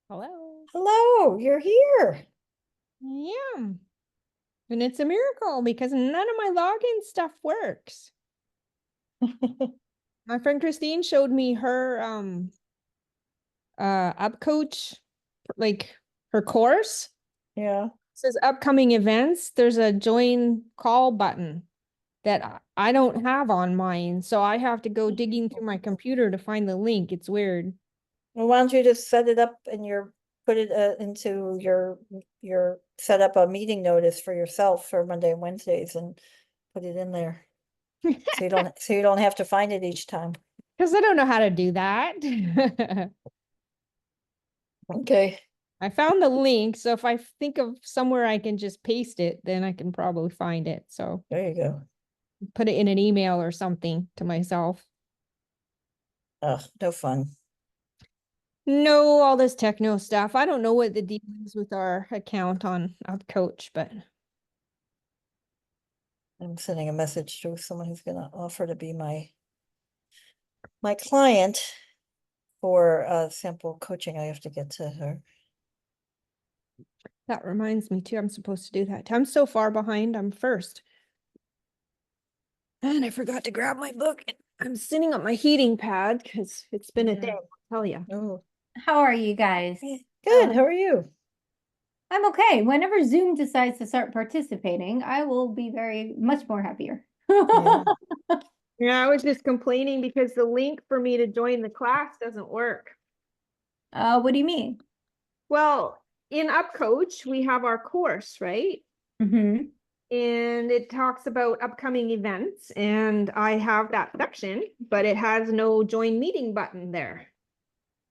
Hello. Hello, you're here. Yeah. And it's a miracle because none of my login stuff works. My friend Christine showed me her up coach, like her course. Yeah. It says upcoming events. There's a join call button that I don't have on mine. So I have to go digging through my computer to find the link. It's weird. Well, why don't you just set it up and put it into your set up a meeting notice for yourself for Monday and Wednesdays and put it in there. So you don't have to find it each time. Because I don't know how to do that. Okay. I found the link, so if I think of somewhere I can just paste it, then I can probably find it. So There you go. put it in an email or something to myself. Ugh, no fun. No, all this techno stuff. I don't know what the deal is with our account on UpCoach, but I'm sending a message to someone who's gonna offer to be my client for sample coaching. I have to get to her. that reminds me too. I'm supposed to do that. I'm so far behind. I'm first. And I forgot to grab my book. I'm sitting on my heating pad because it's been a day, Yeah. I'll tell you. Oh, How are you guys? good. How are you? I'm okay. Whenever Zoom decides to start participating, I will be very much more happier. Yeah. Yeah, I was just complaining because the link for me to join the class doesn't work. What do you mean? Well, in UpCoach, we have our course, right? Mm-hmm. And it talks about upcoming events, and I have that section, but it has no join meeting button there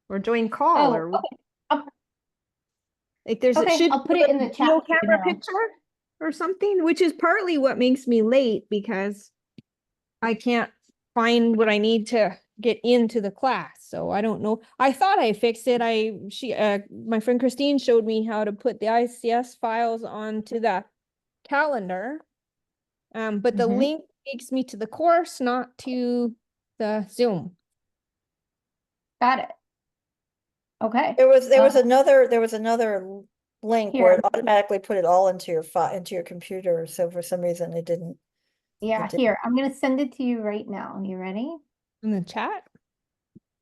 or join call Oh, or okay. I'll, like there's it okay, should I'll be put it in a the chat video for you camera now. picture or something, which is partly what makes me late because I can't find what I need to get into the class. So I don't know. I thought I fixed it. My friend Christine showed me how to put the ICS files onto the calendar. But the Mm-hmm. link takes me to the course, not to the Zoom. Got it. Okay. There was another link where Here. it automatically put it all into your computer. So for some reason Yeah, it did. here. I'm gonna send it to you right now. You ready? In the chat.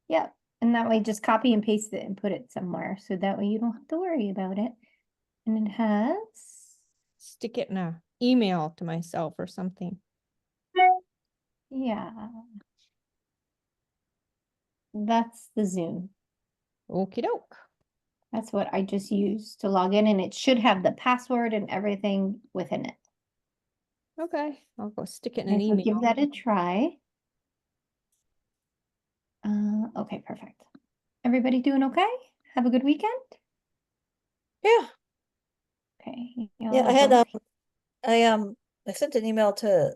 Yep. And that way just copy and paste it and put it somewhere. So that way you don't have to worry about it. And it has, Stick it in a email to myself or something. yeah, that's the Zoom. Okie doke. That's what I just used to log in, and it should have the password and everything within it. Okay, I'll go stick it in an Okay, so give email. that a try. Okay, perfect. Everybody doing okay? Have a good weekend? Yeah. Okay, Yeah, y'all go. I sent an email to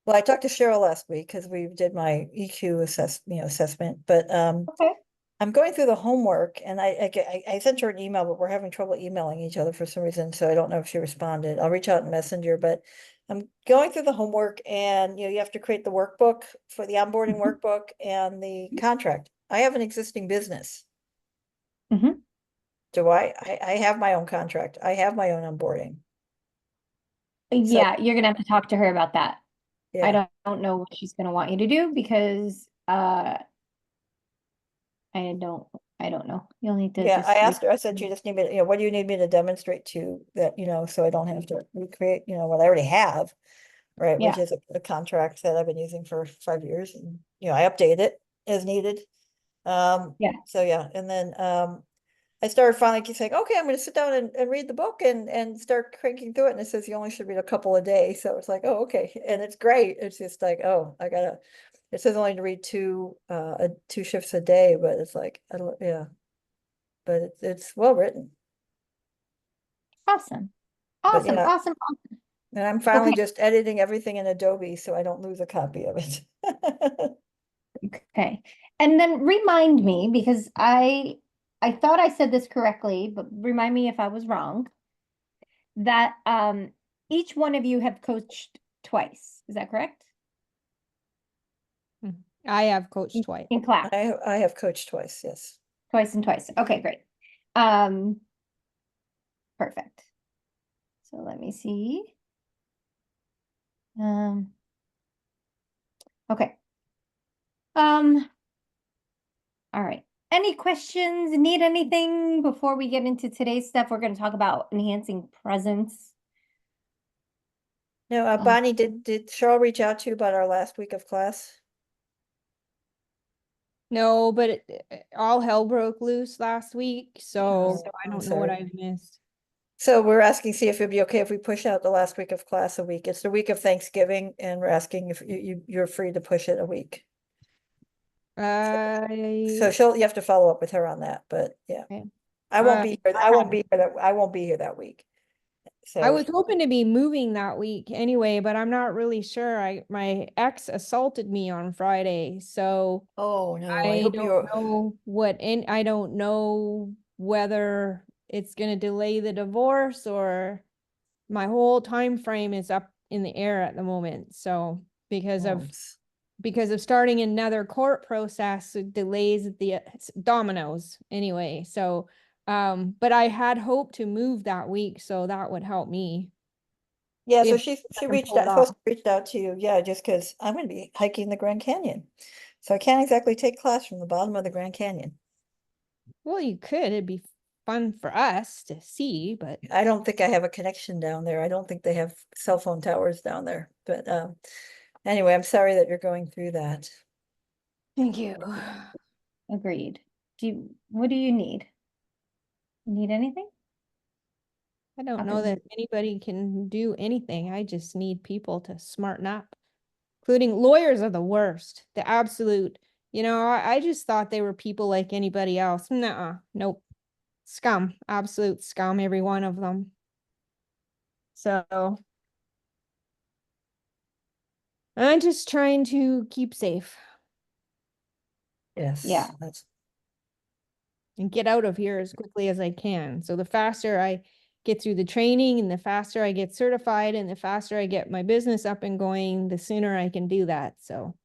well, I talked to Cheryl last week because we did my EQ assessment, but Okay. I'm going through the homework and I sent her an email, but we're having trouble emailing each other for some reason, so I don't know if she responded. I'll reach out in Messenger, but I'm going through the homework and you have to create the workbook for the onboarding workbook and the contract. I have an existing business. Mm-hmm. Do I have my own contract. I have my own onboarding. So Yeah, you're gonna have to talk to her about that. I yeah. don't know what she's gonna want you to do because I don't I don't know. You'll need to Yeah, I just asked her, I said, you just need me to, what do you need me to demonstrate to that, so I don't have to recreate, what I already have, right? Which yeah. is a contract that I've been using for 5 years and, I update it as needed. Yeah. So yeah, and then, I started finally keep saying, okay, I'm gonna sit down and read the book and start cranking through it. And it says you only should read a couple a day. So it's like, oh, okay. And it's great. It's just like, oh, it says only to read two shifts a day, but it's like, I don't, yeah, but it's well written. Awesome. But Awesome. yeah, Awesome. Awesome. and I'm finally Okay. just editing everything in Adobe so I don't lose a copy of it. Okay. And then remind me because I thought I said this correctly, but remind me if I was wrong, that each one of you have coached twice. Is that correct? I have coached twice. In class. I have coached twice, yes. Twice and twice. Okay, great. Um, perfect. So let me see. Um, okay. All right. Any questions? Need anything before we get into today's stuff? We're going to talk about enhancing presence. No, Um, Bonnie, did Cheryl reach out to you about our last week of class? No, but all hell broke loose last week, so Oh, I I'm don't know what sorry. I've missed. So we're asking, see if it'd be okay if we push out the last week of class a week. It's the week of Thanksgiving, and we're asking if you're free to push it a week. So I you have to follow up with her on that, but yeah. okay. I won't Uh, be here, I won't be here that week. I So, was hoping to be moving that week anyway, but I'm not really sure. My ex assaulted me on Friday, so oh no, I I hope don't you're, know I don't know whether it's gonna delay the divorce or my whole time frame is up in the air at the moment. So oh, because of starting another court process, it delays the dominoes anyway. So but I had hoped to move that week, so that would help me yeah, so if she I can pull it supposed off. to reach out to you, yeah, just because I'm gonna be hiking the Grand Canyon. So I can't exactly take class from the bottom of the Grand Canyon. Well, you could, it'd be fun for us to see, but I don't think I have a connection down there. I don't think they have cell phone towers down there, but anyway, I'm sorry that you're going through that. thank you. agreed. What do you need? Need anything? I don't know Other that anybody can do anything. I just need people to smarten up, including lawyers are the worst, the absolute, I just thought they were people like anybody else. Nuh-uh, nope. Scum, absolute scum, every one of them. So I'm just trying to keep safe Yes, Yeah. that's, and get out of here as quickly as I can. So the faster I get through the training and the faster I get certified and the faster I get my business up and going, the sooner I can do that. So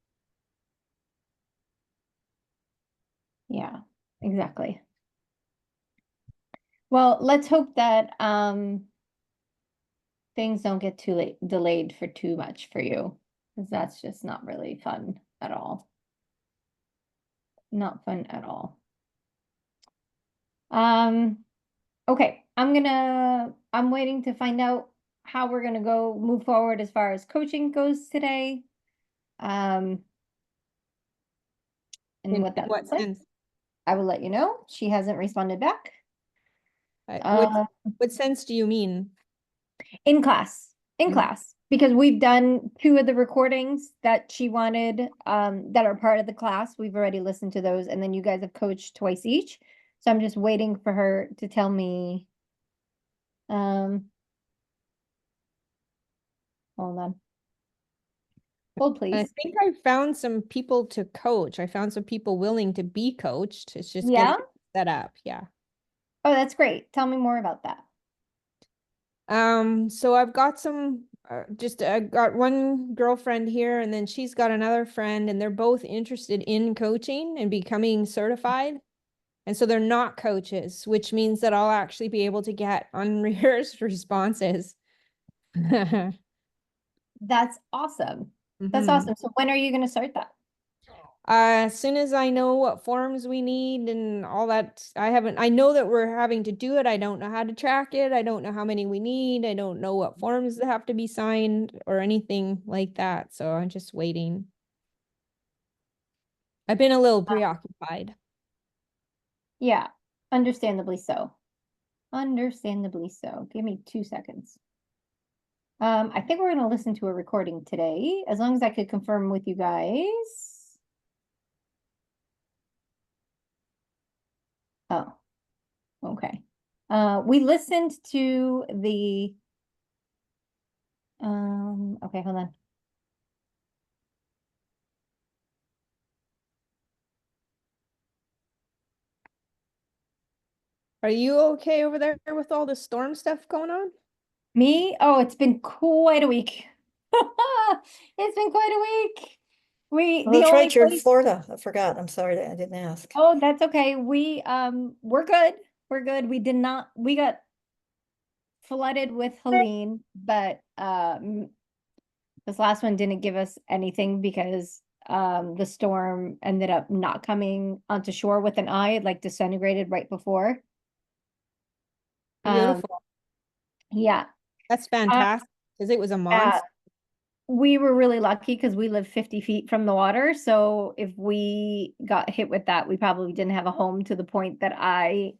Yeah, exactly. Well, let's hope that things don't get too late delayed for too much for you, because that's just not really fun at all. Not fun at all. Um, okay, I'm waiting to find out how we're gonna move forward as far as coaching goes today. Um, and what in that what looks like. sense? I will let you know. She hasn't responded back. I- What Uh, what sense do you mean? in class, Mm. because we've done 2 of the recordings that she wanted, that are part of the class. We've already listened to those, and then you guys have coached twice each. So I'm just waiting for her to tell me, um, hold on. Hold, I please. think I found some people to coach. I found some people willing to be coached. It's just getting Yeah. set up. Yeah. Oh, that's great. Tell me more about that. So I've got I got one girlfriend here and then she's got another friend and they're both interested in coaching and becoming certified. And so they're not coaches, which means that I'll actually be able to get unrehearsed responses. That's awesome. That's Mhm. awesome. So when are you going to start that? As soon as I know what forms we need and all that, I know that we're having to do it. I don't know how to track it. I don't know how many we need. I don't know what forms that have to be signed or anything like that. So I'm just waiting. I've been a little preoccupied. Yeah, understandably so. Understandably so. Give me 2 seconds. I think we're going to listen to a recording today, as long as I could confirm with you guys. Oh, okay. We listened to okay, hold on. Are you okay over there with all the storm stuff going on? Me? Oh, it's been quite a week. It's been quite a week. Oh, the that's only right, you're in place, Florida. I forgot. I'm sorry that I didn't ask. oh, that's okay. We're good. We're good. We got flooded with Helene, but, this last one didn't give us anything because, the storm ended up not coming onto shore with an eye, it like disintegrated right before. Um, Beautiful. yeah, That's fantastic. Because it was a uh, monster. we were really lucky because we live 50 feet from the water. So if we got hit with that, we probably didn't have a home to the point that I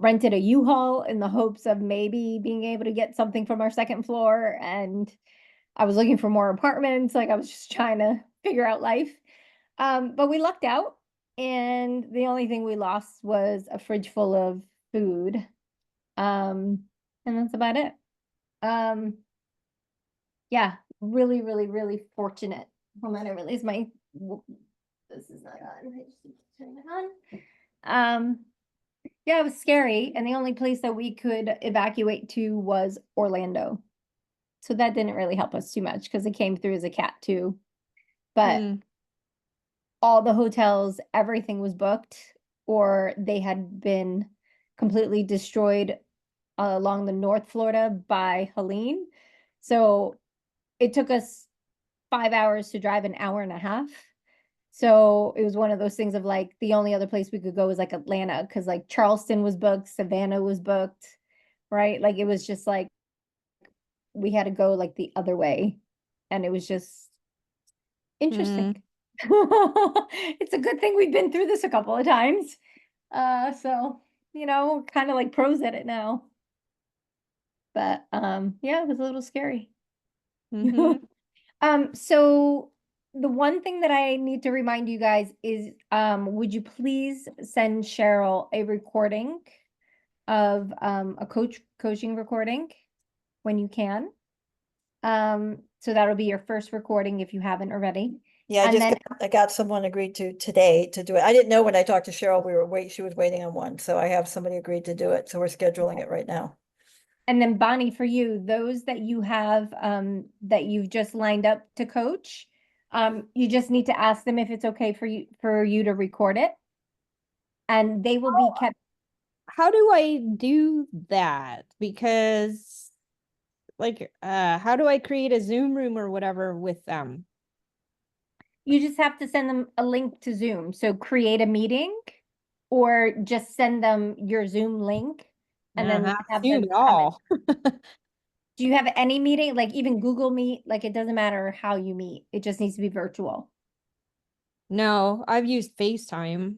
rented a U-Haul in the hopes of maybe being able to get something from our second floor. And I was looking for more apartments. Like I was just trying to figure out life. But we lucked out. And the only thing we lost was a fridge full of food. And that's about it. Um, yeah, really, really, really fortunate. Hold on, I realize this is not on. I just need to turn it on. Yeah, it was scary, and the only place that we could evacuate to was Orlando. So that didn't really help us too much because it came through as a cat too. But Mm. all the hotels, everything was booked, or they had been completely destroyed along the North Florida by Helene. So it took us 5 hours to drive an hour and a half. So it was one of those things of like the only other place we could go was like Atlanta because like Charleston was booked, Savannah was booked, right? Like it was just like we had to go like the other way. And it was just Mm. interesting. It's a good thing we've been through this a couple of times. So kind of like pros at it now. But yeah, it was a little scary. Mm-hmm. So the one thing that I need to remind you guys is, would you please send Cheryl a recording of a coaching recording when you can? So that'll be your first recording if you haven't already. Yeah, And then I got someone agreed to today to do it. I didn't know when I talked to Cheryl, she was waiting on one, so I have somebody agreed to do it, so we're scheduling it right now. Bonnie, for you, those that you have that you've just lined up to coach, you just need to ask them if it's okay for you to record it. And they will be kept. How do I do that? Because like how do I create a Zoom room or whatever with them? You just have to send them a link to Zoom. So create a meeting or just send them your Zoom link I and don't then have have Zoom them at come in. all. Do you have any meeting, like even Google Meet? Like it doesn't matter how you meet. It just needs to be virtual. No, I've used FaceTime.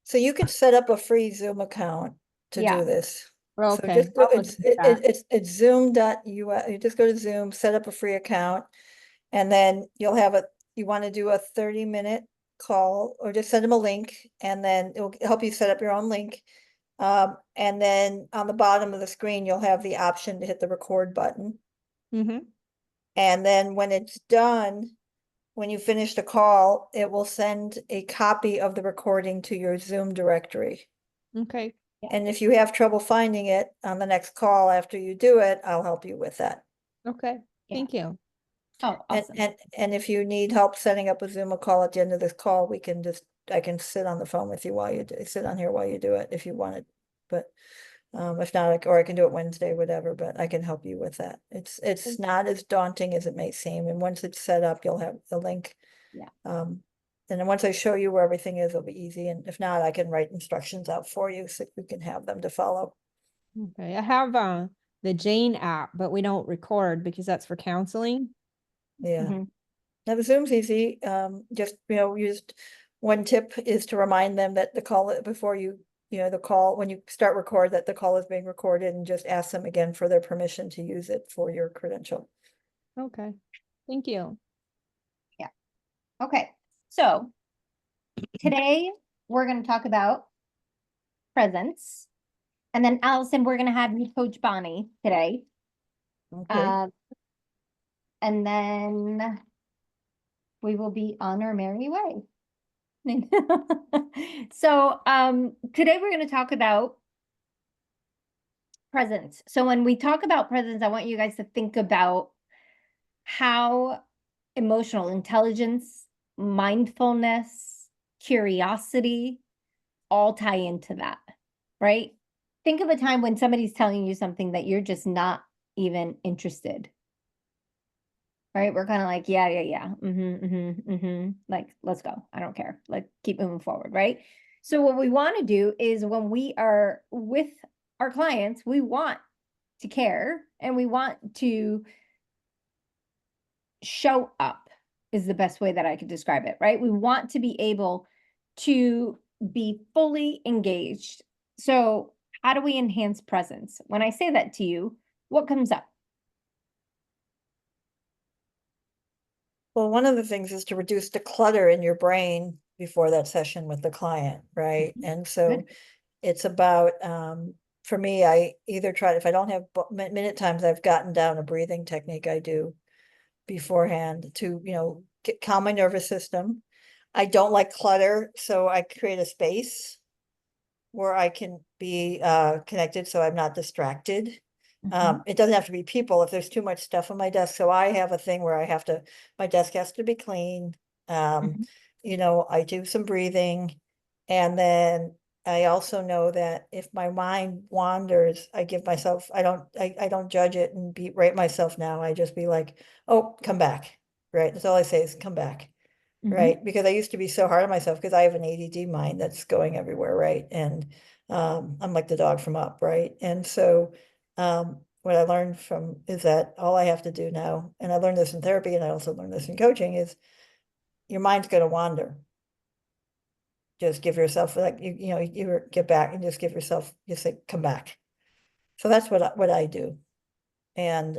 So you can set up a free Zoom account to Yeah. do this. So Okay, just go, I'll look at that. it's zoom.us, you just go to Zoom, set up a free account. And then you want to do a 30-minute call or just send them a link and then it'll help you set up your own link. And then on the bottom of the screen, you'll have the option to hit the record button. Mm-hmm. And then when it's done, when you finish the call, it will send a copy of the recording to your Zoom directory. Okay. And if you have trouble finding it on the next call after you do it, I'll help you with that. Okay. Yeah. Thank you. Oh, And, awesome. and if you need help setting up a Zoom call at the end of this call, I can sit on the phone with you sit on here while you do it if you wanted. But if not, or I can do it Wednesday, whatever, but I can help you with that. It's not as daunting as it may seem. And once it's set up, you'll have the link. Yeah. And then once I show you where everything is, it'll be easy. And if not, I can write instructions out for you so you can have them to follow. Okay. I have the Jane app, but we don't record because that's for counseling. Yeah. Mhm. Now the Zoom's easy. Just, used one tip is to remind them that the call before the call, when you start record, that the call is being recorded and just ask them again for their permission to use it for your credential. Okay. Thank you. Okay. So today we're going to talk about presents. And then Allison, we're going to have you coach Bonnie today. Okay. And then we will be on our merry way. So today we're going to talk about presents. So when we talk about presents, I want you guys to think about how emotional intelligence, mindfulness, curiosity, all tie into that, right? Think of a time when somebody's telling you something that you're just not even interested. Right? We're kind of like, yeah. Like, let's go. I don't care. Like, keep moving forward, right? So what we want to do is when we are with our clients, we want to care and we want to show up is the best way that I could describe it, right? We want to be able to be fully engaged. So how do we enhance presence? When I say that to you, what comes up? Well, one of the things is to reduce the clutter in your brain before that session with the client, right? And so Good. it's about, for me, I either try, if I don't have minute times, I've gotten down a breathing technique I do beforehand to, calm my nervous system. I don't like clutter, so I create a space where I can be connected so I'm not distracted. It doesn't have to be people if there's too much stuff on my desk. So I have a thing where my desk has to be clean. Mhm. I do some breathing. And then I also know that if my mind wanders, I don't judge it and rate myself now. I just be like, oh, come back. Right. That's all I say is come back. Right, because I used to be so hard on myself because I have an ADD mind that's going everywhere, right? And I'm like the dog from Up, right? And so what I learned from is that all I have to do now, and I learned this in therapy and I also learned this in coaching, is your mind's going to wander. Just give yourself like you get back and just give yourself, just say, come back. So that's what I do. And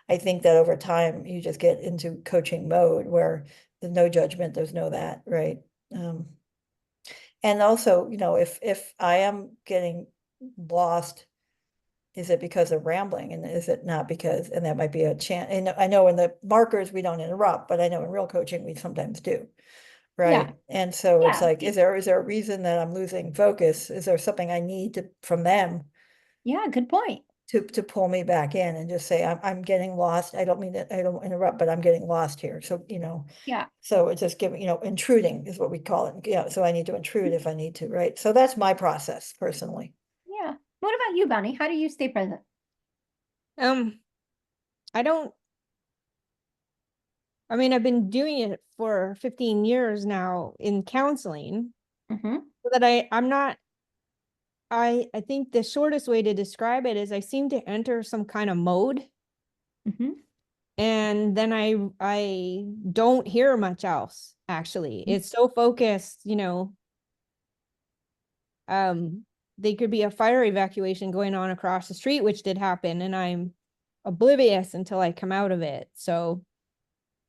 I think that over time you just get into coaching mode where there's no judgment, there's no that, right? And also, if I am getting lost, is it because of rambling and is it not because, and that might be a chance. And I know in the markers we don't interrupt, but I know in real coaching we sometimes do. Yeah. Right. And so it's Yeah. like, is there a reason that I'm losing focus? Is there something I need from them Yeah. Good point. to pull me back in and just say, I'm getting lost. I don't mean that I don't interrupt, but I'm getting lost here. So, Yeah. so it's just giving, intruding is what we call it. Yeah. So I need to intrude if I need to, right? So that's my process personally. Yeah. What about you, Bonnie? How do you stay present? Um, I don't, I mean, I've been doing it for 15 years now in counseling, Mm-hmm. so that I'm not, I think the shortest way to describe it is I seem to enter some kind of mode, Mm-hmm. and then I don't hear much else, actually. It's so focused, um, they could be a fire evacuation going on across the street, which did happen, and I'm oblivious until I come out of it. So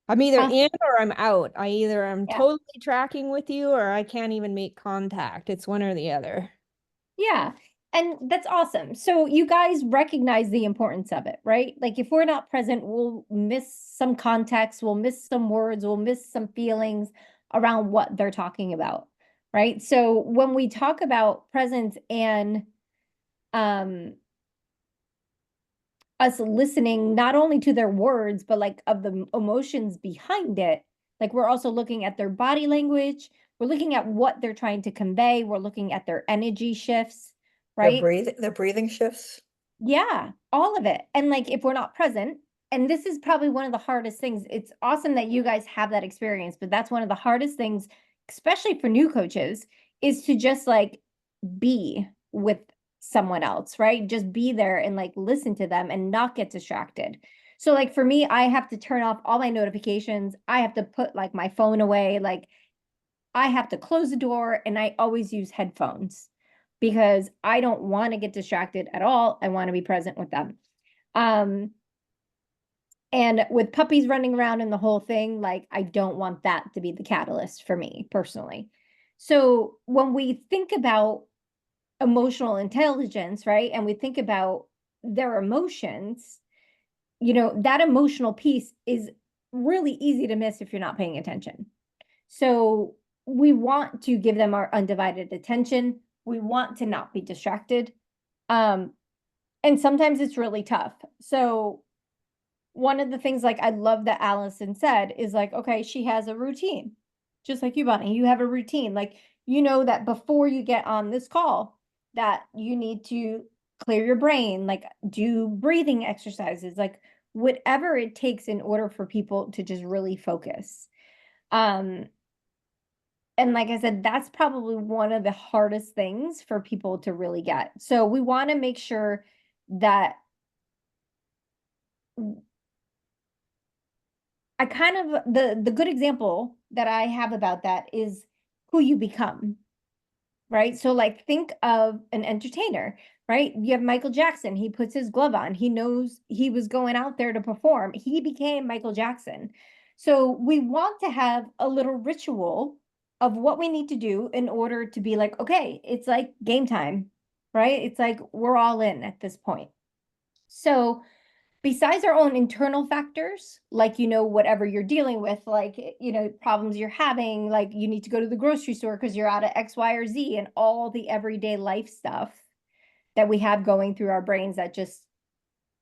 I'm either Awesome. in or I'm out. I either am Yeah. totally tracking with you or I can't even make contact. It's one or the other. Yeah. And that's awesome. So you guys recognize the importance of it, right? Like if we're not present, we'll miss some context, we'll miss some words, we'll miss some feelings around what they're talking about, right? So when we talk about presence and um us listening not only to their words, but like of the emotions behind it, like we're also looking at their body language, we're looking at what they're trying to convey, we're looking at their energy shifts, right? Their breathing shifts. Yeah, all of it. And like if we're not present, and this is probably one of the hardest things. It's awesome that you guys have that experience, but that's one of the hardest things, especially for new coaches, is to just like be with someone else, right? Just be there and like listen to them and not get distracted. So like for me, I have to turn off all my notifications. I have to put like my phone away. Like I have to close the door and I always use headphones because I don't want to get distracted at all. I want to be present with them. Um, and with puppies running around and the whole thing, like I don't want that to be the catalyst for me personally. So when we think about emotional intelligence, right? And we think about their emotions, that emotional piece is really easy to miss if you're not paying attention. So we want to give them our undivided attention. We want to not be distracted. And sometimes it's really tough. So one of the things like I love that Allison said is like, okay, she has a routine. Just like you, Bonnie, you have a routine. Like, you know that before you get on this call, that you need to clear your brain, like do breathing exercises, like whatever it takes in order for people to just really focus. And like I said, that's probably one of the hardest things for people to really get. So we want to make sure that I kind of the good example that I have about that is who you become, right? So like think of an entertainer, right? You have Michael Jackson, he puts his glove on, he knows he was going out there to perform. He became Michael Jackson. So we want to have a little ritual of what we need to do in order to be like, okay, it's like game time, right? It's like we're all in at this point. So besides our own internal factors, like, whatever you're dealing with, like, problems you're having, like you need to go to the grocery store because you're out of X, Y, or Z, and all the everyday life stuff that we have going through our brains that just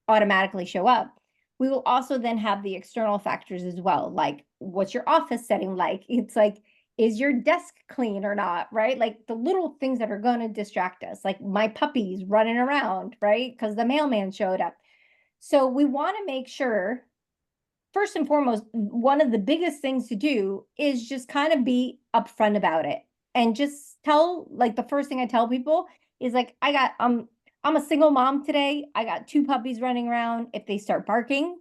automatically show up. We will also then have the external factors as well, like what's your office setting like? It's like, is your desk clean or not, right? Like the little things that are going to distract us, like my puppy's running around, right? Because the mailman showed up. So we want to make sure, first and foremost, one of the biggest things to do is just kind of be upfront about it and just tell, like the first thing I tell people is like, I'm a single mom today. I got 2 puppies running around. If they start barking,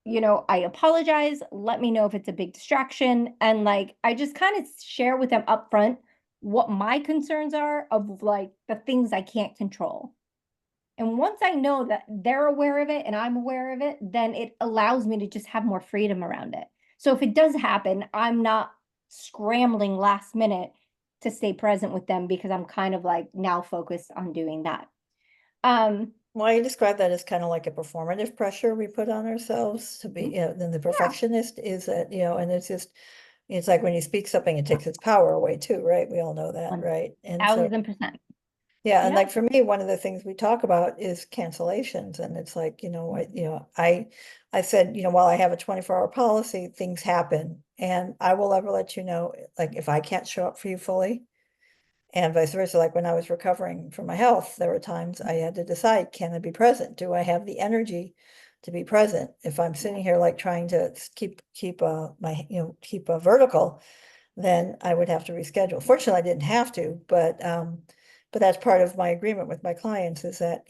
I apologize. Let me know if it's a big distraction. And like, I just kind of share with them upfront what my concerns are of like the things I can't control. And once I know that they're aware of it and I'm aware of it, then it allows me to just have more freedom around it. So if it does happen, I'm not scrambling last minute to stay present with them because I'm kind of like now focused on doing that. Well, you describe that as kind of like a performative pressure we put on ourselves to be, then the perfectionist is that, and it's like when you speak something, it takes its power away too, right? We all know that, right? And so, 1000%. yeah, and Yeah. like for me, one of the things we talk about is cancellations, and it's like, I said, while I have a 24-hour policy, things happen, and I will ever let you know, like if I can't show up for you fully, and vice versa. Like when I was recovering from my health, there were times I had to decide, can I be present? Do I have the energy to be present? If I'm sitting here like trying to keep my keep a vertical, then I would have to reschedule. Fortunately, I didn't have to, but that's part of my agreement with my clients is that,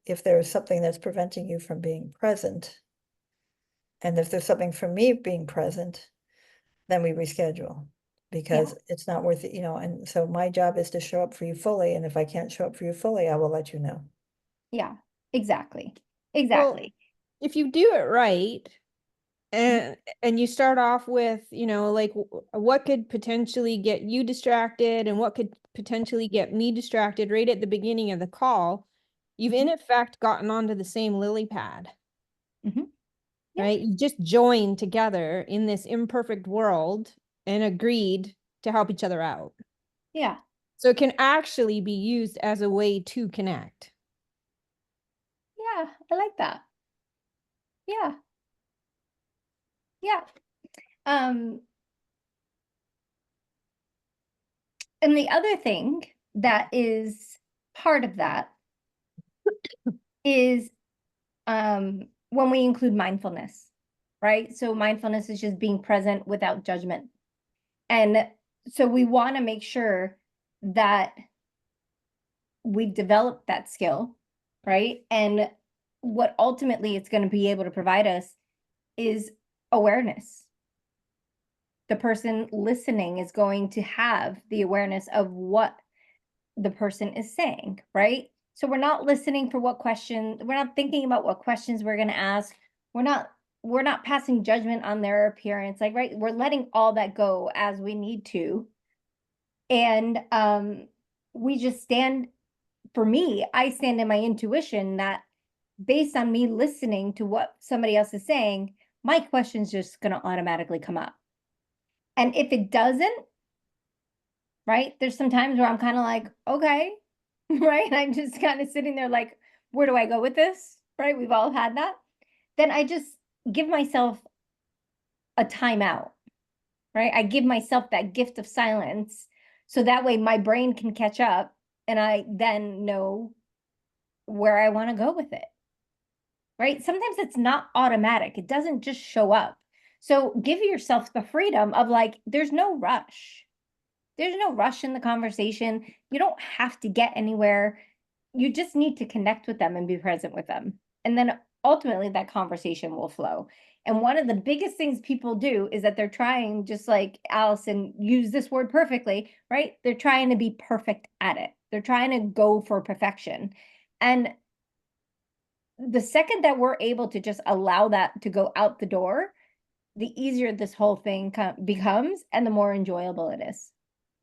if there's something that's preventing you from being present, and if there's something from me being present, then we reschedule because it's not worth it, and so my job is to show up for you fully. And if I can't show up for you fully, I will let you know. Yeah, exactly. Well, Exactly. if you do it right, and you start off with, like what could potentially get you distracted and what could potentially get me distracted right at the beginning of the call, you've in effect gotten onto the same lily pad, Mhm. Yeah. right? You just joined together in this imperfect world and agreed to help each other out. Yeah. So it can actually be used as a way to connect. Yeah. I like that. Yeah. Yeah. Um, and the other thing that is part of that is when we include mindfulness, right? So mindfulness is just being present without judgment. And so we want to make sure that we've developed that skill, right? And what ultimately it's going to be able to provide us is awareness. The person listening is going to have the awareness of what the person is saying, right? So we're not listening for what question, we're not thinking about what questions we're going to ask. We're not passing judgment on their appearance, like, right? We're letting all that go as we need to. And we just stand, for me, I stand in my intuition that based on me listening to what somebody else is saying, my question's just going to automatically come up. And if it doesn't, right, there's some times where I'm kind of like, okay, right? I'm just kind of sitting there like, where do I go with this? Right? We've all had that. Then I just give myself a timeout, right? I give myself that gift of silence so that way my brain can catch up and I then know where I want to go with it, right? Sometimes it's not automatic, it doesn't just show up. So give yourself the freedom of like, there's no rush. There's no rush in the conversation. You don't have to get anywhere. You just need to connect with them and be present with them. And then ultimately that conversation will flow. And one of the biggest things people do is that they're trying, just like Allison used this word perfectly, right? They're trying to be perfect at it. They're trying to go for perfection. And the second that we're able to just allow that to go out the door, the easier this whole thing becomes and the more enjoyable it is.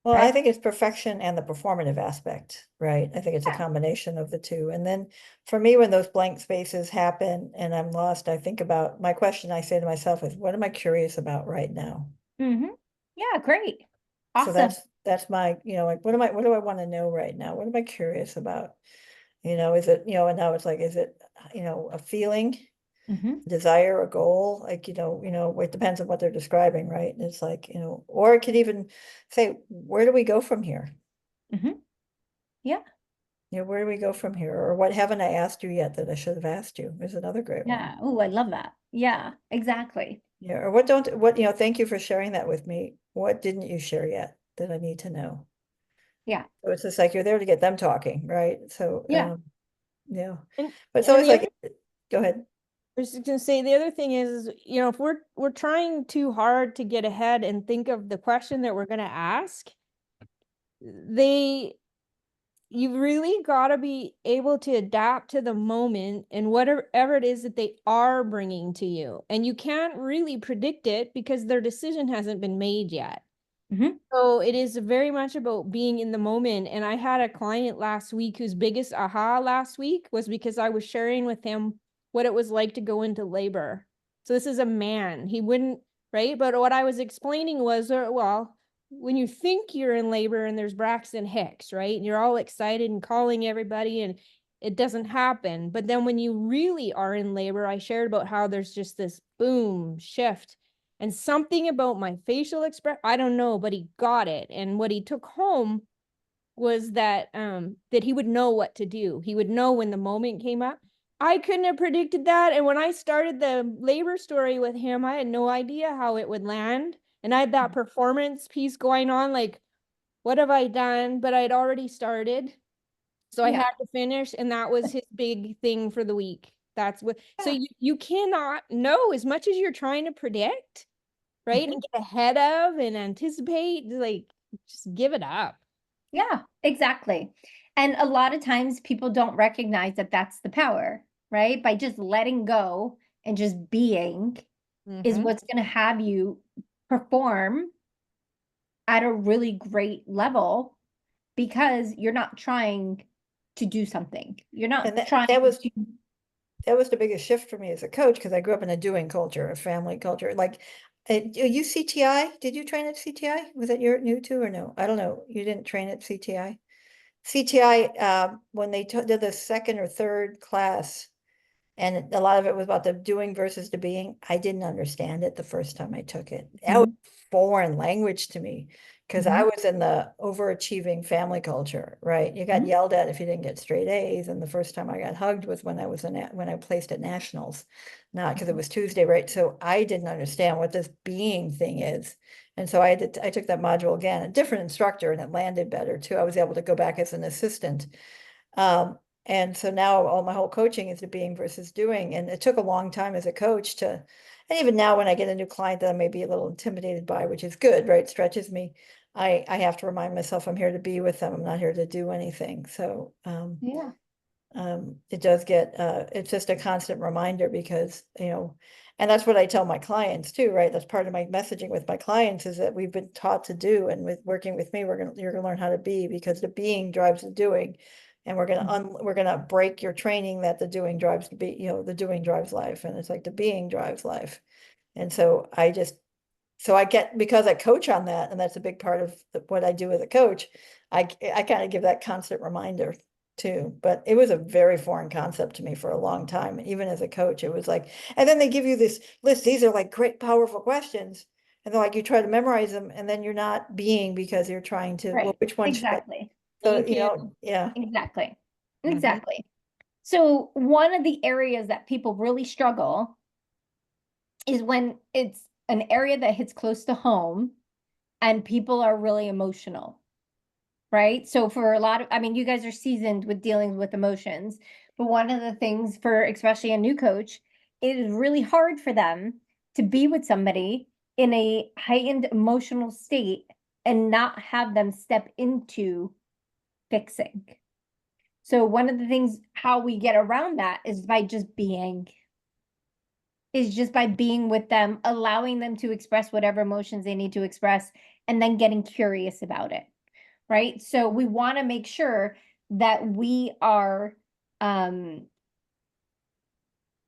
Well, I Right? think it's perfection and the performative aspect, right? I think it's a Yeah. combination of the two. And then for me, when those blank spaces happen and I'm lost, I think about my question I say to myself is, what am I curious about right now? Mm-hmm. Yeah, great. So Awesome. that's my, like, what do I want to know right now? What am I curious about? Is it, and now it's like, is it, a feeling, Mm-hmm. desire, a goal? Like, it depends on what they're describing, right? And it's like, or it could even say, where do we go from here? Mm-hmm. Yeah. Where do we go from here? Or what haven't I asked you yet that I should have asked you is another great one. Yeah. Oh, I love that. Yeah, exactly. Yeah, or thank you for sharing that with me. What didn't you share yet that I need to know? Yeah. So it's just like you're there to get them talking, right? So, Yeah. yeah, And but it's and always the like, other, go ahead. I was just gonna say the other thing is, if we're trying too hard to get ahead and think of the question that we're gonna ask, they you've really got to be able to adapt to the moment and whatever it is that they are bringing to you. And you can't really predict it because their decision hasn't been made yet. Mm-hmm. So it is very much about being in the moment. And I had a client last week whose biggest aha last week was because I was sharing with him what it was like to go into labor. So this is a man. He wouldn't, right? But what I was explaining was, well, when you think you're in labor and there's Braxton Hicks, right? And you're all excited and calling everybody and it doesn't happen. But then when you really are in labor, I shared about how there's just this boom shift and something about my facial expression, I don't know, but he got it. And what he took home was that he would know what to do. He would know when the moment came up. I couldn't have predicted that. And when I started the labor story with him, I had no idea how it would land. And I had that performance piece going on, like, what have I done? But I'd already started. So I Yeah. had to finish, and that was his big thing for the week. That's what, so Yeah. you cannot know as much as you're trying to predict, right? Mm-hmm. And get ahead of and anticipate, like, just give it up. Yeah, exactly. And a lot of times people don't recognize that that's the power, right? By just letting go and just being is Mm-hmm. what's going to have you perform at a really great level because you're not trying to do something. You're And not that, trying that was, to. that was the biggest shift for me as a coach, because I grew up in a doing culture, a family culture. Like, you CTI, did you train at CTI? Was that your new too or no? I don't know. You didn't train at CTI? CTI, when they did the second or third class, and a lot of it was about the doing versus the being. I didn't understand it the first time I took it. That was Mhm, foreign language to me because I mhm, was in the overachieving family culture, right? You got mhm, yelled at if you didn't get straight A's. And the first time I got hugged was when I was when I placed at nationals, not because it was Tuesday, right? So I didn't understand what this being thing is. And so I took that module again, a different instructor, and it landed better too. I was able to go back as an assistant. Um, and so now all my whole coaching is the being versus doing. And it took a long time as a coach and even now when I get a new client that I may be a little intimidated by, which is good, right? Stretches me. I have to remind myself I'm here to be with them. I'm not here to do anything. So, Yeah. it does get, it's just a constant reminder because, and that's what I tell my clients too, right? That's part of my messaging with my clients is that we've been taught to do, and with working with me, you're gonna learn how to be, because the being drives the doing. And we're gonna break your training that the doing drives the the doing drives life, and it's like the being drives life. And so because I coach on that, and that's a big part of what I do as a coach, I kind of give that constant reminder. too, but it was a very foreign concept to me for a long time. Even as a coach, it was like, and then they give you this list. These are like great, powerful questions. And they're like, you try to memorize them and then you're not being because you're trying to, well, Right, which one should I? exactly. So, Thank you. yeah. Exactly. Mhm. Exactly. So one of the areas that people really struggle is when it's an area that hits close to home and people are really emotional, right? So for a lot of, I mean, you guys are seasoned with dealing with emotions, but one of the things for especially a new coach, it is really hard for them to be with somebody in a heightened emotional state and not have them step into fixing. So one of the things how we get around that is by just being, is just by being with them, allowing them to express whatever emotions they need to express, and then getting curious about it, right? So we want to make sure that we are,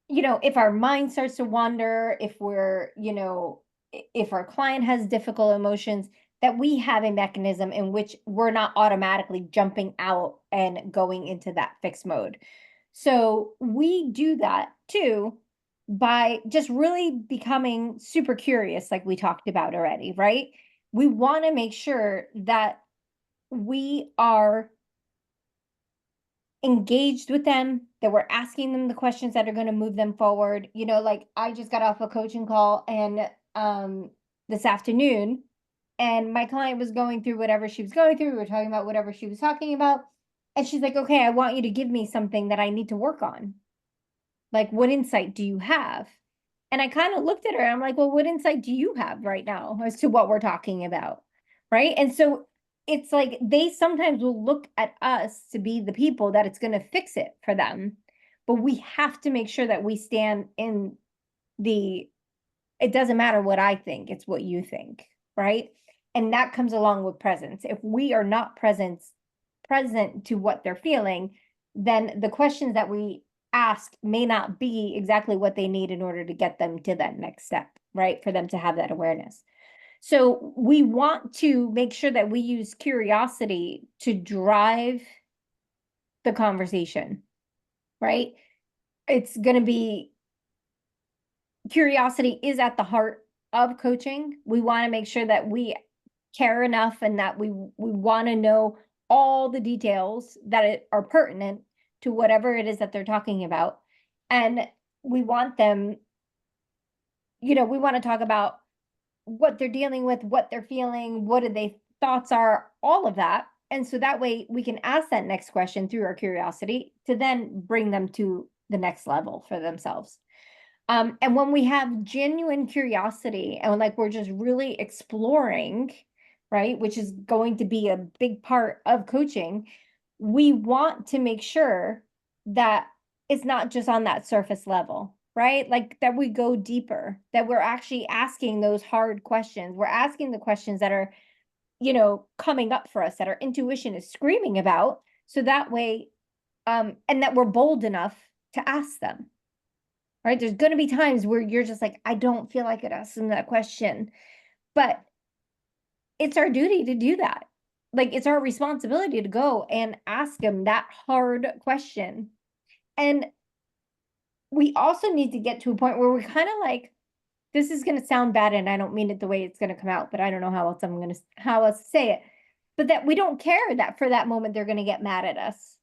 if our mind starts to wander, if we're, if our client has difficult emotions, that we have a mechanism in which we're not automatically jumping out and going into that fixed mode. So we do that too by just really becoming super curious, like we talked about already, right? We want to make sure that we are engaged with them, that we're asking them the questions that are going to move them forward. Like I just got off a coaching call and this afternoon, and my client was going through whatever she was going through. We were talking about whatever she was talking about. And she's like, okay, I want you to give me something that I need to work on. Like, what insight do you have? And I kind of looked at her and I'm like, well, what insight do you have right now as to what we're talking about? Right. And so it's like they sometimes will look at us to be the people that it's going to fix it for them. But we have to make sure that we stand in the, it doesn't matter what I think, it's what you think. Right. And that comes along with presence. If we are not present to what they're feeling, then the questions that we ask may not be exactly what they need in order to get them to that next step, right? For them to have that awareness. So we want to make sure that we use curiosity to drive the conversation, right? It's going to be, curiosity is at the heart of coaching. We want to make sure that we care enough and that we want to know all the details that are pertinent to whatever it is that they're talking about. And we want them, we want to talk about what they're dealing with, what they're feeling, what do they thoughts are, all of that. And so that way we can ask that next question through our curiosity to then bring them to the next level for themselves. And when we have genuine curiosity and like we're just really exploring, right, which is going to be a big part of coaching, we want to make sure that it's not just on that surface level, right? Like that we go deeper, that we're actually asking those hard questions. We're asking the questions that are, coming up for us, that our intuition is screaming about. So that way, and that we're bold enough to ask them. Right? There's going to be times where you're just like, I don't feel like it asking that question, but it's our duty to do that. Like it's our responsibility to go and ask them that hard question. And we also need to get to a point where we're kind of like, this is going to sound bad and I don't mean it the way it's going to come out, but I don't know how else to say it. But that we don't care that for that moment they're going to get mad at us.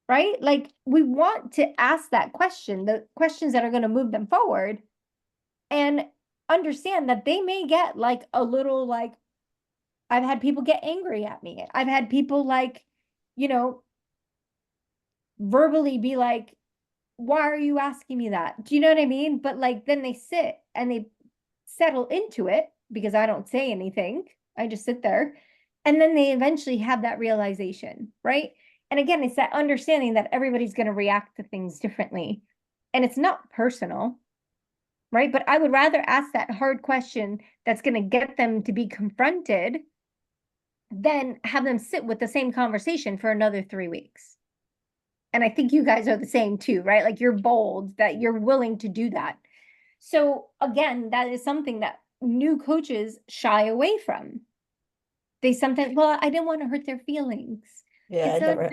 Right? Like we want to ask that question, the questions that are going to move them forward, and understand that they may get like a little like, I've had people get angry at me. I've had people like, verbally be like, why are you asking me that? Do you know what I mean? But like then they sit and they settle into it because I don't say anything. I just sit there. And then they eventually have that realization, right? And again, it's that understanding that everybody's going to react to things differently. And it's not personal, right? But I would rather ask that hard question that's going to get them to be confronted than have them sit with the same conversation for another 3 weeks. And I think you guys are the same too, right? Like you're bold that you're willing to do that. So again, that is something that new coaches shy away from. They sometimes, well, I didn't want to hurt their feelings. Yeah, I It's a, never,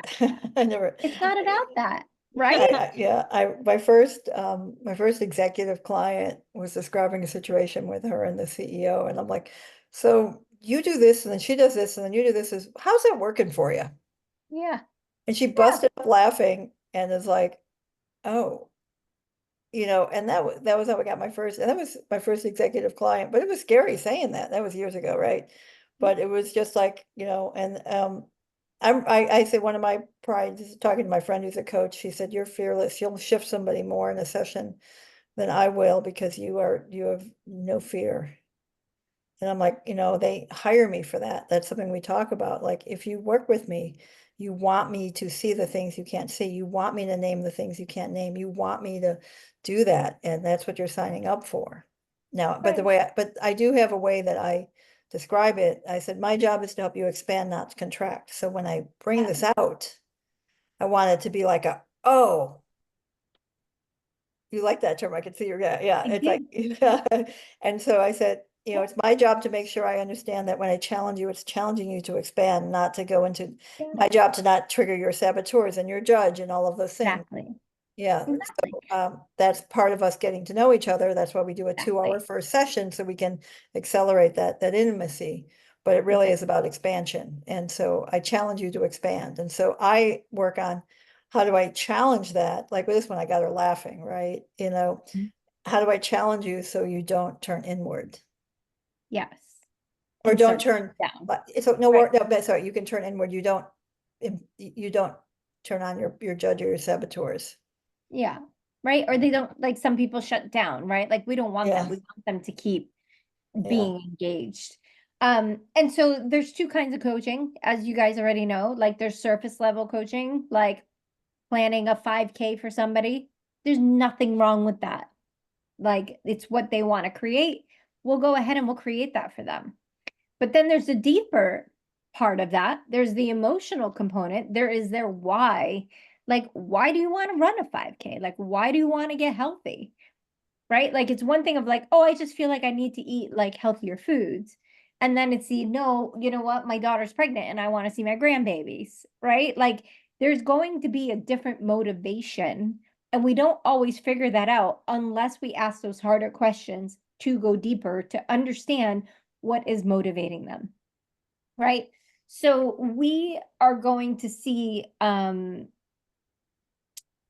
I never. it's not about that, I, right? yeah, my first executive client was describing a situation with her and the CEO, and I'm like, so you do this, and then she does this, and then you do this, how's that working for you? Yeah, And she yeah, busted up laughing and is like, oh, and that was how I got my first, and that was my first executive client, but it was scary saying that. That was years ago, right? But it was just like, and I say one of my pride is talking to my friend who's a coach. She said, "You're fearless. You'll shift somebody more in a session than I will because you have no fear." And I'm like, they hire me for that. That's something we talk about. Like, if you work with me, you want me to see the things you can't see. You want me to name the things you can't name. You want me to do that. And that's what you're signing up for. Now, but right. but I do have a way that I describe it. I said, my job is to help you expand, not to contract. So when I bring Yeah, this out, I want it to be like oh, you like that term? I can see your, yeah, I it's like, do. yeah. And so I said, it's my job to make sure I understand that when I challenge you, it's challenging you to expand, not to go into Yeah, my job to not trigger your saboteurs and your judge and all of those things. exactly, Yeah, exactly, so that's part of us getting to know each other. That's why we do a 2 hour exactly, first session so we can accelerate that intimacy. But it really is exactly. about expansion. And so I challenge you to expand. And so I work on how do I challenge that? Like with this one, I got her laughing, right? Mhm. How do I challenge you so you don't turn inward Yes. or And don't start turn? down, So no, right? no, but sorry, you can turn inward. You don't turn on your judge or your saboteurs. Yeah, right. Or they don't, like, some people shut down, right? Like, we don't want that. Yeah, We want them to keep yeah. being engaged. And so there's two kinds of coaching, as you guys already know. Like, there's surface level coaching, like planning a 5K for somebody. There's nothing wrong with that. Like, it's what they want to create. We'll go ahead and we'll create that for them. But then there's a deeper part of that. There's the emotional component. There is their why. Like, why do you want to run a 5K? Like, why do you want to get healthy? Right? Like, it's one thing of like, oh, I just feel like I need to eat like healthier foods. And then it's the no, you know what? My daughter's pregnant and I want to see my grandbabies. Right? Like, there's going to be a different motivation. And we don't always figure that out unless we ask those harder questions to go deeper to understand what is motivating them. Right? So we are going to see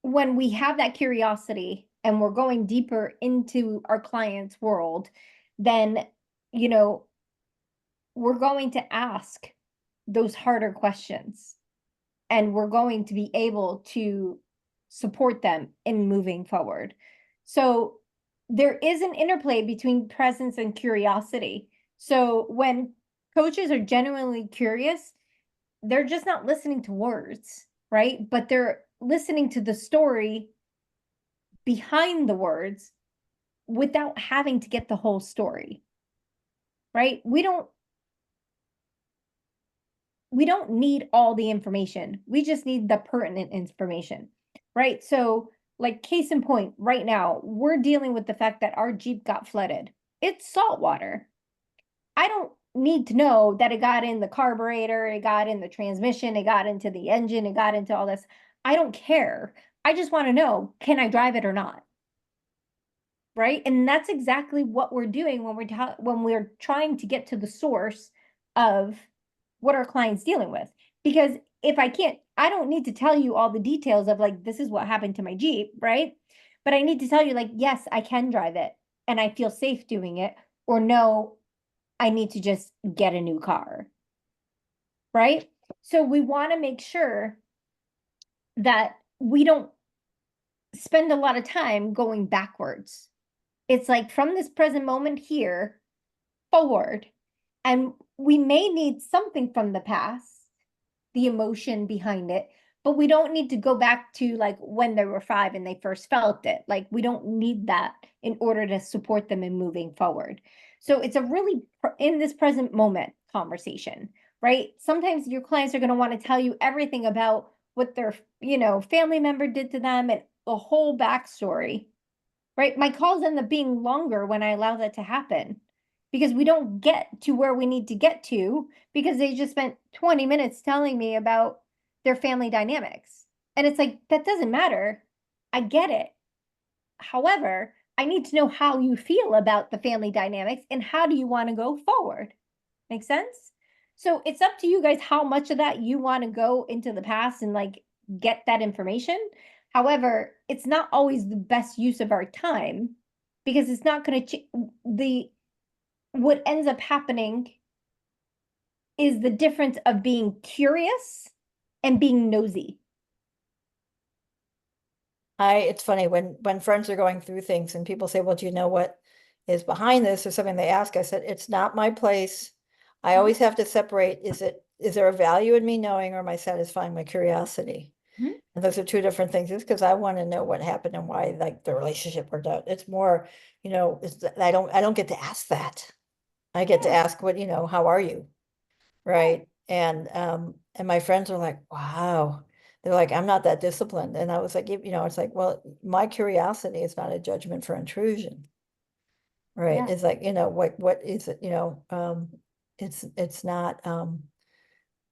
when we have that curiosity and we're going deeper into our client's world, then, you know, we're going to ask those harder questions and we're going to be able to support them in moving forward. So there is an interplay between presence and curiosity. So when coaches are genuinely curious, they're just not listening to words, right? But they're listening to the story behind the words without having to get the whole story, right? We don't need all the information. We just need the pertinent information, right? So, like, case in point, right now, we're dealing with the fact that our Jeep got flooded. It's salt water. I don't need to know that it got in the carburetor, it got in the transmission, it got into the engine, it got into all this. I don't care. I just want to know, can I drive it or not? Right? And that's exactly what we're doing when we're trying to get to the source of what our client's dealing with. Because if I don't need to tell you all the details of like, this is what happened to my Jeep, right? But I need to tell you, like, yes, I can drive it and I feel safe doing it, or no, I need to just get a new car, right? So we want to make sure that we don't spend a lot of time going backwards. It's like from this present moment here forward. And we may need something from the past, the emotion behind it, but we don't need to go back to like when they were 5 and they first felt it. Like, we don't need that in order to support them in moving forward. So it's a really in this present moment conversation, right? Sometimes your clients are going to want to tell you everything about what their, family member did to them and the whole backstory, right? My calls end up being longer when I allow that to happen because we don't get to where we need to get to because they just spent 20 minutes telling me about their family dynamics. And it's like, that doesn't matter. I get it. However, I need to know how you feel about the family dynamics and how do you want to go forward. Make sense? So it's up to you guys how much of that you want to go into the past and like get that information. However, it's not always the best use of our time because it's not going to what ends up happening is the difference of being curious and being nosy. It's funny when friends are going through things and people say, well, do you know what is behind this or something they ask? I said, it's not my place. I always have to separate, is there a value in me knowing or am I satisfying my curiosity? Mhm. And those are two different things. It's because I want to know what happened and why like the relationship worked out. It's more, I don't get to ask that. I get to Yeah. ask what, how are you? Right. And my friends are like, wow. They're like, I'm not that disciplined. And I was like, it's like, well, my curiosity is not a judgment for intrusion. Right. Yeah. It's like, what is it, it's not,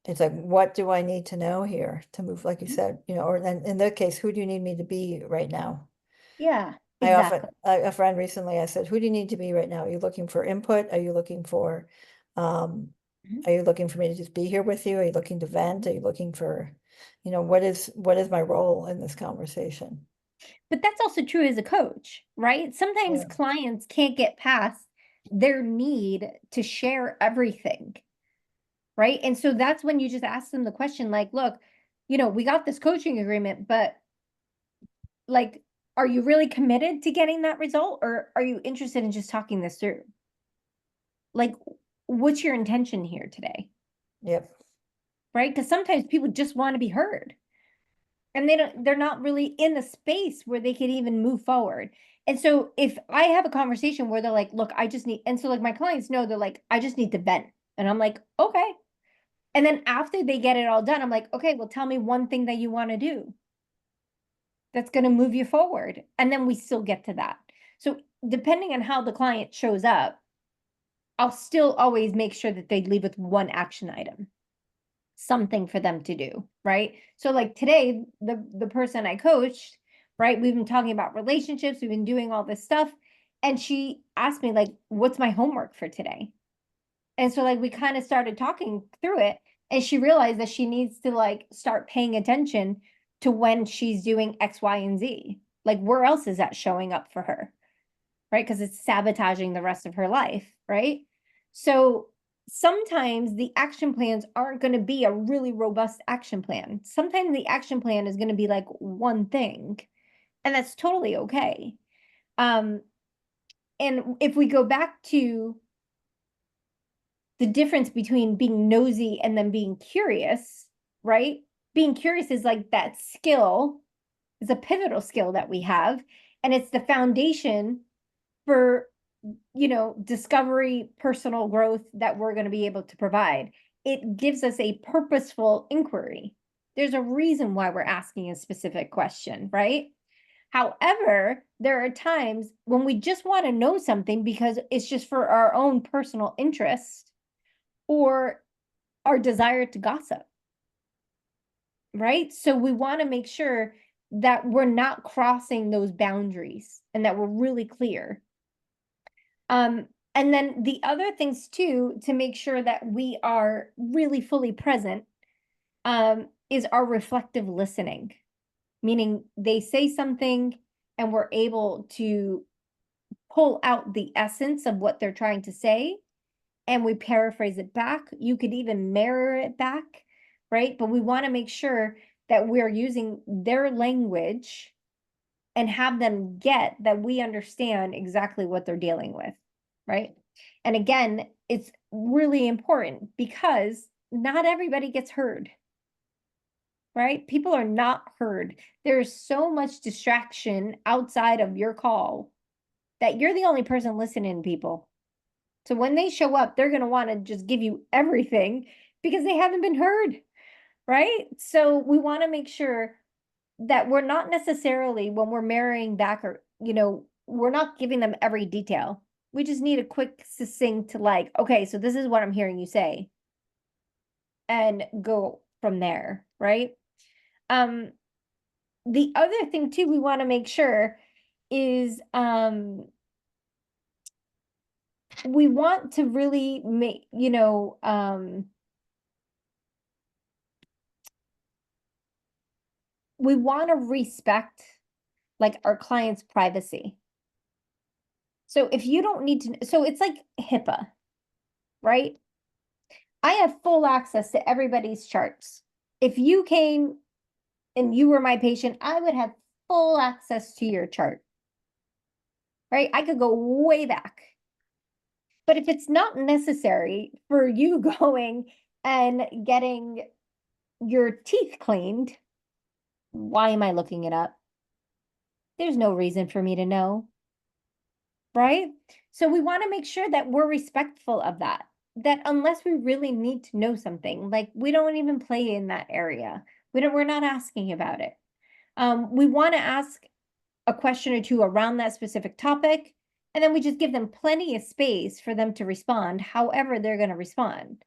it's like, what do I need to know here to move, like you Mhm. said, or then in that case, who do you need me to be right now? Yeah, I often, exactly. a friend recently, I said, who do you need to be right now? Are you looking for input? Are you looking for, um, Mhm. are you looking for me to just be here with you? Are you looking to vent? Are you looking for, what is my role in this conversation? But that's also true as a coach, right? Sometimes Yeah. clients can't get past their need to share everything, right? And so that's when you just ask them the question like, look, we got this coaching agreement, but like, are you really committed to getting that result or are you interested in just talking this through? Like, what's your intention here today? Yep. Right? Because sometimes people just want to be heard. And they're not really in a space where they can even move forward. And so if I have a conversation where they're like, look, I just need, and so like my clients know they're like, I just need to vent. And I'm like, okay. And then after they get it all done, I'm like, okay, well, tell me one thing that you want to do that's going to move you forward. And then we still get to that. So depending on how the client shows up, I'll still always make sure that they leave with one action item, something for them to do, right? So like today, the person I coached, right? We've been talking about relationships, we've been doing all this stuff, and she asked me like, "What's my homework for today?" And so like we kind of started talking through it, and she realized that she needs to like start paying attention to when she's doing X, Y, and Z. Like where else is that showing up for her? Right? Because it's sabotaging the rest of her life, right? So sometimes the action plans aren't going to be a really robust action plan. Sometimes the action plan is going to be like one thing, and that's totally okay. Um, and if we go back to the difference between being nosy and then being curious, right? Being curious is like that skill, is a pivotal skill that we have, and it's the foundation for discovery, personal growth that we're going to be able to provide. It gives us a purposeful inquiry. There's a reason why we're asking a specific question, right? However, there are times when we just want to know something because it's just for our own personal interest or our desire to gossip, right? So we want to make sure that we're not crossing those boundaries and that we're really clear. And then the other things too, to make sure that we are really fully present, is our reflective listening, meaning they say something and we're able to pull out the essence of what they're trying to say and we paraphrase it back. You could even mirror it back, right? But we want to make sure that we're using their language and have them get that we understand exactly what they're dealing with, right? And again, it's really important because not everybody gets heard, right? People are not heard. There's so much distraction outside of your call that you're the only person listening to people. So when they show up, they're going to want to just give you everything because they haven't been heard, right? So we want to make sure that we're not necessarily when we're marrying back or we're not giving them every detail. We just need a quick succinct like, okay, so this is what I'm hearing you say, and go from there, right? The other thing too, we want to make sure is, we want to really make, we want to respect like our clients' privacy. So if you don't need to, so it's like HIPAA, right? I have full access to everybody's charts. If you came and you were my patient, I would have full access to your chart, right? I could go way back. But if it's not necessary for you going and getting your teeth cleaned, why am I looking it up? There's no reason for me to know, right? So we want to make sure that we're respectful of that, that unless we really need to know something, like we don't even play in that area. We're not asking about it. We want to ask a question or two around that specific topic, and then we just give them plenty of space for them to respond however they're going to respond.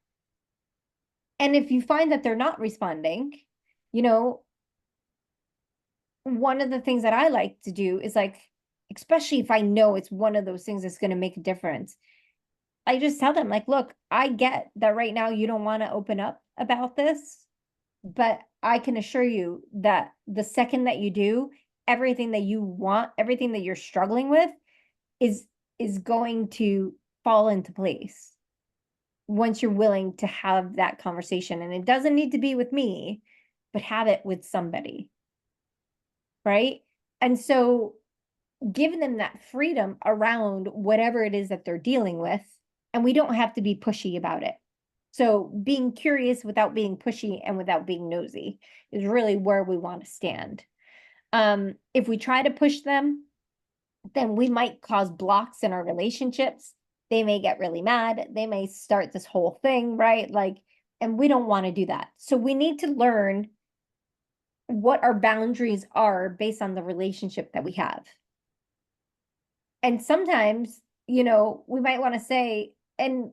And if you find that they're not responding, one of the things that I like to do is like, especially if I know it's one of those things that's going to make a difference, I just tell them like, look, I get that right now you don't want to open up about this, but I can assure you that the second that you do, everything that you want, everything that you're struggling with is going to fall into place once you're willing to have that conversation. And it doesn't need to be with me, but have it with somebody. Right? And so giving them that freedom around whatever it is that they're dealing with, and we don't have to be pushy about it. So being curious without being pushy and without being nosy is really where we want to stand. If we try to push them, then we might cause blocks in our relationships. They may get really mad. They may start this whole thing, right? Like, and we don't want to do that. So we need to learn what our boundaries are based on the relationship that we have. And sometimes, we might want to say, and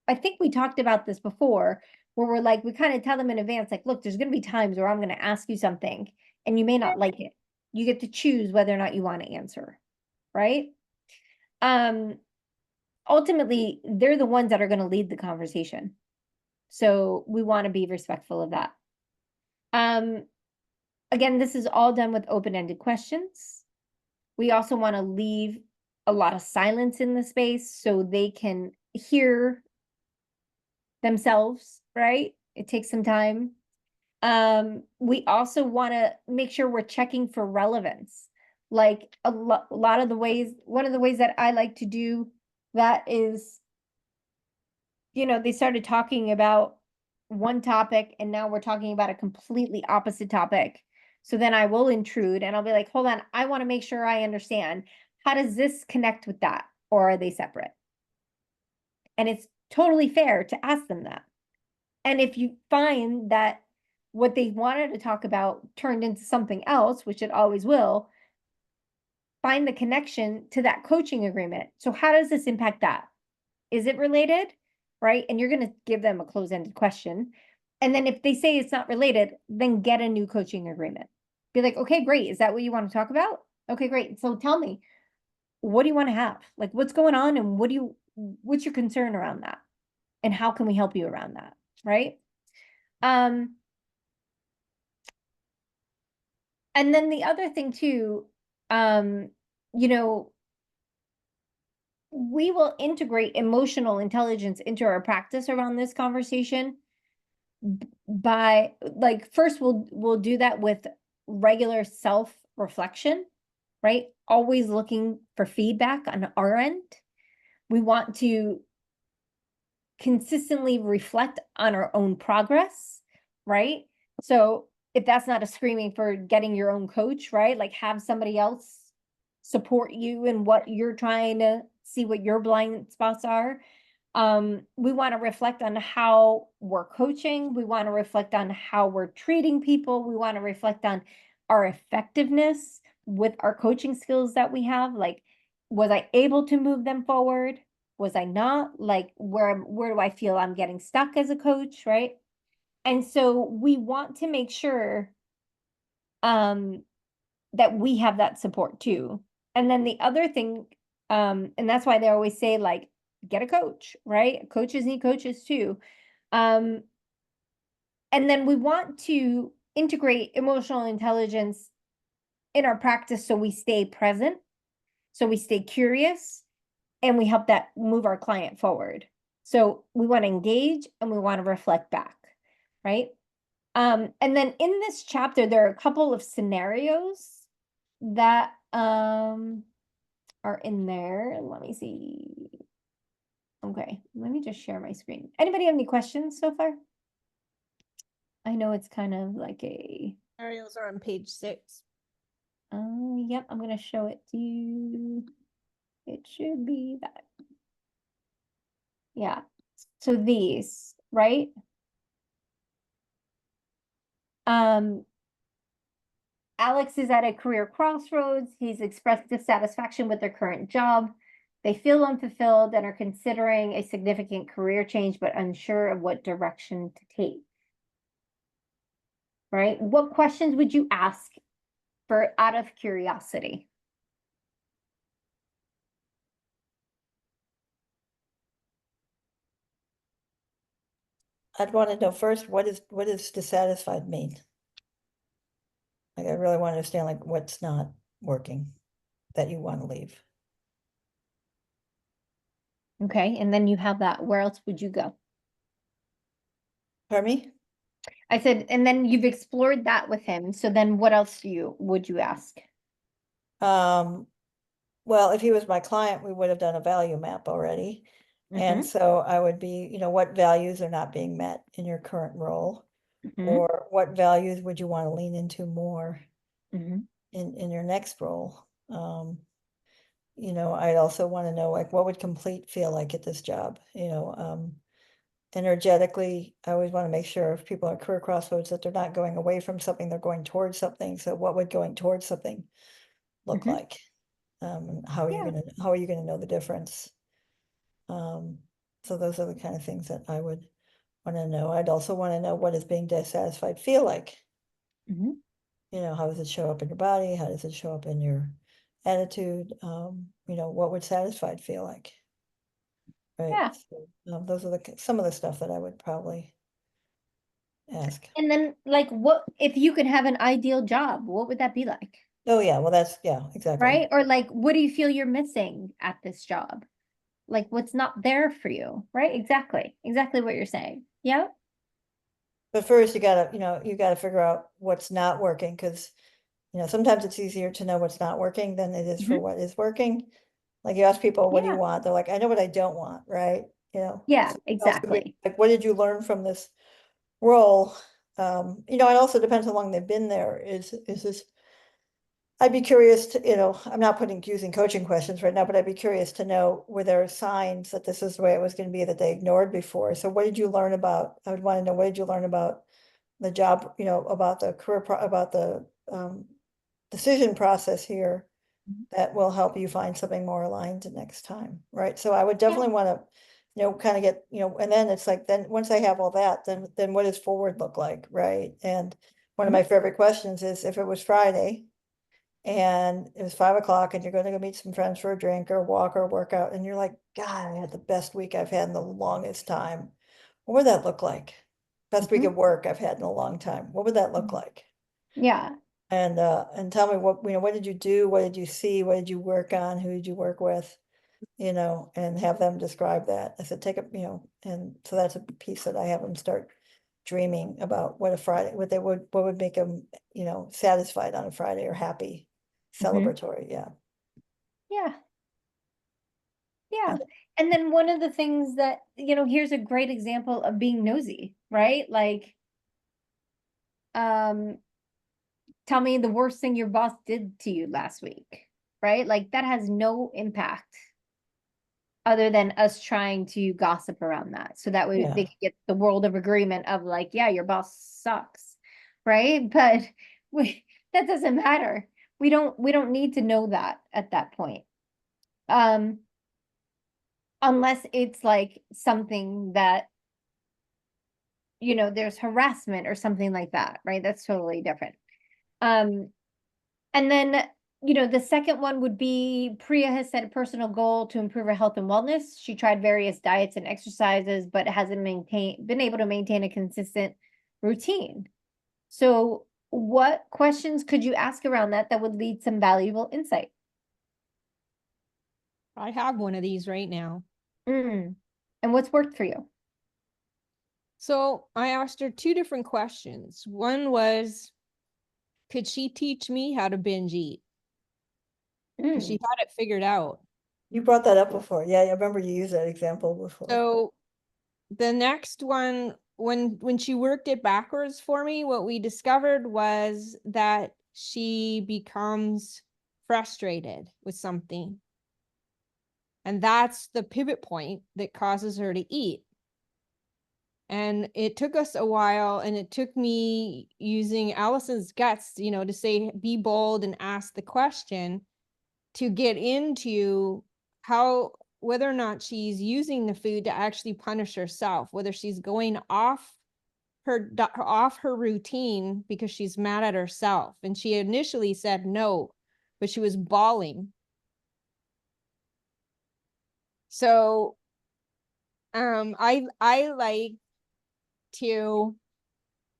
I think we talked about this before, where we're like, we kind of tell them in advance, like, look, there's going to be times where I'm going to ask you something and you may not like it. You get to choose whether or not you want to answer, right? Ultimately, they're the ones that are going to lead the conversation. So we want to be respectful of that. Again, this is all done with open-ended questions. We also want to leave a lot of silence in the space so they can hear themselves, right? It takes some time. We also want to make sure we're checking for relevance. Like a lot of the ways, one of the ways that I like to do that is, they started talking about one topic and now we're talking about a completely opposite topic. So then I will intrude and I'll be like, hold on, I want to make sure I understand. How does this connect with that? Or are they separate? And it's totally fair to ask them that. And if you find that what they wanted to talk about turned into something else, which it always will, find the connection to that coaching agreement. So how does this impact that? Is it related? Right? And you're going to give them a closed-ended question. And then if they say it's not related, then get a new coaching agreement. Be like, okay, great. Is that what you want to talk about? Okay, great. So tell me, what do you want to have? Like, what's going on and what's your concern around that? And how can we help you around that? Right? And then the other thing too, we will integrate emotional intelligence into our practice around this conversation by like, first we'll do that with regular self-reflection, right? Always looking for feedback on our end. We want to consistently reflect on our own progress, right? So if that's not a screaming for getting your own coach, right? Like have somebody else support you in what you're trying to see what your blind spots are. We want to reflect on how we're coaching. We want to reflect on how we're treating people. We want to reflect on our effectiveness with our coaching skills that we have. Like, was I able to move them forward? Was I not? Like, where do I feel I'm getting stuck as a coach, right? And so we want to make sure that we have that support too. And then the other thing, and that's why they always say like, get a coach, right? Coaches need coaches too. And then we want to integrate emotional intelligence in our practice so we stay present, so we stay curious, and we help that move our client forward. So we want to engage and we want to reflect back, right? And then in this chapter, there are a couple of scenarios that are in there. Let me see. Okay, let me just share my screen. Anybody have any questions so far? I know it's kind of like a Scenarios are on page 6. yep, I'm gonna show it to you. It should be that. Yeah. So these, right? Alex is at a career crossroads. He's expressed dissatisfaction with their current job. They feel unfulfilled and are considering a significant career change, but unsure of what direction to take. Right? What questions would you ask for out of curiosity? I'd want to know first, what does dissatisfied mean? Like, I really want to understand like what's not working that you want to leave. Okay, and then you have that. Where else would you go? Pardon me? I said, and then you've explored that with him. So then what else would you ask? Well, if he was my client, we would have done a value map already. And Mhm, so I would be, what values are not being met in your current role? mhm, Or what values would you want to lean into more mhm. in your next role? I'd also want to know like what would complete feel like at this job, energetically. I always want to make sure if people are career crossroads that they're not going away from something, they're going towards something. So what would going towards something look Mhm. like? How are you Yeah. gonna know the difference? So those are the kind of things that I would want to know. I'd also want to know, what does being dissatisfied feel like? Mhm. How does it show up in your body? How does it show up in your attitude? What would satisfied feel like? Right. Yeah. So, those are some of the stuff that I would probably ask. And then like what if you could have an ideal job, what would that be like? Oh, yeah. Well, yeah, exactly. Right? Or like what do you feel you're missing at this job? Like what's not there for you, right? Exactly. Exactly what you're saying. Yeah. But first you gotta figure out what's not working, because sometimes it's easier to know what's not working than it is for Mhm. what is working. Like, you ask people, what do you Yeah. want? They're like, I know what I don't want, right? Yeah, So else could be exactly. like, what did you learn from this role? It also depends how long they've been there. Is this, I'd be curious to, I'm not using coaching questions right now, but I'd be curious to know, were there signs that this is the way it was going to be that they ignored before? So what did you learn about, I would want to know, what did you learn about the job, about the about the decision process here Mhm. that will help you find something more aligned next time, right? So I would Yeah. definitely want to, kind of get, and then it's like, then once I have all that, then what does forward look like, right? And one of Mhm. my favorite questions is, if it was Friday and it was 5 o'clock and you're going to go meet some friends for a drink or walk or workout, and you're like, God, I had the best week I've had in the longest time. What would that look like? Best week Mhm. of work I've had in a long time. What would that look like? Yeah. And tell me, what did you do? What did you see? What did you work on? Who did you work with? And have them describe that. I said, take a, and so that's a piece that I have them start dreaming about, what would make them, satisfied on a Friday, or happy, Mhm. celebratory, yeah. Yeah. Yeah. And And then one of the things that, here's a great example of being nosy, right? Like, um, tell me the worst thing your boss did to you last week, right? Like that has no impact other than us trying to gossip around that. So that way Yeah, they can get the world of agreement of like, yeah, your boss sucks, right? But that doesn't matter. We don't need to know that at that point. Um, unless it's like something that you know, there's harassment or something like that, right? That's totally different. And then, you know, the second one would be Priya has set a personal goal to improve her health and wellness. She tried various diets and exercises, but hasn't been able to maintain a consistent routine. So what questions could you ask around that would lead some valuable insight? I have one of these right now. And what's worked for you? So I asked her two different questions. One was, could she teach me how to binge eat? Because she had it figured out. You brought that up before. Yeah, I remember you used that example before. So the next one, when she worked it backwards for me, what we discovered was that she becomes frustrated with something. And that's the pivot point that causes her to eat. And it took us a while, and it took me using Allison's guts, you know, to say, be bold and ask the question, to get into how, whether or not she's using the food to actually punish herself, whether she's going off her routine because she's mad at herself. And she initially said no, but she was bawling. So I like to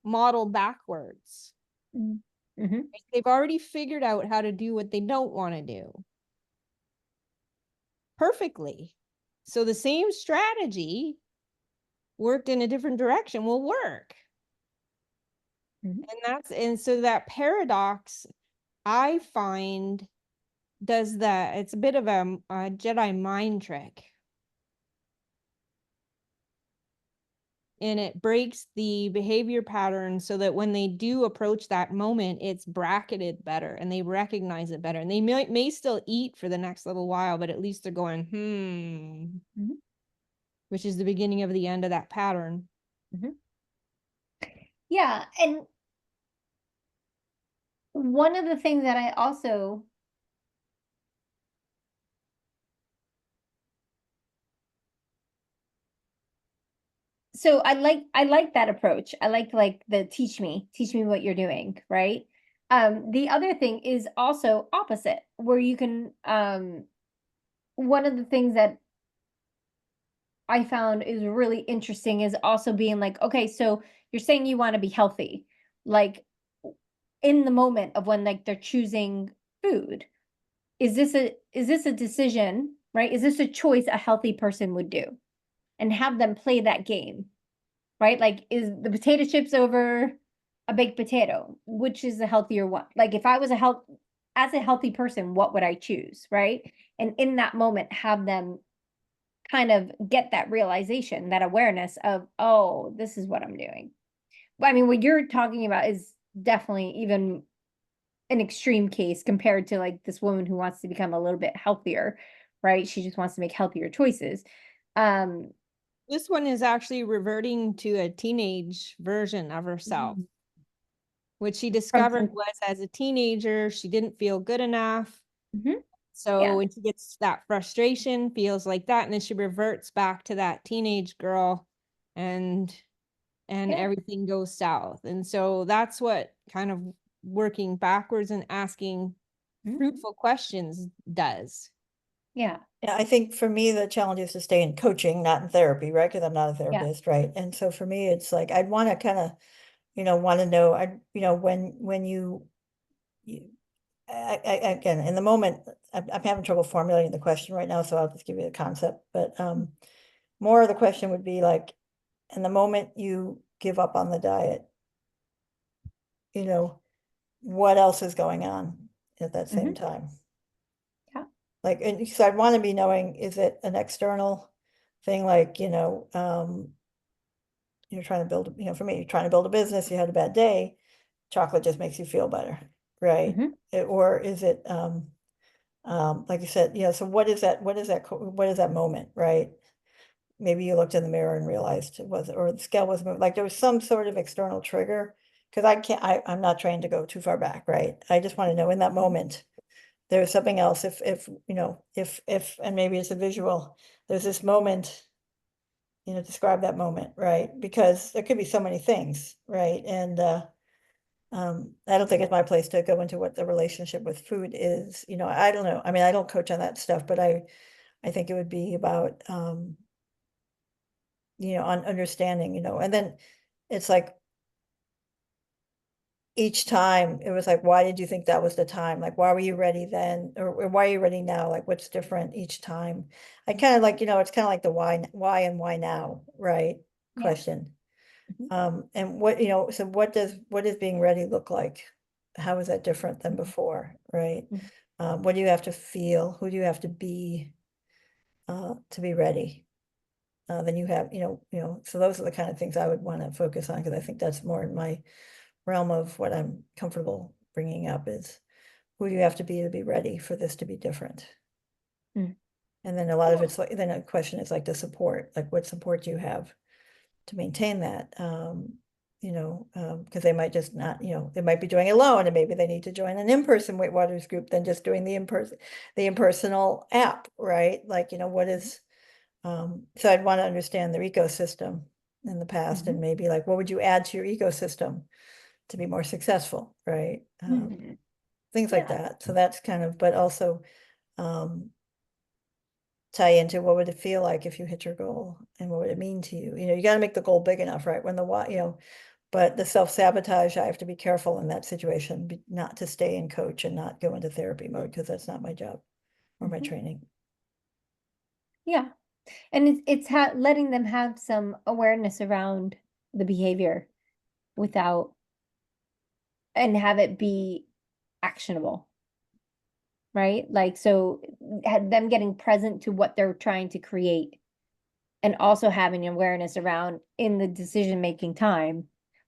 model backwards. Mm-hmm. They've already figured out how to do what they don't want to do perfectly. So the same strategy worked in a different direction will work. And so that paradox, I find, does that. It's a bit of a Jedi mind trick. And it breaks the behavior pattern so that when they do approach that moment, it's bracketed better and they recognize it better. And they may still eat for the next little while, but at least they're going, which is the beginning of the end of that pattern. Yeah. And one of the things that I also so I like that approach. I like the teach me what you're doing, right? The other thing is also opposite, where you can one of the things that I found is really interesting is also being like, okay, so you're saying you want to be healthy, like in the moment of when like they're choosing food. Is this a decision, right? Is this a choice a healthy person would do? And have them play that game, right? Like, is the potato chips over a baked potato? Which is the healthier one? Like, if I was as a healthy person, what would I choose, right? And in that moment, have them kind of get that realization, that awareness of, oh, this is what I'm doing. But I mean, what you're talking about is definitely even an extreme case compared to like this woman who wants to become a little bit healthier, right? She just wants to make healthier choices. This one is actually reverting to a teenage version of herself. What she discovered was, as a teenager, she didn't feel good enough. So when she gets that frustration, feels like that, and then she reverts back to that teenage girl, and everything goes south. And so that's what kind of working backwards and asking fruitful questions does. Yeah, I think for me, the challenge is to stay in coaching, not in therapy, right? Because I'm not a therapist, right? And so for me, it's like, I'd want to kind of, want to know, when you again, in the moment, I'm having trouble formulating the question right now, so I'll just give you the concept. But more of the question would be like, in the moment you give up on the diet, what else is going on at that same time? Like, and so I'd want to be knowing, is it an external thing, like, you're trying to build, for me, you're trying to build a business, you had a bad day, chocolate just makes you feel better, right? Or is it, like you said, so what is that moment, right? Maybe you looked in the mirror and realized it was, or the scale was moving, like there was some sort of external trigger, because I'm not trained to go too far back, right? I just want to know in that moment, there's something else, if, and maybe it's a visual, there's this moment describe that moment, right? Because there could be so many things, right? And I don't think it's my place to go into what the relationship with food is. I don't know. I mean, I don't coach on that stuff, but I think it would be about on understanding, and then it's like each time it was like, why did you think that was the time? Like, why were you ready then? Or why are you ready now? Like, what's different each time? I kind of like, it's kind of like the why and why now, right? Yeah. Question. Mhm. And so what does being ready look like? How is that different than before, right? Mhm. What do you have to feel? Who do you have to be to be ready? Then you have, so those are the kind of things I would want to focus on, because I think that's more in my realm of what I'm comfortable bringing up is who do you have to be ready for this to be different? Mm. And then a lot of it's like, then a question is like the support, like what support do you have to maintain that? Because they might just not, they might be doing it alone, and maybe they need to join an in-person Weight Watchers group than just doing the impersonal app, right? Like, what is, so I'd want to understand their ecosystem in the past, and Mhm. maybe like, what would you add to your ecosystem to be more successful, right? Mhm. Things like Yeah. that. So that's kind of, but also tie into what would it feel like if you hit your goal, and what would it mean to you? You got to make the goal big enough, right? When the why, but the self-sabotage, I have to be careful in that situation, not to stay in coach and not go into therapy mode, because that's not my job or my Mhm. training. Yeah. And it's letting them have some awareness around the behavior without, and have it be actionable, right? Like, so had them getting present to what they're trying to create, and also having awareness around in the decision-making time,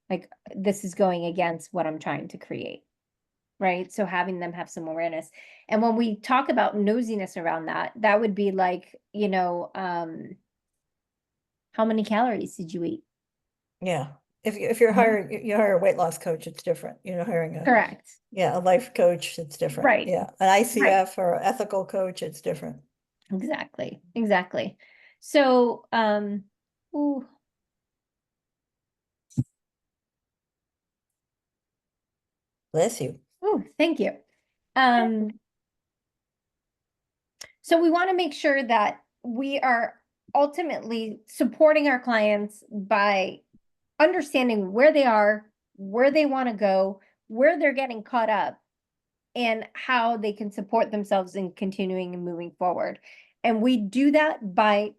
like, this is going against what I'm trying to create, right? So having them have some awareness. And when we talk about nosiness around that, that would be like, how many calories did you eat? Yeah. If you're Mhm. hiring, you hire a weight loss coach, it's different. Hiring Correct. a life coach, it's different. Right. Yeah. An Right. ICF or ethical coach, it's different. Exactly. Exactly. So, ooh, Bless you. ooh, thank you. Um, so we want to make sure that we are ultimately supporting our clients by understanding where they are, where they want to go, where they're getting caught up, and how they can support themselves in continuing and moving forward. And we do that by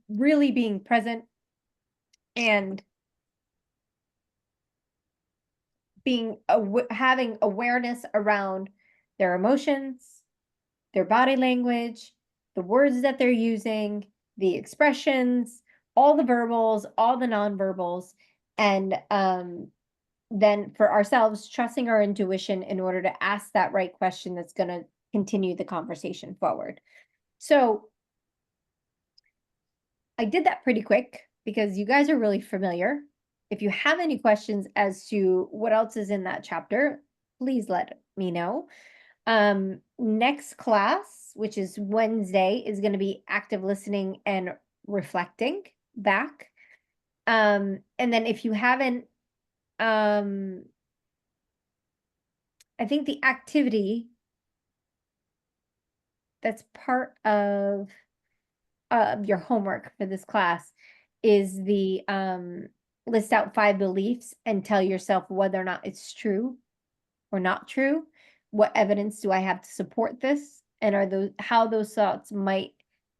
really being present and having awareness around their emotions, their body language, the words that they're using, the expressions, all the verbals, all the nonverbals, and then for ourselves, trusting our intuition in order to ask that right question that's going to continue the conversation forward. So I did that pretty quick because you guys are really familiar. If you have any questions as to what else is in that chapter, please let me know. Next class, which is Wednesday, is going to be active listening and reflecting back. And then if you haven't, I think the activity that's part of your homework for this class is the list out 5 beliefs and tell yourself whether or not it's true or not true. What evidence do I have to support this? And are those how those thoughts might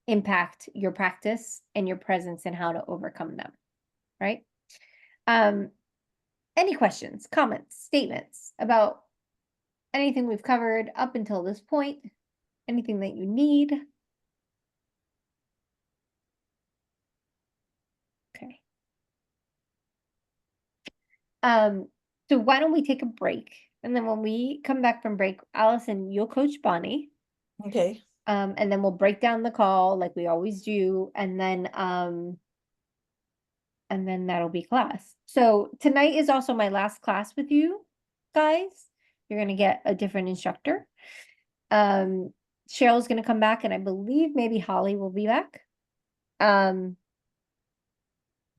impact your practice and your presence and how to overcome them, right? Um, any questions, comments, statements about anything we've covered up until this point? Anything that you need? Okay. So why don't we take a break? And then when we come back from break, Allison, you'll coach Bonnie. Okay. And then we'll break down the call like we always do. And then that'll be class. So tonight is also my last class with you guys. You're gonna get a different instructor. Cheryl's gonna come back, and I believe maybe Holly will be back. Um,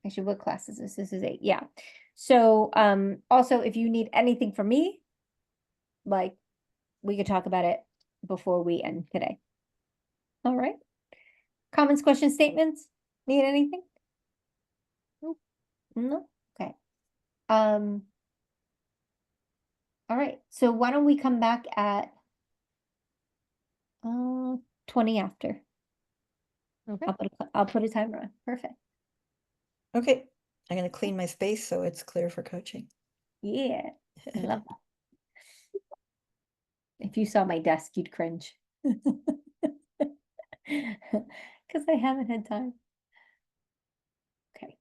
Actually, what class is this? This is 8, yeah. So, also, if you need anything from me, like, we could talk about it before we end today. All right. Comments, questions, statements? Need anything? Nope. No? Okay. All right, so why don't we come back at 20 after? Okay. I'll put a timer on. Perfect. Okay, I'm gonna clean my space so it's clear for coaching. Yeah, I love that. If you saw my desk, you'd cringe. Because I haven't had time. Okay.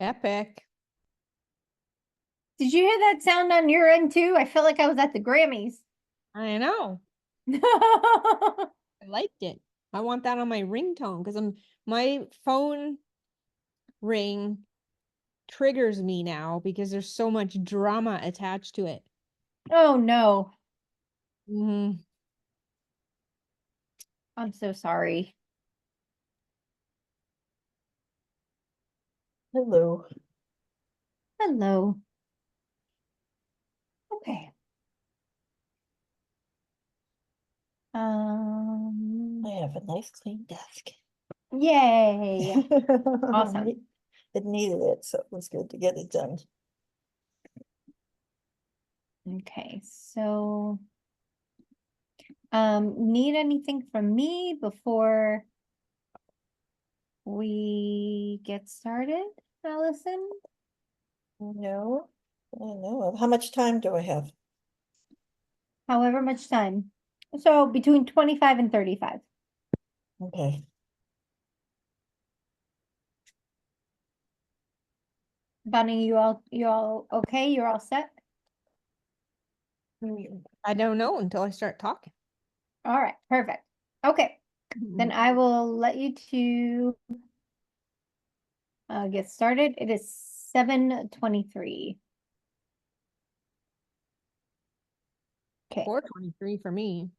Epic. Did you hear that sound on your end too? I felt like I was at the Grammys. I know. I liked it. I want that on my ringtone because my phone ring triggers me now because there's so much drama attached to it. Oh no, Mhm. I'm so sorry. Hello. Hello. Okay. I have a nice clean desk. Yay. Awesome. It needed it, so it was good to get it done. Okay, so need anything from me before we get started, Allison? No, I don't know. How much time do I have? However much time. So between 25 and 35. Okay. Bonnie, you all okay? You're all set? I don't know until I start talking. All right, perfect. Okay, then I will let you two get started. It is 7:23. Okay, 4:23 for me.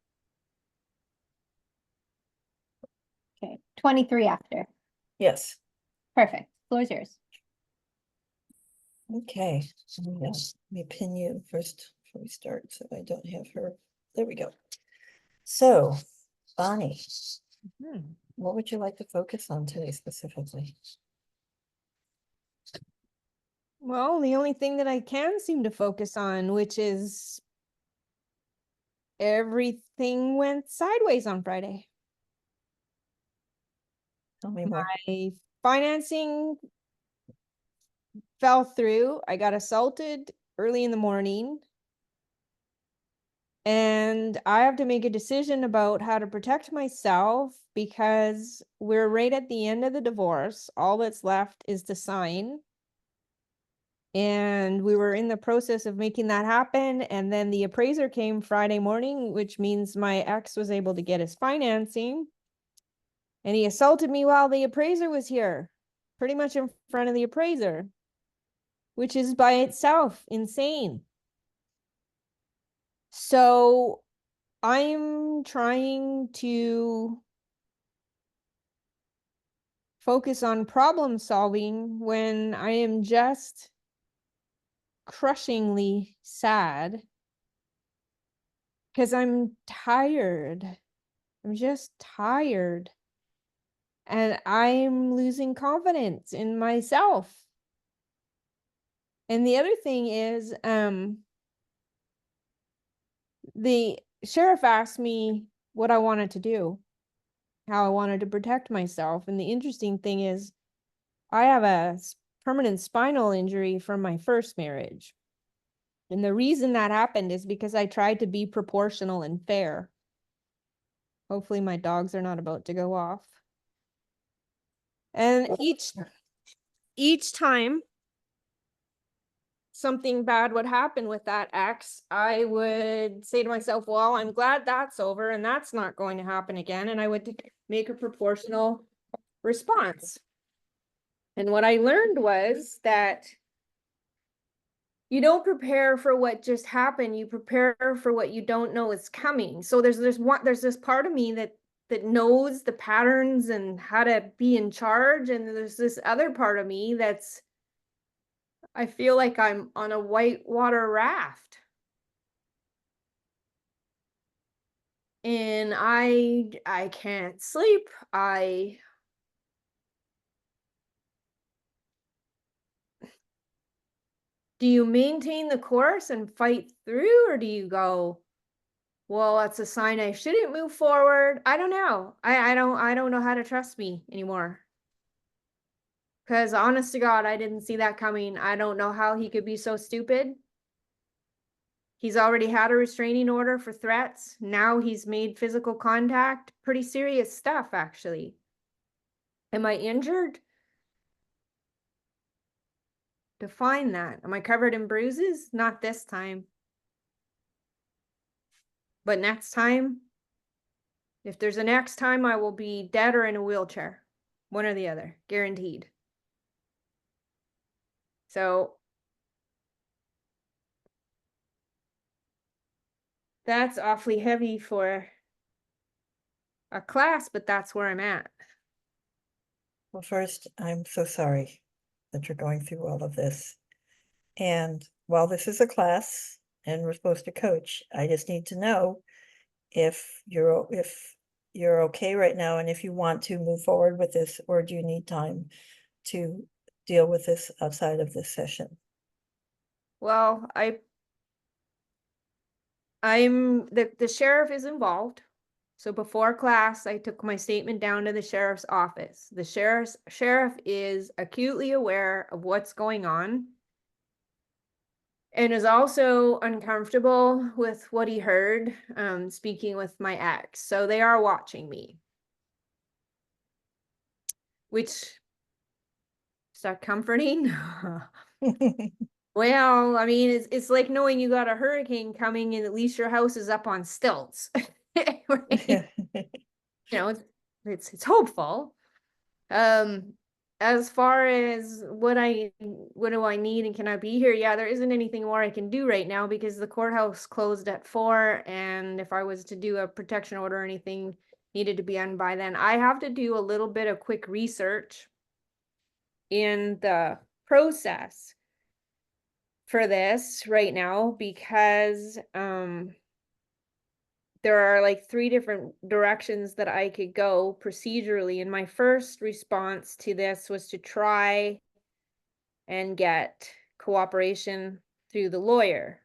okay, 23 after. Yes. Perfect. Floor is yours. Okay. Let me pin you first before we start, so I don't have her. There we go. So, Bonnie, Mhm. what would you like to focus on today specifically? Well, the only thing that I can seem to focus on, which is everything went sideways on Friday. Tell me more. My financing fell through. I got assaulted early in the morning. And I have to make a decision about how to protect myself because we're right at the end of the divorce. All that's left is to sign. And we were in the process of making that happen. And then the appraiser came Friday morning, which means my ex was able to get his financing. And he assaulted me while the appraiser was here, pretty much in front of the appraiser, which is by itself insane. So I'm trying to focus on problem solving when I am just crushingly sad because I'm tired. I'm just tired. And I'm losing confidence in myself. And the other thing is, the sheriff asked me what I wanted to do, how I wanted to protect myself. And the interesting thing is, I have a permanent spinal injury from my first marriage. And the reason that happened is because I tried to be proportional and fair. Hopefully my dogs are not about to go off. And each time something bad would happen with that ex, I would say to myself, well, I'm glad that's over and that's not going to happen again. And I would make a proportional response. And what I learned was that you don't prepare for what just happened, you prepare for what you don't know is coming. So there's this part of me that knows the patterns and how to be in charge, and there's this other part of me that's, I feel like I'm on a whitewater raft. And I can't sleep. Do you maintain the course and fight through, or do you go, well, that's a sign I shouldn't move forward? I don't know. I don't know how to trust me anymore. Because honest to God, I didn't see that coming. I don't know how he could be so stupid. He's already had a restraining order for threats. Now he's made physical contact. Pretty serious stuff, actually. Am I injured? to find that. Am I covered in bruises? Not this time. But next time, if there's a next time, I will be dead or in a wheelchair. One or the other, guaranteed. So that's awfully heavy for a class, but that's where I'm at. Well, first, I'm so sorry that you're going through all of this. And while this is a class and we're supposed to coach, I just need to know if you're okay right now and if you want to move forward with this, or do you need time to deal with this outside of this session? Well, I'm the sheriff is involved. So before class, I took my statement down to the sheriff's office. The sheriff is acutely aware of what's going on and is also uncomfortable with what he heard speaking with my ex. So they are watching me. Which is that comforting? Well, I mean, it's like knowing you got a hurricane coming and at least your house is up on stilts. Right? You know, it's hopeful. As far as what do I need and can I be here? Yeah, there isn't anything more I can do right now because the courthouse closed at 4, and if I was to do a protection order or anything needed to be done by then. I have to do a little bit of quick research in the process for this right now because there are like 3 different directions that I could go procedurally. And my first response to this was to try and get cooperation through the lawyer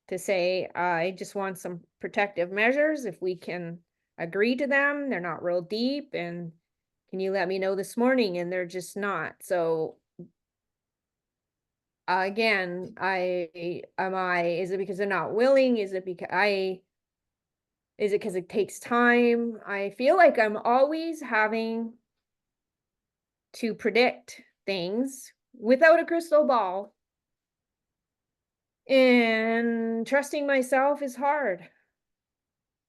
to say, I just want some protective measures. If we can agree to them, they're not real deep. And can you let me know this morning? And they're just not. So again, is it because they're not willing? Is it because it takes time? I feel like I'm always having to predict things without a crystal ball. And trusting myself is hard.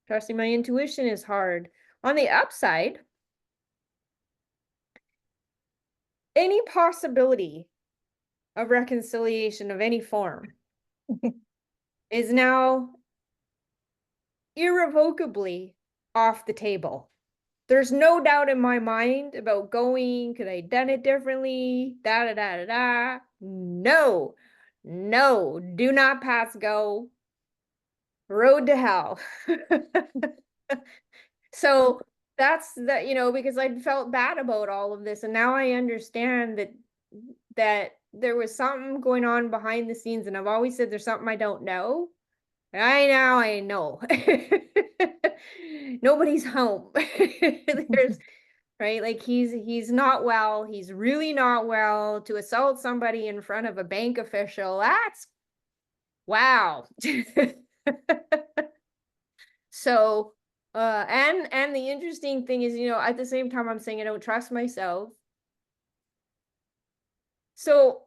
Trusting my intuition is hard. On the upside, any possibility of reconciliation of any form is now irrevocably off the table. There's no doubt in my mind about going. Could I have done it differently? Da da da da da. No, do not pass go. Road to hell. So that's that, because I felt bad about all of this, and now I understand that there was something going on behind the scenes, and I've always said there's something I don't know. I know. Nobody's home. There's right, like he's not well. He's really not well. To assault somebody in front of a bank official, that's wow. So and the interesting thing is, at the same time I'm saying I don't trust myself. So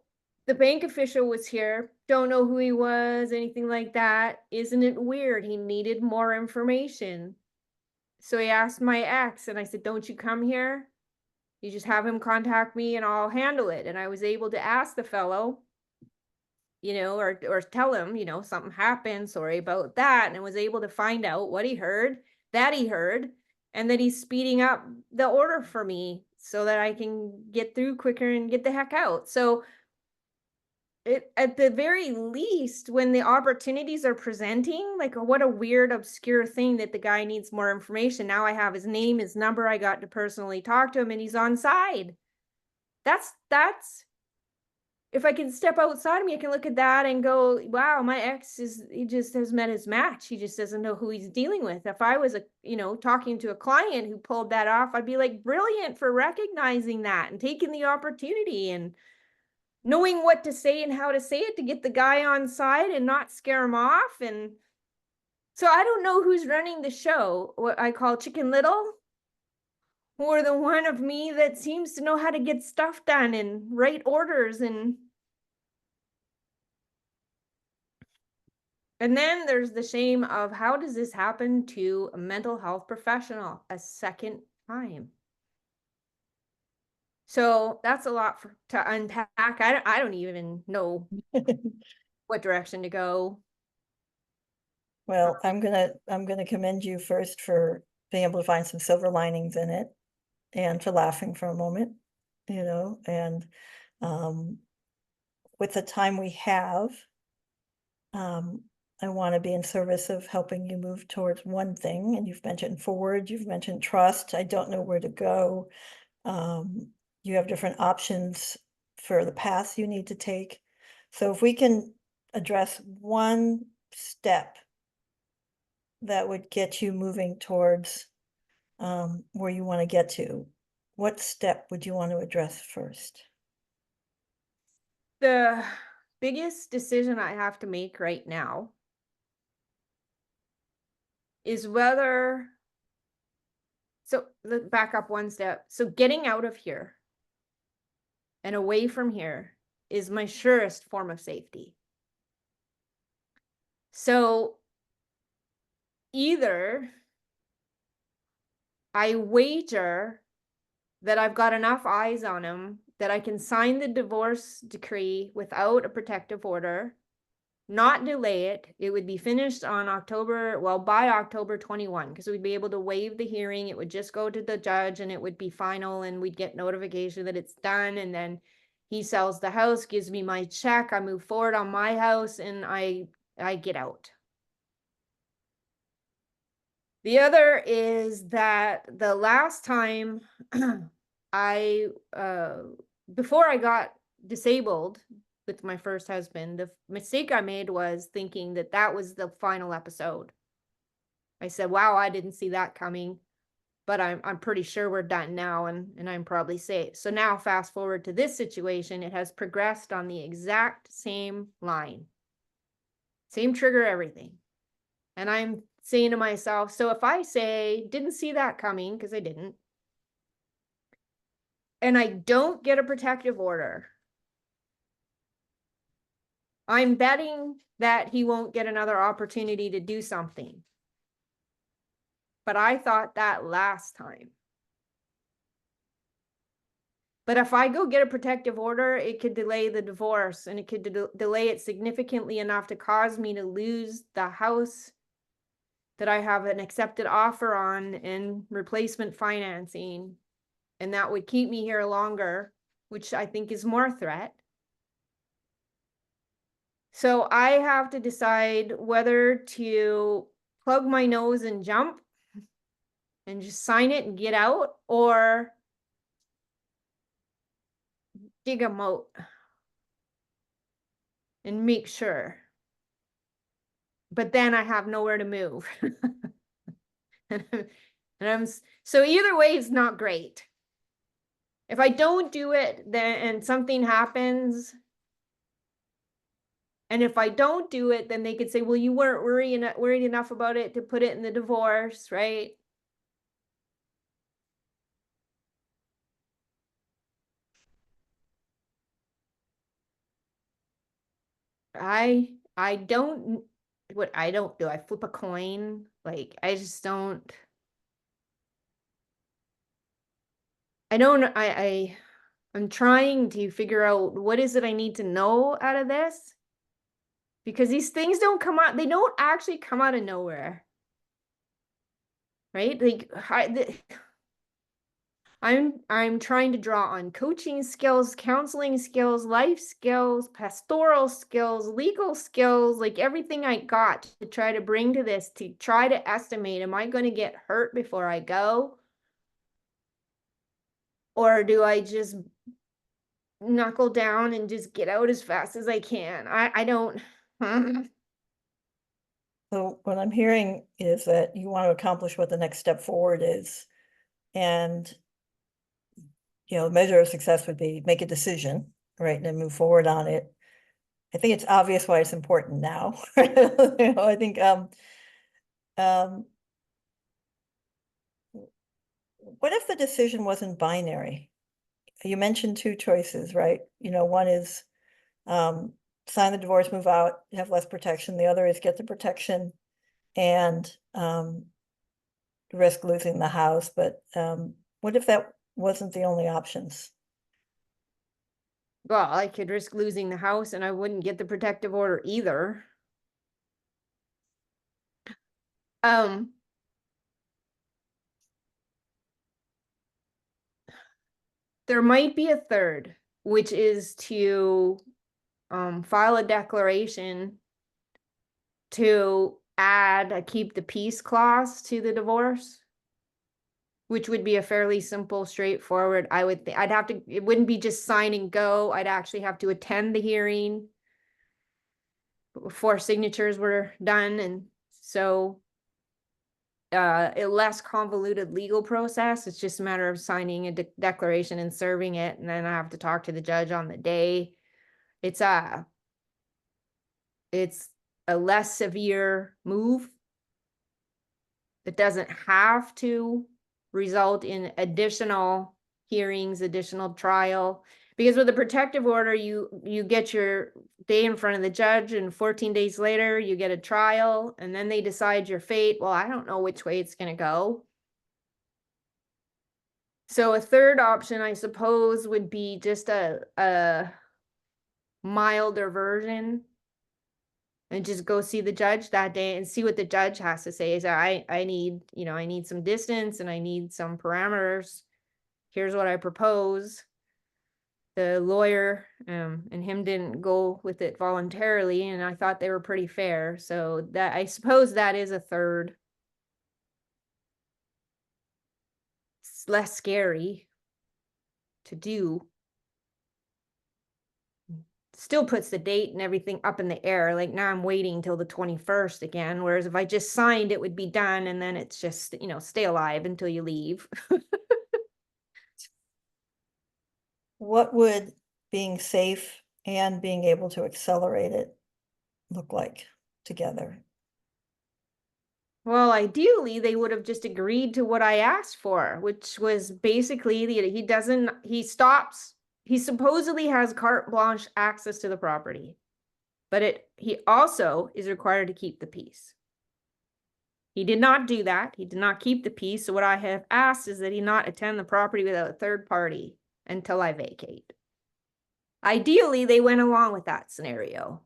the bank official was here, don't know who he was, anything like that. Isn't it weird? He needed more information. So he asked my ex, and I said, don't you come here? You just have him contact me and I'll handle it. And I was able to ask the fellow, or tell him, something happened, sorry about that. And I was able to find out what he heard, and that he's speeding up the order for me so that I can get through quicker and get the heck out. So at the very least, when the opportunities are presenting, like, what a weird, obscure thing that the guy needs more information. Now I have his name, his number, I got to personally talk to him, and he's on side. That's if I can step outside of me, I can look at that and go, wow, my ex he just has met his match. He just doesn't know who he's dealing with. If I was talking to a client who pulled that off, I'd be like, brilliant for recognizing that and taking the opportunity and knowing what to say and how to say it to get the guy on side and not scare him off. And so I don't know who's running the show, what I call Chicken Little, or the one of me that seems to know how to get stuff done and write orders and And then there's the shame of how does this happen to a mental health professional a second time? So that's a lot to unpack. I don't even know what direction to go. Well, I'm gonna commend you first for being able to find some silver linings in it and for laughing for a moment, and with the time we have, I want to be in service of helping you move towards one thing. And you've mentioned forward, you've mentioned trust. I don't know where to go. You have different options for the path you need to take. So if we can address one step that would get you moving towards where you want to get to, what step would you want to address first? The biggest decision I have to make right now is whether, so let's back up one step. So getting out of here and away from here is my surest form of safety. So either I wager that I've got enough eyes on him that I can sign the divorce decree without a protective order, not delay it. It would be finished on by October 21, because we'd be able to waive the hearing. It would just go to the judge and it would be final, and we'd get notification that it's done. And then he sells the house, gives me my check, I move forward on my house, and I get out. The other is that the last time before I got disabled with my first husband, the mistake I made was thinking that that was the final episode. I said, wow, I didn't see that coming, but I'm pretty sure we're done now, and I'm probably safe. So now fast forward to this situation, it has progressed on the exact same line. Same trigger, everything. And I'm saying to myself, so if I say, didn't see that coming, because I didn't, and I don't get a protective order, I'm betting that he won't get another opportunity to do something. But I thought that last time. But if I go get a protective order, it could delay the divorce, and it could delay it significantly enough to cause me to lose the house that I have an accepted offer on in replacement financing. And that would keep me here longer, which I think is more threat. So I have to decide whether to plug my nose and jump and just sign it and get out, or dig a moat and make sure. But then I have nowhere to move. So either way, it's not great. If I don't do it, then and something happens, and if I don't do it, then they could say, well, you weren't worried enough about it to put it in the divorce, right? I don't, what I don't do, I flip a coin. Like, I just don't, I'm trying to figure out what is it I need to know out of this, because these things don't come out, they don't actually come out of nowhere, right? Like, I'm trying to draw on coaching skills, counseling skills, life skills, pastoral skills, legal skills, like everything I got to try to bring to this, to try to estimate, am I going to get hurt before I go? Or do I just knuckle down and just get out as fast as I can? I don't. So what I'm hearing is that you want to accomplish what the next step forward is. And, the measure of success would be make a decision, right, and then move forward on it. I think it's obvious why it's important now. I think what if the decision wasn't binary? You mentioned two choices, right? One is sign the divorce, move out, have less protection. The other is get the protection and risk losing the house. But what if that wasn't the only options? Well, I could risk losing the house and I wouldn't get the protective order either. There might be a third, which is to file a declaration to add a keep the peace clause to the divorce, which would be a fairly simple, straightforward, I would think, it wouldn't be just sign and go. I'd actually have to attend the hearing before signatures were done. And so a less convoluted legal process. It's just a matter of signing a declaration and serving it. And then I have to talk to the judge on the day. It's a less severe move. It doesn't have to result in additional hearings, additional trial. Because with a protective order, you get your day in front of the judge, and 14 days later, you get a trial, and then they decide your fate. Well, I don't know which way it's going to go. So a third option, I suppose, would be just a milder version, and just go see the judge that day and see what the judge has to say. Is I need, I need some distance and I need some parameters. Here's what I propose. The lawyer and him didn't go with it voluntarily, and I thought they were pretty fair. So that, I suppose, that is a third. It's less scary to do. Still puts the date and everything up in the air. Like, now I'm waiting till the 21st again. Whereas if I just signed, it would be done. And then it's just, stay alive until you leave. What would being safe and being able to accelerate it look like together? Well, ideally, they would have just agreed to what I asked for, which was basically he supposedly has carte blanche access to the property, but he also is required to keep the peace. He did not do that. He did not keep the peace. So what I have asked is that he not attend the property without a third party until I vacate. Ideally, they went along with that scenario.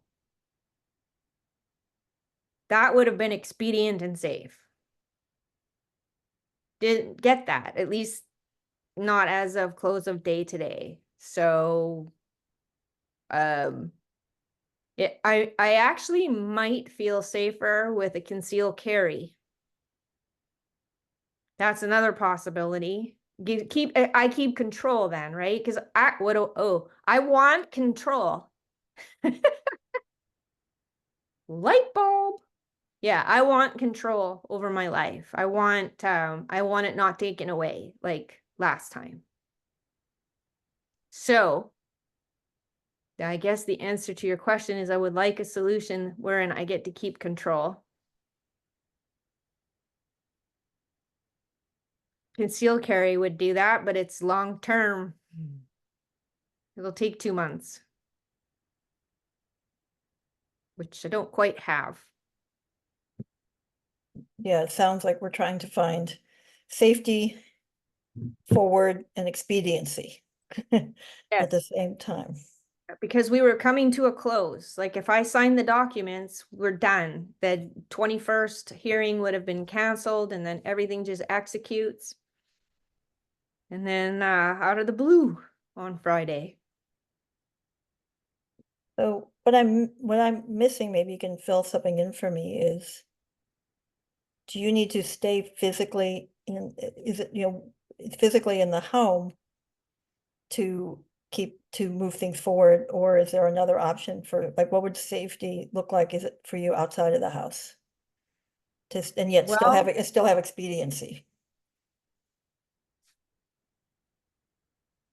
That would have been expedient and safe. Didn't get that, at least not as of close of day today. So I actually might feel safer with a concealed carry. That's another possibility. I keep control then, right? Because I want control. Light bulb. Yeah, I want control over my life. I want it not taken away like last time. So I guess the answer to your question is I would like a solution wherein I get to keep control. Concealed carry would do that, but it's long term. It'll take 2 months, which I don't quite have. Yeah, it sounds like we're trying to find safety forward and expediency at the same time. Because we were coming to a close. Like, if I signed the documents, we're done. The 21st hearing would have been canceled, and then everything just executes. And then out of the blue on Friday. So what I'm missing, maybe you can fill something in for me, is do you need to stay physically physically in the home to move things forward, or is there another option for, like, what would safety look like? Is it for you outside of the house? And yet still have expediency.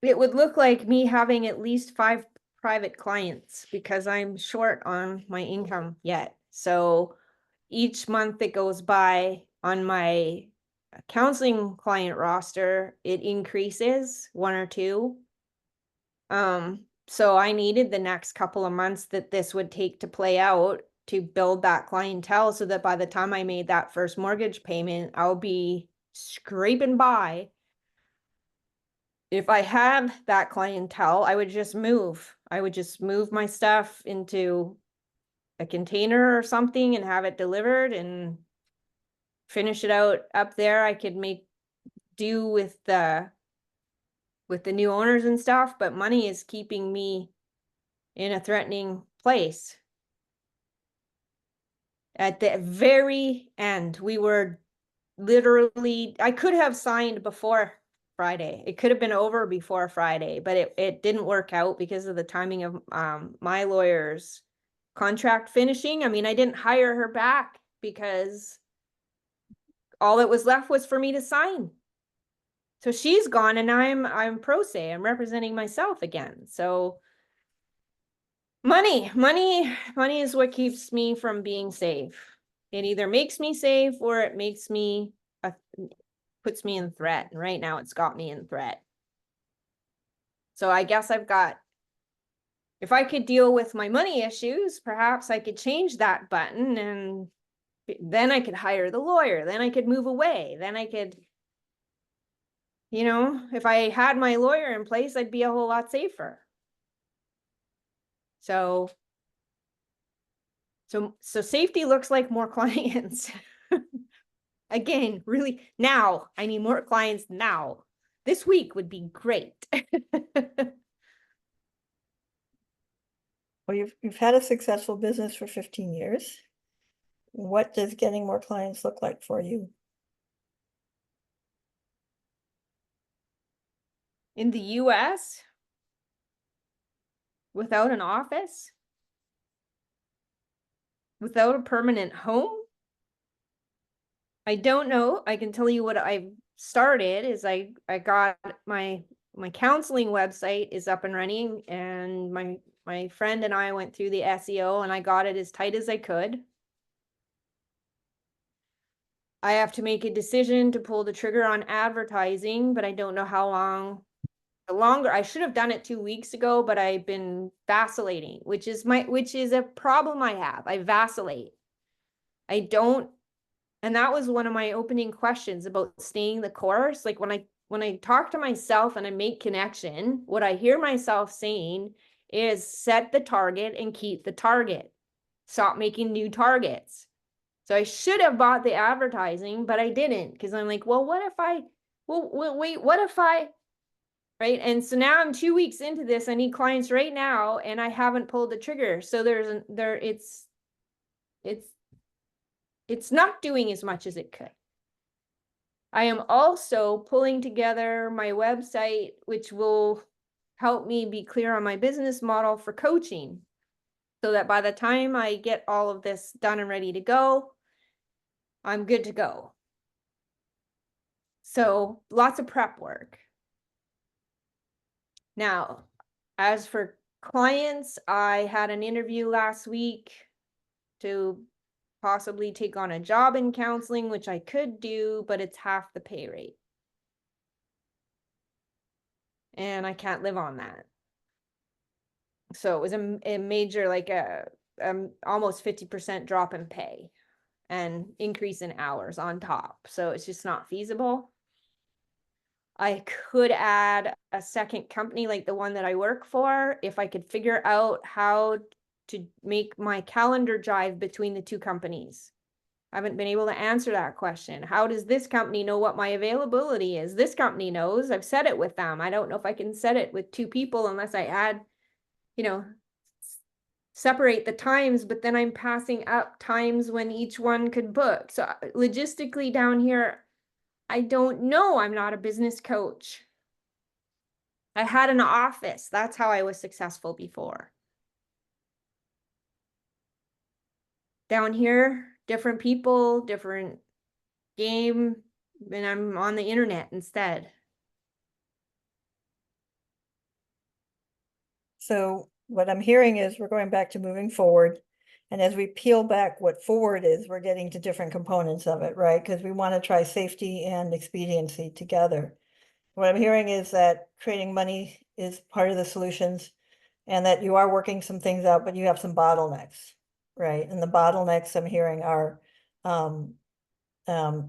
It would look like me having at least 5 private clients because I'm short on my income yet. So each month that goes by on my counseling client roster, it increases 1 or 2. So I needed the next couple of months that this would take to play out to build that clientele so that by the time I made that first mortgage payment, I'll be scraping by. If I had that clientele, I would just move. I would just move my stuff into a container or something and have it delivered and finish it out up there. I could make do with the new owners and stuff, but money is keeping me in a threatening place. At the very end, we were literally, I could have signed before Friday. It could have been over before Friday, but it didn't work out because of the timing of my lawyer's contract finishing. I mean, I didn't hire her back because all that was left was for me to sign. So she's gone and I'm pro se. I'm representing myself again. So money is what keeps me from being safe. It either makes me safe or it makes me puts me in threat. And right now it's got me in threat. So I guess if I could deal with my money issues, perhaps I could change that button and then I could hire the lawyer. Then I could move away. Then I could, if I had my lawyer in place, I'd be a whole lot safer. So safety looks like more clients. Again, really, now I need more clients now. This week would be great. Well, you've had a successful business for 15 years. What does getting more clients look like for you? In the US, without an office, without a permanent home, I don't know. I can tell you what I've started is I got my counseling website is up and running, and my friend and I went through the SEO and I got it as tight as I could. I have to make a decision to pull the trigger on advertising, but I don't know how long. The longer I should have done it 2 weeks ago, but I've been vacillating, which is a problem I have. I vacillate. I don't, and that was one of my opening questions about staying the course. Like when I talk to myself and I make connection, what I hear myself saying is set the target and keep the target. Stop making new targets. So I should have bought the advertising, but I didn't because I'm like, well, what if I, right? And so now I'm 2 weeks into this. I need clients right now and I haven't pulled the trigger. So it's not doing as much as it could. I am also pulling together my website, which will help me be clear on my business model for coaching so that by the time I get all of this done and ready to go, I'm good to go. So lots of prep work. Now, as for clients, I had an interview last week to possibly take on a job in counseling, which I could do, but it's half the pay rate. And I can't live on that. So it was a major, like almost 50% drop in pay and increase in hours on top. So it's just not feasible. I could add a second company like the one that I work for if I could figure out how to make my calendar jive between the two companies. I haven't been able to answer that question. How does this company know what my availability is? This company knows. I've set it with them. I don't know if I can set it with two people unless I add, separate the times, but then I'm passing up times when each one could book. So logistically down here, I don't know. I'm not a business coach. I had an office. That's how I was successful before. Down here, different people, different game, and I'm on the internet instead. So what I'm hearing is we're going back to moving forward. And as we peel back what forward is, we're getting to different components of it, right? Because we want to try safety and expediency together. What I'm hearing is that creating money is part of the solutions and that you are working some things out, but you have some bottlenecks, right? And the bottlenecks I'm hearing are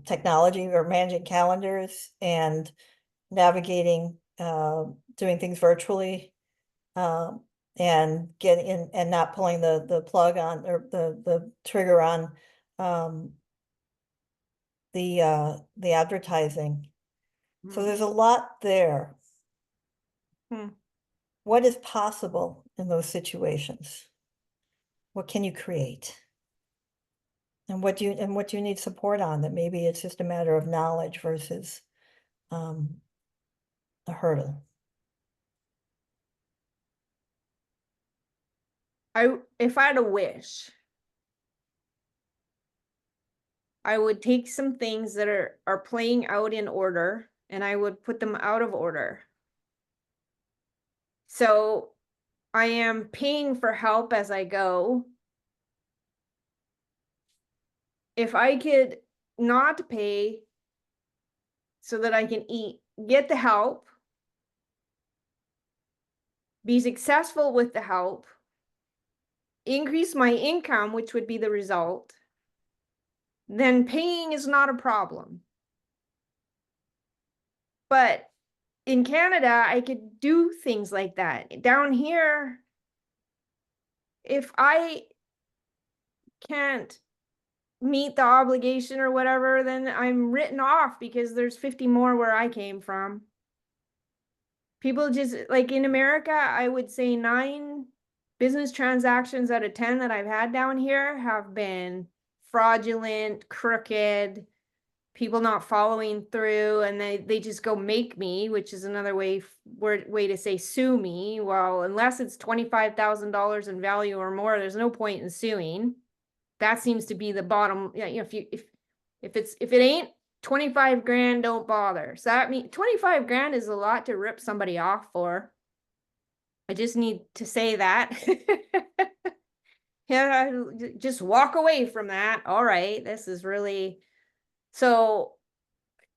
technology or managing calendars and navigating, doing things virtually, and getting in and not pulling the plug on or the trigger on the advertising. So there's a lot there. Hmm. What is possible in those situations? What can you create? And what do you need support on, that maybe it's just a matter of knowledge versus a hurdle? If I had a wish, I would take some things that are playing out in order and I would put them out of order. So I am paying for help as I go. If I could not pay so that I can get the help, be successful with the help, increase my income, which would be the result, then paying is not a problem. But in Canada, I could do things like that. Down here, if I can't meet the obligation or whatever, then I'm written off because there's 50 more where I came from. People just, like in America, I would say 9 business transactions out of 10 that I've had down here have been fraudulent, crooked, people not following through, and they just go make me, which is another way to say sue me. Well, unless it's $25,000 in value or more, there's no point in suing. That seems to be the bottom. Yeah, you know, if it ain't 25 grand, don't bother. So that means 25 grand is a lot to rip somebody off for. I just need to say that. Yeah, just walk away from that. All right, this is really, so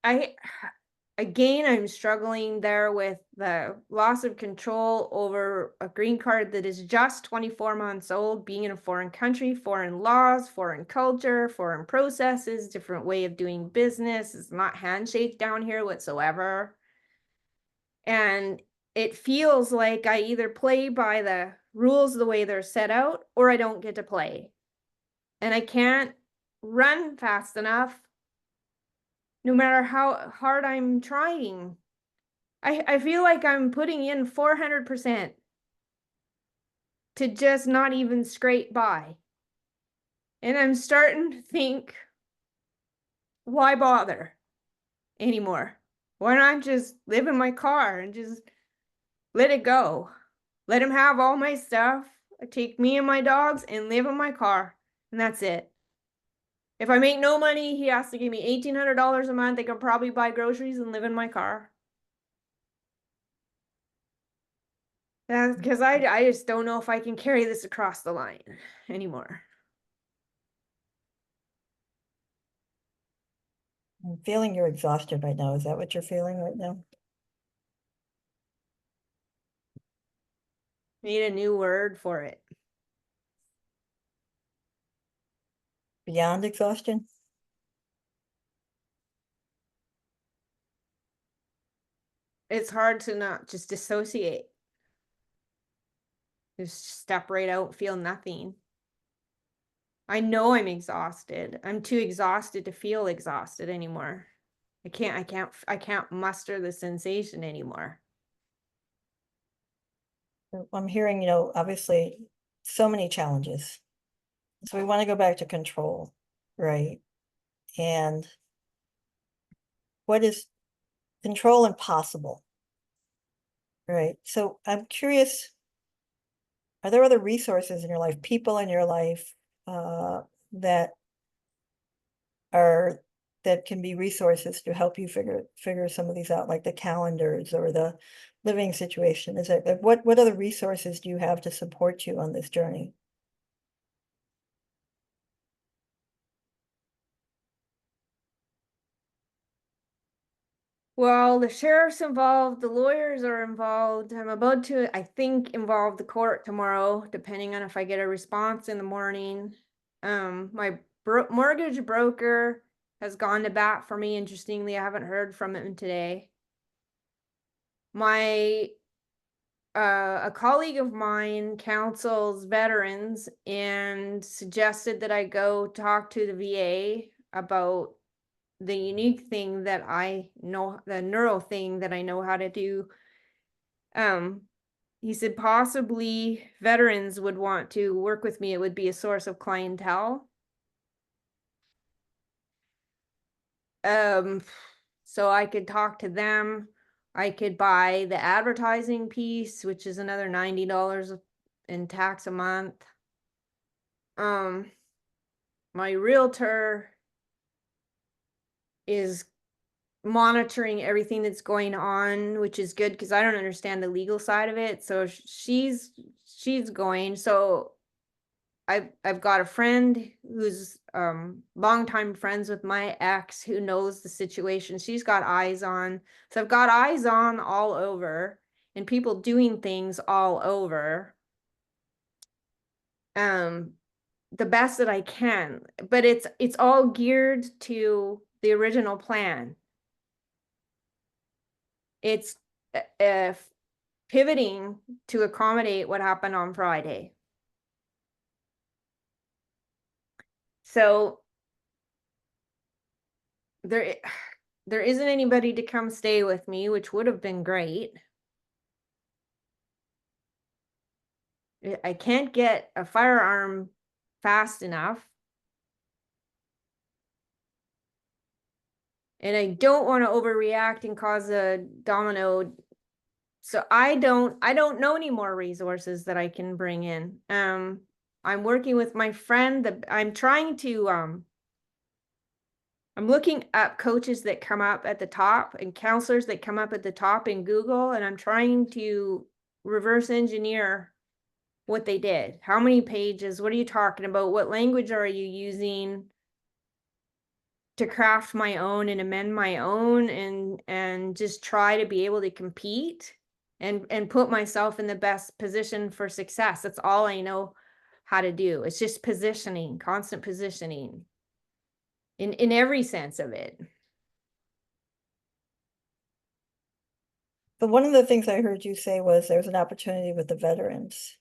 again, I'm struggling there with the loss of control over a green card that is just 24 months old, being in a foreign country, foreign laws, foreign culture, foreign processes, different way of doing business. It's not handshake down here whatsoever. And it feels like I either play by the rules the way they're set out or I don't get to play. And I can't run fast enough no matter how hard I'm trying. I feel like I'm putting in 400% to just not even scrape by. And I'm starting to think, why bother anymore? Why not just live in my car and just let it go? Let him have all my stuff. I take me and my dogs and live in my car. And that's it. If I make no money, he has to give me $1,800 a month. I can probably buy groceries and live in my car. That's because I just don't know if I can carry this across the line anymore. I'm feeling you're exhausted right now. Is that what you're feeling right now? Need a new word for it. Beyond exhaustion? It's hard to not just dissociate. Just step right out, feel nothing. I know I'm exhausted. I'm too exhausted to feel exhausted anymore. I can't muster the sensation anymore. I'm hearing, you know, obviously so many challenges. So we want to go back to control, right? And what is control impossible? Right. So I'm curious, are there other resources in your life, people in your life, that are that can be resources to help you figure some of these out, like the calendars or the living situation? Is it like, what other resources do you have to support you on this journey? Well, the sheriff's involved, the lawyers are involved. I'm about to, I think, involve the court tomorrow, depending on if I get a response in the morning. My mortgage broker has gone to bat for me. Interestingly, I haven't heard from him today. My a colleague of mine counsels veterans and suggested that I go talk to the VA about the unique thing that I know, the neuro thing that I know how to do. He said possibly veterans would want to work with me. It would be a source of clientele. So I could talk to them. I could buy the advertising piece, which is another $90 in tax a month. My realtor is monitoring everything that's going on, which is good because I don't understand the legal side of it. So she's going. So I've got a friend who's longtime friends with my ex who knows the situation. She's got eyes on. So I've got eyes on all over and people doing things all over. The best that I can, but it's all geared to the original plan. It's pivoting to accommodate what happened on Friday. So there isn't anybody to come stay with me, which would have been great. I can't get a firearm fast enough. And I don't want to overreact and cause a domino. So I don't know any more resources that I can bring in. I'm working with my friend that I'm trying to I'm looking up coaches that come up at the top and counselors that come up at the top in Google, and I'm trying to reverse engineer what they did. How many pages? What are you talking about? What language are you using to craft my own and amend my own and just try to be able to compete and put myself in the best position for success. That's all I know how to do. It's just positioning, constant positioning in every sense of it. But one of the things I heard you say was there's an opportunity with the veterans.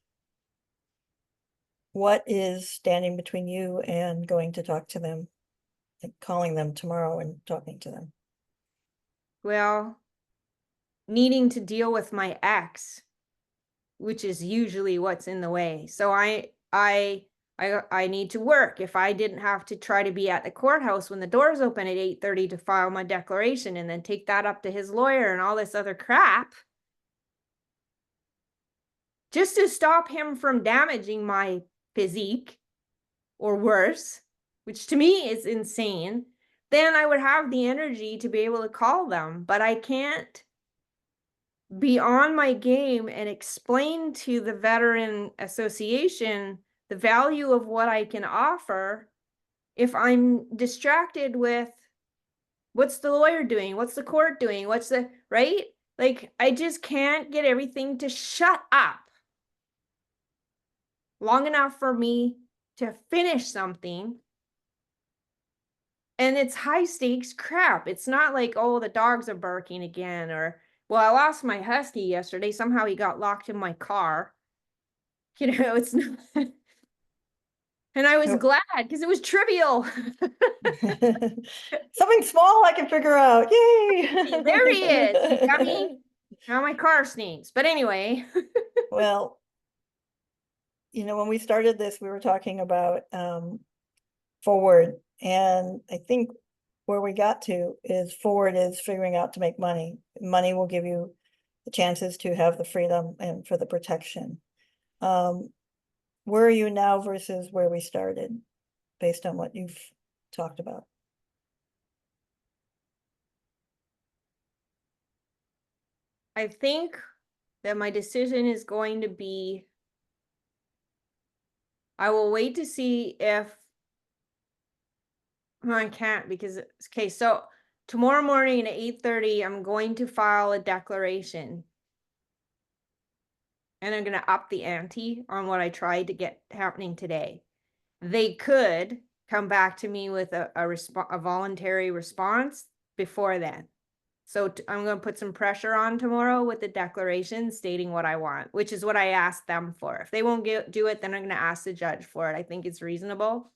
What is standing between you and going to talk to them, like calling them tomorrow and talking to them? Well, needing to deal with my ex, which is usually what's in the way. So I need to work. If I didn't have to try to be at the courthouse when the doors open at 8:30 to file my declaration and then take that up to his lawyer and all this other crap, just to stop him from damaging my physique or worse, which to me is insane, then I would have the energy to be able to call them. But I can't be on my game and explain to the Veteran Association the value of what I can offer if I'm distracted with what's the lawyer doing, what's the court doing, what's the right? Like I just can't get everything to shut up long enough for me to finish something. And it's high stakes crap. It's not like, oh, the dogs are barking again, or well, I lost my husky yesterday. Somehow he got locked in my car. You know, it's not. And I was Nope. glad because it was trivial. Something small I can figure out. Yay! There he is. You dummy. Now my car stinks. But anyway. Well, when we started this, we were talking about forward, and I think where we got to is forward is figuring out to make money. Money will give you the chances to have the freedom and for the protection. Where are you now versus where we started, based on what you've talked about? I think that my decision is going to be, I will wait to see if I can't because, okay, so tomorrow morning at 8:30, I'm going to file a declaration. And I'm going to up the ante on what I tried to get happening today. They could come back to me with a voluntary response before then. So I'm going to put some pressure on tomorrow with the declaration stating what I want, which is what I asked them for. If they won't do it, then I'm going to ask the judge for it. I think it's reasonable.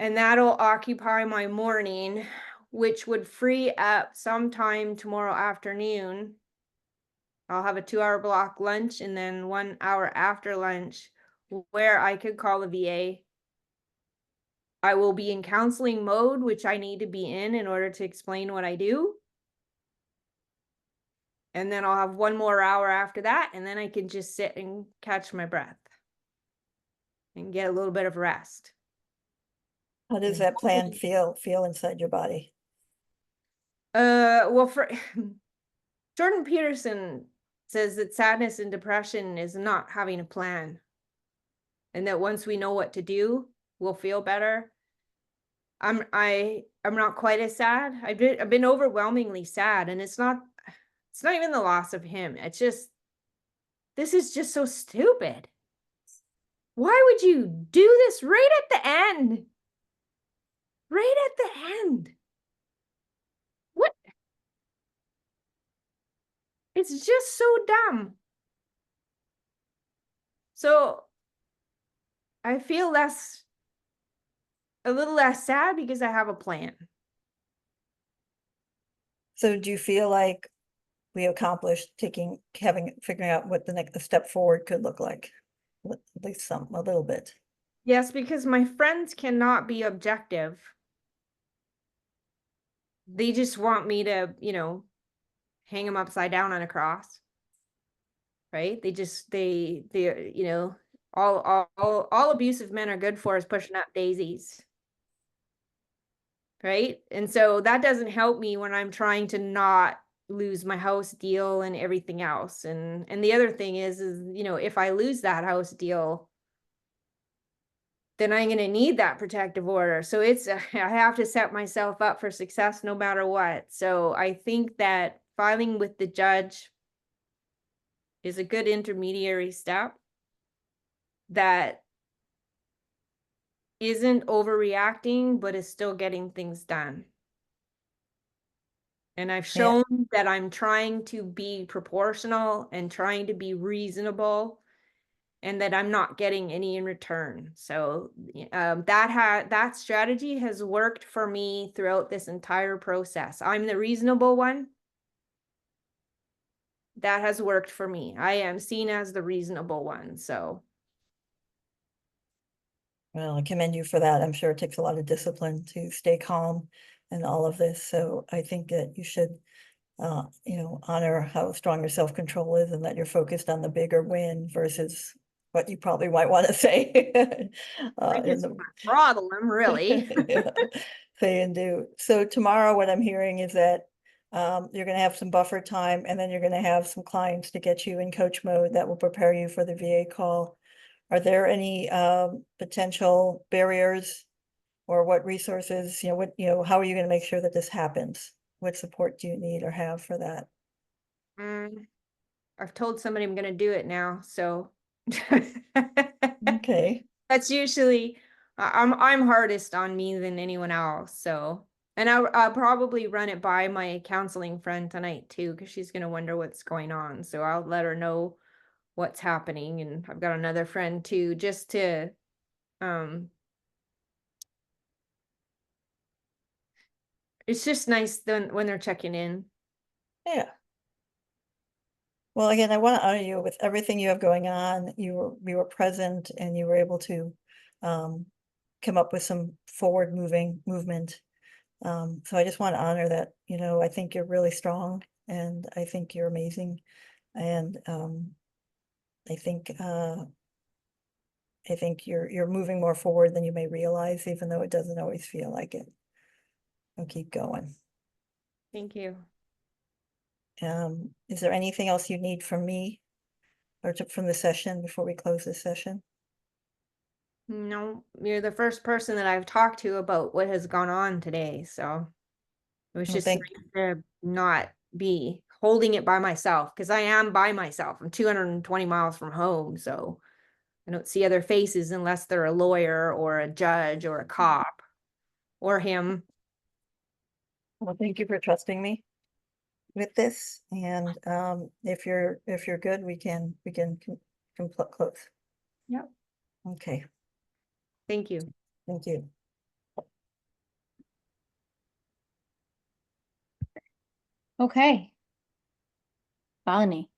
And that'll occupy my morning, which would free up sometime tomorrow afternoon. I'll have a 2-hour block lunch and then 1 hour after lunch where I could call the VA. I will be in counseling mode, which I need to be in order to explain what I do. And then I'll have 1 more hour after that, and then I can just sit and catch my breath and get a little bit of rest. How does that plan feel inside your body? Well, for Jordan Peterson says that sadness and depression is not having a plan. And that once we know what to do, we'll feel better. I'm not quite as sad. I've been overwhelmingly sad, and it's not even the loss of him. It's just, this is just so stupid. Why would you do this right at the end? Right at the end. What? It's just so dumb. So I feel a little less sad because I have a plan. So do you feel like we accomplished figuring out what the step forward could look like? At least a little bit. Yes, because my friends cannot be objective. They just want me to, hang them upside down on a cross. Right? All abusive men are good for is pushing up daisies. Right? And so that doesn't help me when I'm trying to not lose my house deal and everything else. And the other thing is, if I lose that house deal, then I'm going to need that protective order. So I have to set myself up for success no matter what. So I think that filing with the judge is a good intermediary step that isn't overreacting, but is still getting things done. And I've shown that I'm trying to be proportional and trying to be reasonable, and that I'm not getting any in return. So that strategy has worked for me throughout this entire process. I'm the reasonable one. That has worked for me. I am seen as the reasonable one. So. Well, I commend you for that. I'm sure it takes a lot of discipline to stay calm in all of this. So I think that you should, honor how strong your self-control is and that you're focused on the bigger win versus what you probably might want to say. I just throttle them, really. Yeah, say and do. So tomorrow, what I'm hearing is that you're going to have some buffer time, and then you're going to have some clients to get you in coach mode that will prepare you for the VA call. Are there any potential barriers, or what resources, how are you going to make sure that this happens? What support do you need or have for that? I've told somebody I'm going to do it now, so. Okay. That's usually, I'm hardest on me than anyone else. So, and I'll probably run it by my counseling friend tonight too, because she's going to wonder what's going on. So I'll let her know what's happening. And I've got another friend too, just to, it's just nice when they're checking in. Yeah. Well, again, I want to honor you with everything you have going on. You were present, and you were able to come up with some forward movement. So I just want to honor that. I think you're really strong, and I think you're amazing. And I think you're moving more forward than you may realize, even though it doesn't always feel like it. So keep going. Thank you. Is there anything else you need from me or from the session before we close this session? No, you're the first person that I've talked to about what has gone on today. So It was Well, just thank- nice to not be holding it by myself, because I am by myself. I'm 220 miles from home, so I don't see other faces unless they're a lawyer or a judge or a cop or him. Well, thank you for trusting me with this. And if you're good, we can close. Yep. Okay, Thank you. thank you. Okay. Bonnie,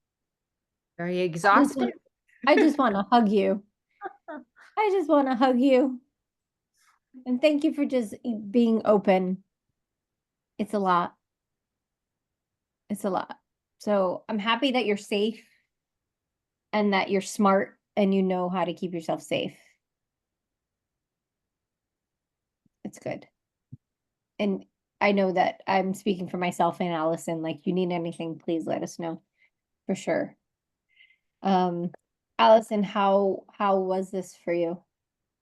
Very I just exhausted. want- I just want to hug you. I just want to hug you. And thank you for just being open. It's a lot. It's a lot. So I'm happy that you're safe and that you're smart and you know how to keep yourself safe. It's good. And I know that I'm speaking for myself and Allison, like you need anything, please let us know for sure. Allison, how was this for you?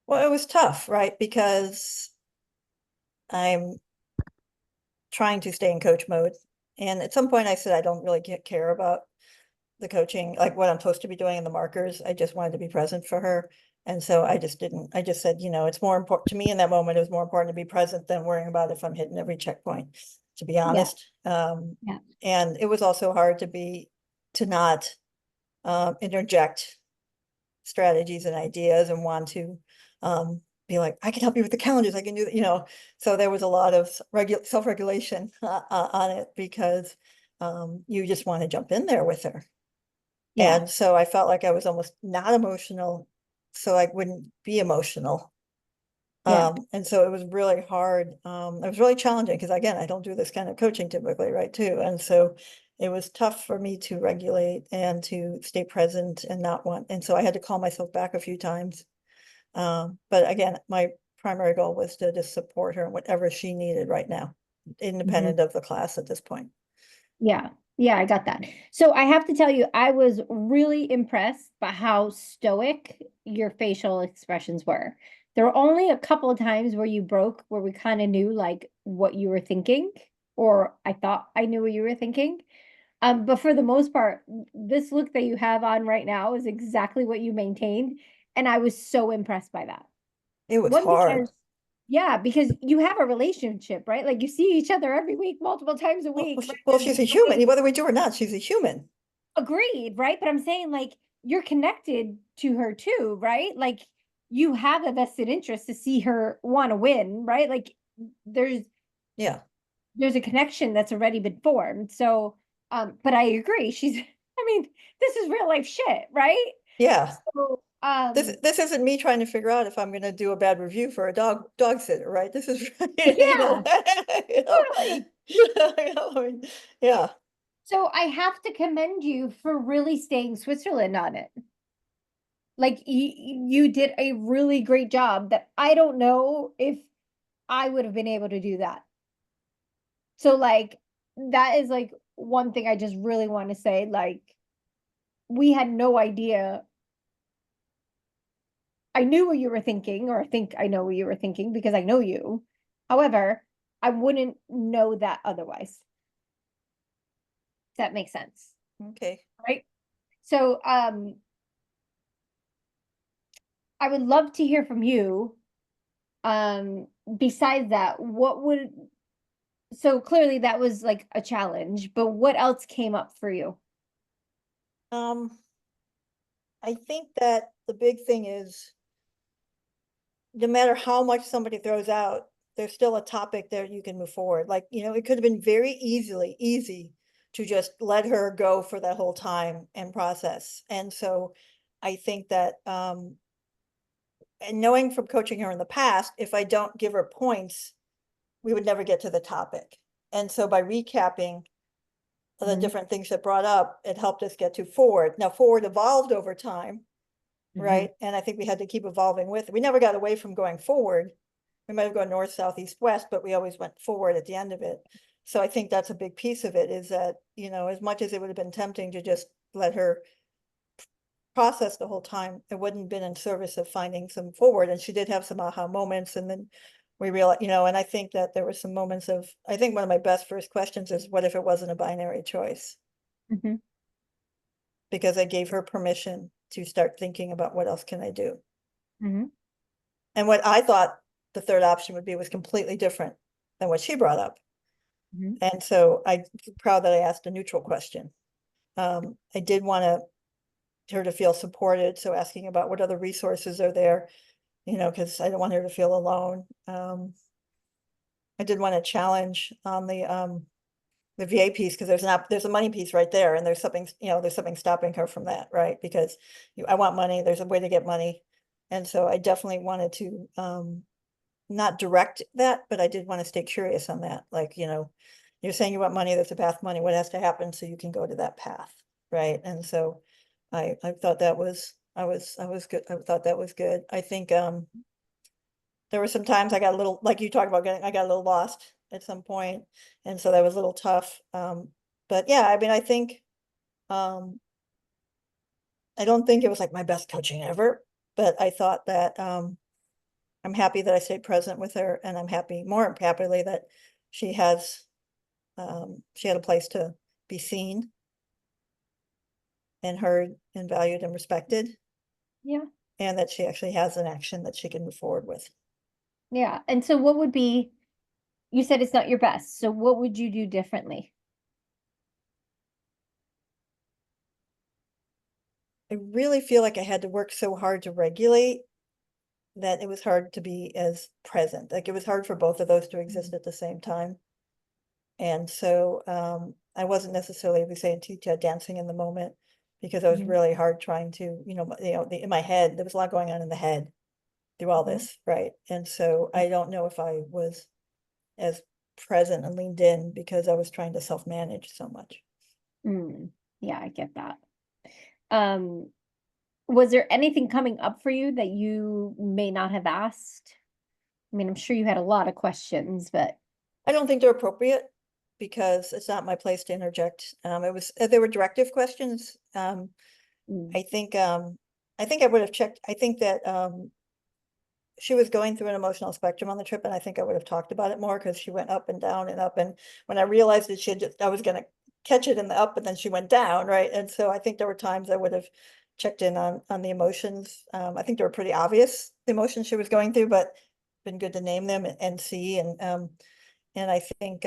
Well, it was tough, right? Because I'm trying to stay in coach mode. And at some point I said, I don't really care about the coaching, like what I'm supposed to be doing in the markers. I just wanted to be present for her. And so I just didn't, I just said, it's more important to me in that moment. It was more important to be present than worrying about if I'm hitting every checkpoint, to be honest. Yeah. And it was also hard to not interject strategies and ideas and want to be like, I can help you with the calendars. I can do that, so there was a lot of self-regulation on it because you just want to jump in there with her. Yeah. And so I felt like I was almost not emotional, so I wouldn't be emotional. Yeah. And so it was really hard. It was really challenging because again, I don't do this kind of coaching typically, right, too. And so it was tough for me to regulate and to stay present and not want, and so I had to call myself back a few times. But again, my primary goal was to just support her in whatever she needed right now, independent of the class at this point. Yeah. Yeah, I got that. So I have to tell you, I was really impressed by how stoic your facial expressions were. There were only a couple of times where you broke, where we kind of knew like what you were thinking, or I thought I knew what you were thinking. But for the most part, this look that you have on right now is exactly what you maintained. And I was so impressed by that. It was One, hard. because yeah, because you have a relationship, right? Like you see each other every week, multiple times a Well, week. Right? well, There's she's a no way- human, whether we do or not, she's a human. Agreed, right? But I'm saying like you're connected to her too, right? Like you have a vested interest to see her want to win, right? Like there's Yeah, there's a connection that's already been formed. So, but I agree. I mean, this is real life shit, right? yeah. So, This isn't me trying to figure out if I'm gonna do a bad review for a dog sitter, right? This is, yeah, totally. I mean, yeah. So I have to commend you for really staying Switzerland on it. Like you did a really great job that I don't know if I would have been able to do that. So like that is like one thing I just really want to say. Like we had no idea. I knew what you were thinking, or I think I know what you were thinking because I know you. However, I wouldn't know that otherwise. Does that make sense? Okay. Right? So I would love to hear from you. Besides that, so clearly that was like a challenge, but what else came up for you? Um, I think that the big thing is no matter how much somebody throws out, there's still a topic there you can move forward. Like, it could have been very easy to just let her go for that whole time and process. And so I think that, and knowing from coaching her in the past, if I don't give her points, we would never get to the topic. And so by recapping the Mhm. different things that brought up, it helped us get to forward. Now forward evolved over time, right? And I think we had to keep evolving with it. We never got away from going forward. We might have gone north, south, east, west, but we always went forward at the end of it. So I think that's a big piece of it, is that, as much as it would have been tempting to just let her process the whole time, it wouldn't have been in service of finding some forward. And she did have some aha moments, and then we realized, and I think that there were some moments of, I think one of my best first questions is, what if it wasn't a binary choice? Mhm. Because I gave her permission to start thinking about what else can I do. Mhm. And what I thought the third option would be was completely different than what she brought up. Mhm. And so I'm proud that I asked a neutral question. I did want her to feel supported, so asking about what other resources are there, because I don't want her to feel alone. I did want to challenge on the VA piece, because there's a money piece right there, and there's something stopping her from that, right? Because I want money, there's a way to get money. And so I definitely wanted to not direct that, but I did want to stay curious on that. Like, you're saying you want money, there's a path money, what has to happen so you can go to that path, right? And so I thought that was, I was good. I thought that was good. I think there were some times I got a little, like you talked about I got a little lost at some point, and so that was a little tough. But yeah, I mean, I think I don't think it was like my best coaching ever, but I thought that I'm happy that I stayed present with her, and I'm more happily that she has she had a place to be seen and heard and valued and respected, Yeah. and that she actually has an action that she can move forward with. Yeah. And so what would be, you said it's not your best. So what would you do differently? I really feel like I had to work so hard to regulate that it was hard to be as present. Like, it was hard for both of those to exist at the same time. And so I wasn't necessarily, we say in teacher, dancing in the moment, because I was Mhm. really hard trying to, in my head, there was a lot going on in the head through all Mhm. this, right? And so I don't know if I was as present and leaned in because I was trying to self-manage so much. Yeah, I get that. Um, was there anything coming up for you that you may not have asked? I mean, I'm sure you had a lot of questions, but I don't think they're appropriate because it's not my place to interject. They were directive questions. mm, I think I would have checked. I think that she was going through an emotional spectrum on the trip, and I think I would have talked about it more because she went up and down and up. And when I realized that I was gonna catch it in the up, and then she went down, right? And so I think there were times I would have checked in on the emotions. I think they were pretty obvious, the emotions she was going through, but been good to name them and see. And I think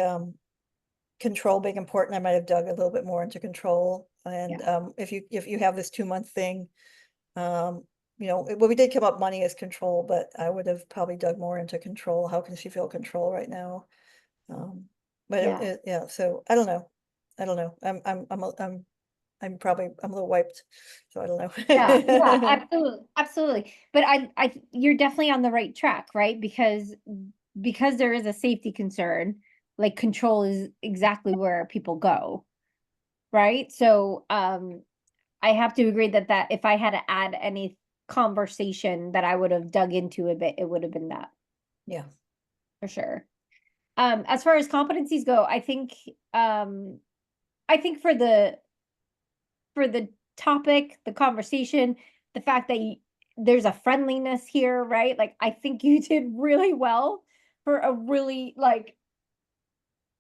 control being important, I might have dug a little bit more into control. And yeah, if you have this 2-month thing, well, we did come up money as control, but I would have probably dug more into control. How can she feel control right now? But yeah, yeah, so I don't know. I don't know. I'm a little wiped, so I don't yeah, know. absolutely, absolutely. But you're definitely on the right track, right? Because there is a safety concern, like control is exactly where people go, right? So, I have to agree that if I had to add any conversation that I would have dug into a bit, it would have been that Yeah. for sure. As far as competencies go, I think for the topic, the conversation, the fact that there's a friendliness here, right? Like I think you did really well for a really like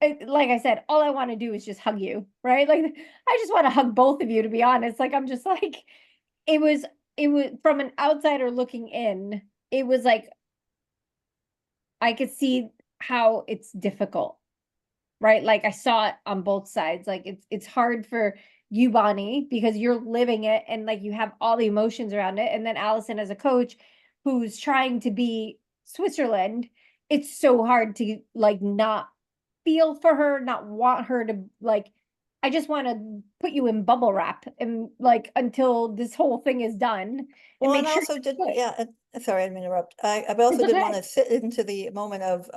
I said, all I want to do is just hug you, right? Like I just want to hug both of you to be honest. Like I'm just like it was it was from an outsider looking in, it was like I could see how it's difficult, right? Like I saw it on both sides. Like it's hard for you, Bonnie, because you're living it and like you have all the emotions around it. And then Allison as a coach who's trying to be Switzerland, it's so hard to like not feel for her, not want her to like I just want to put you in bubble wrap and like until this whole thing is done and Well, make and I sure also did, you're good. yeah, sorry, I didn't interrupt. I It's also didn't want okay. to sit into the moment of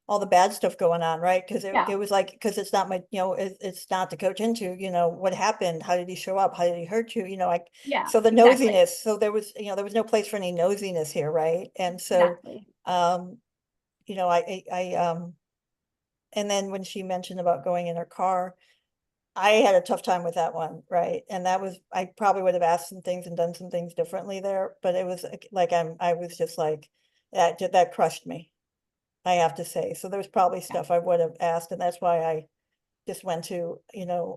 all the bad stuff going on, right? Because Yeah. it was like, because it's not it's not to coach into, what happened? How did he show up? How did he hurt you? Yeah, So the exactly. nosiness, so there was no place for any nosiness here, right? And so, Exactly. um, and then when she mentioned about going in her car, I had a tough time with that one, right? And I probably would have asked some things and done some things differently there, but it was I was just like, that crushed me. I have to say. So there's probably stuff I would have asked, and that's why I just went to,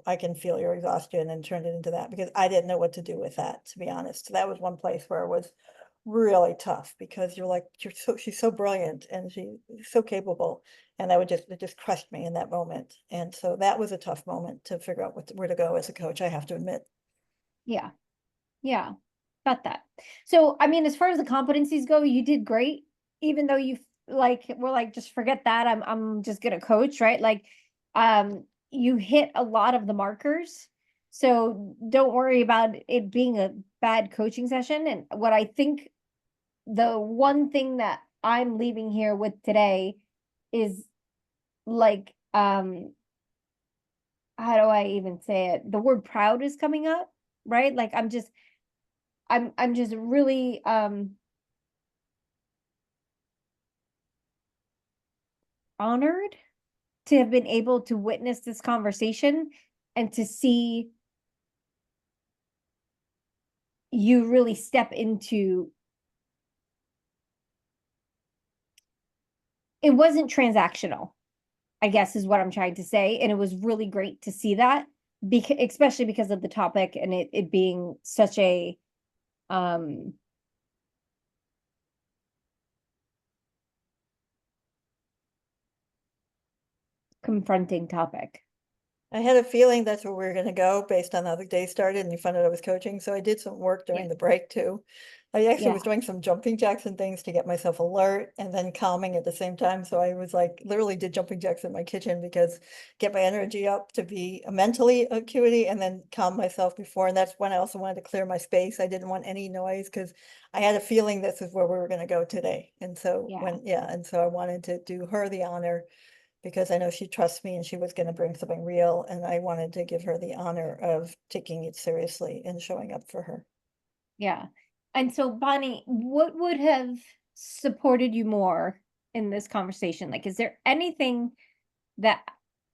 I can feel your exhaustion and turned it into that, because I didn't know what to do with that, to be honest. So that was one place where it was really tough, because you're like, she's so brilliant and she's so capable. And it just crushed me in that moment. And so that was a tough moment to figure out where to go as a coach, I have to admit. Yeah. Yeah. Got that. So, I mean, as far as the competencies go, you did great, even though you we're like, just forget that. I'm just gonna coach, right? Like, you hit a lot of the markers. So don't worry about it being a bad coaching session. And what I think the one thing that I'm leaving here with today is like, how do I even say it? The word proud is coming up, right? Like I'm just really honored to have been able to witness this conversation and to see you really step into it wasn't transactional, I guess is what I'm trying to say. And it was really great to see that because especially because of the topic and it being such a um confronting topic. I had a feeling that's where we were gonna go based on how the day started, and you found out I was coaching, so I did some work during the break too. I actually was Yeah. doing some jumping jacks and things to get myself alert and then calming at the same time. So I was like, literally did jumping jacks in my kitchen, because get my energy up to be a mentally acuity and then calm myself before. And that's when I also wanted to clear my space. I didn't want any noise, because I had a feeling this is where we were gonna go today. And so Yeah. and so I wanted to do her the honor, because I know she trusts me and she was gonna bring something real, and I wanted to give her the honor of taking it seriously and showing up for her. Yeah. And so, Bonnie, what would have supported you more in this conversation? Like, is there anything that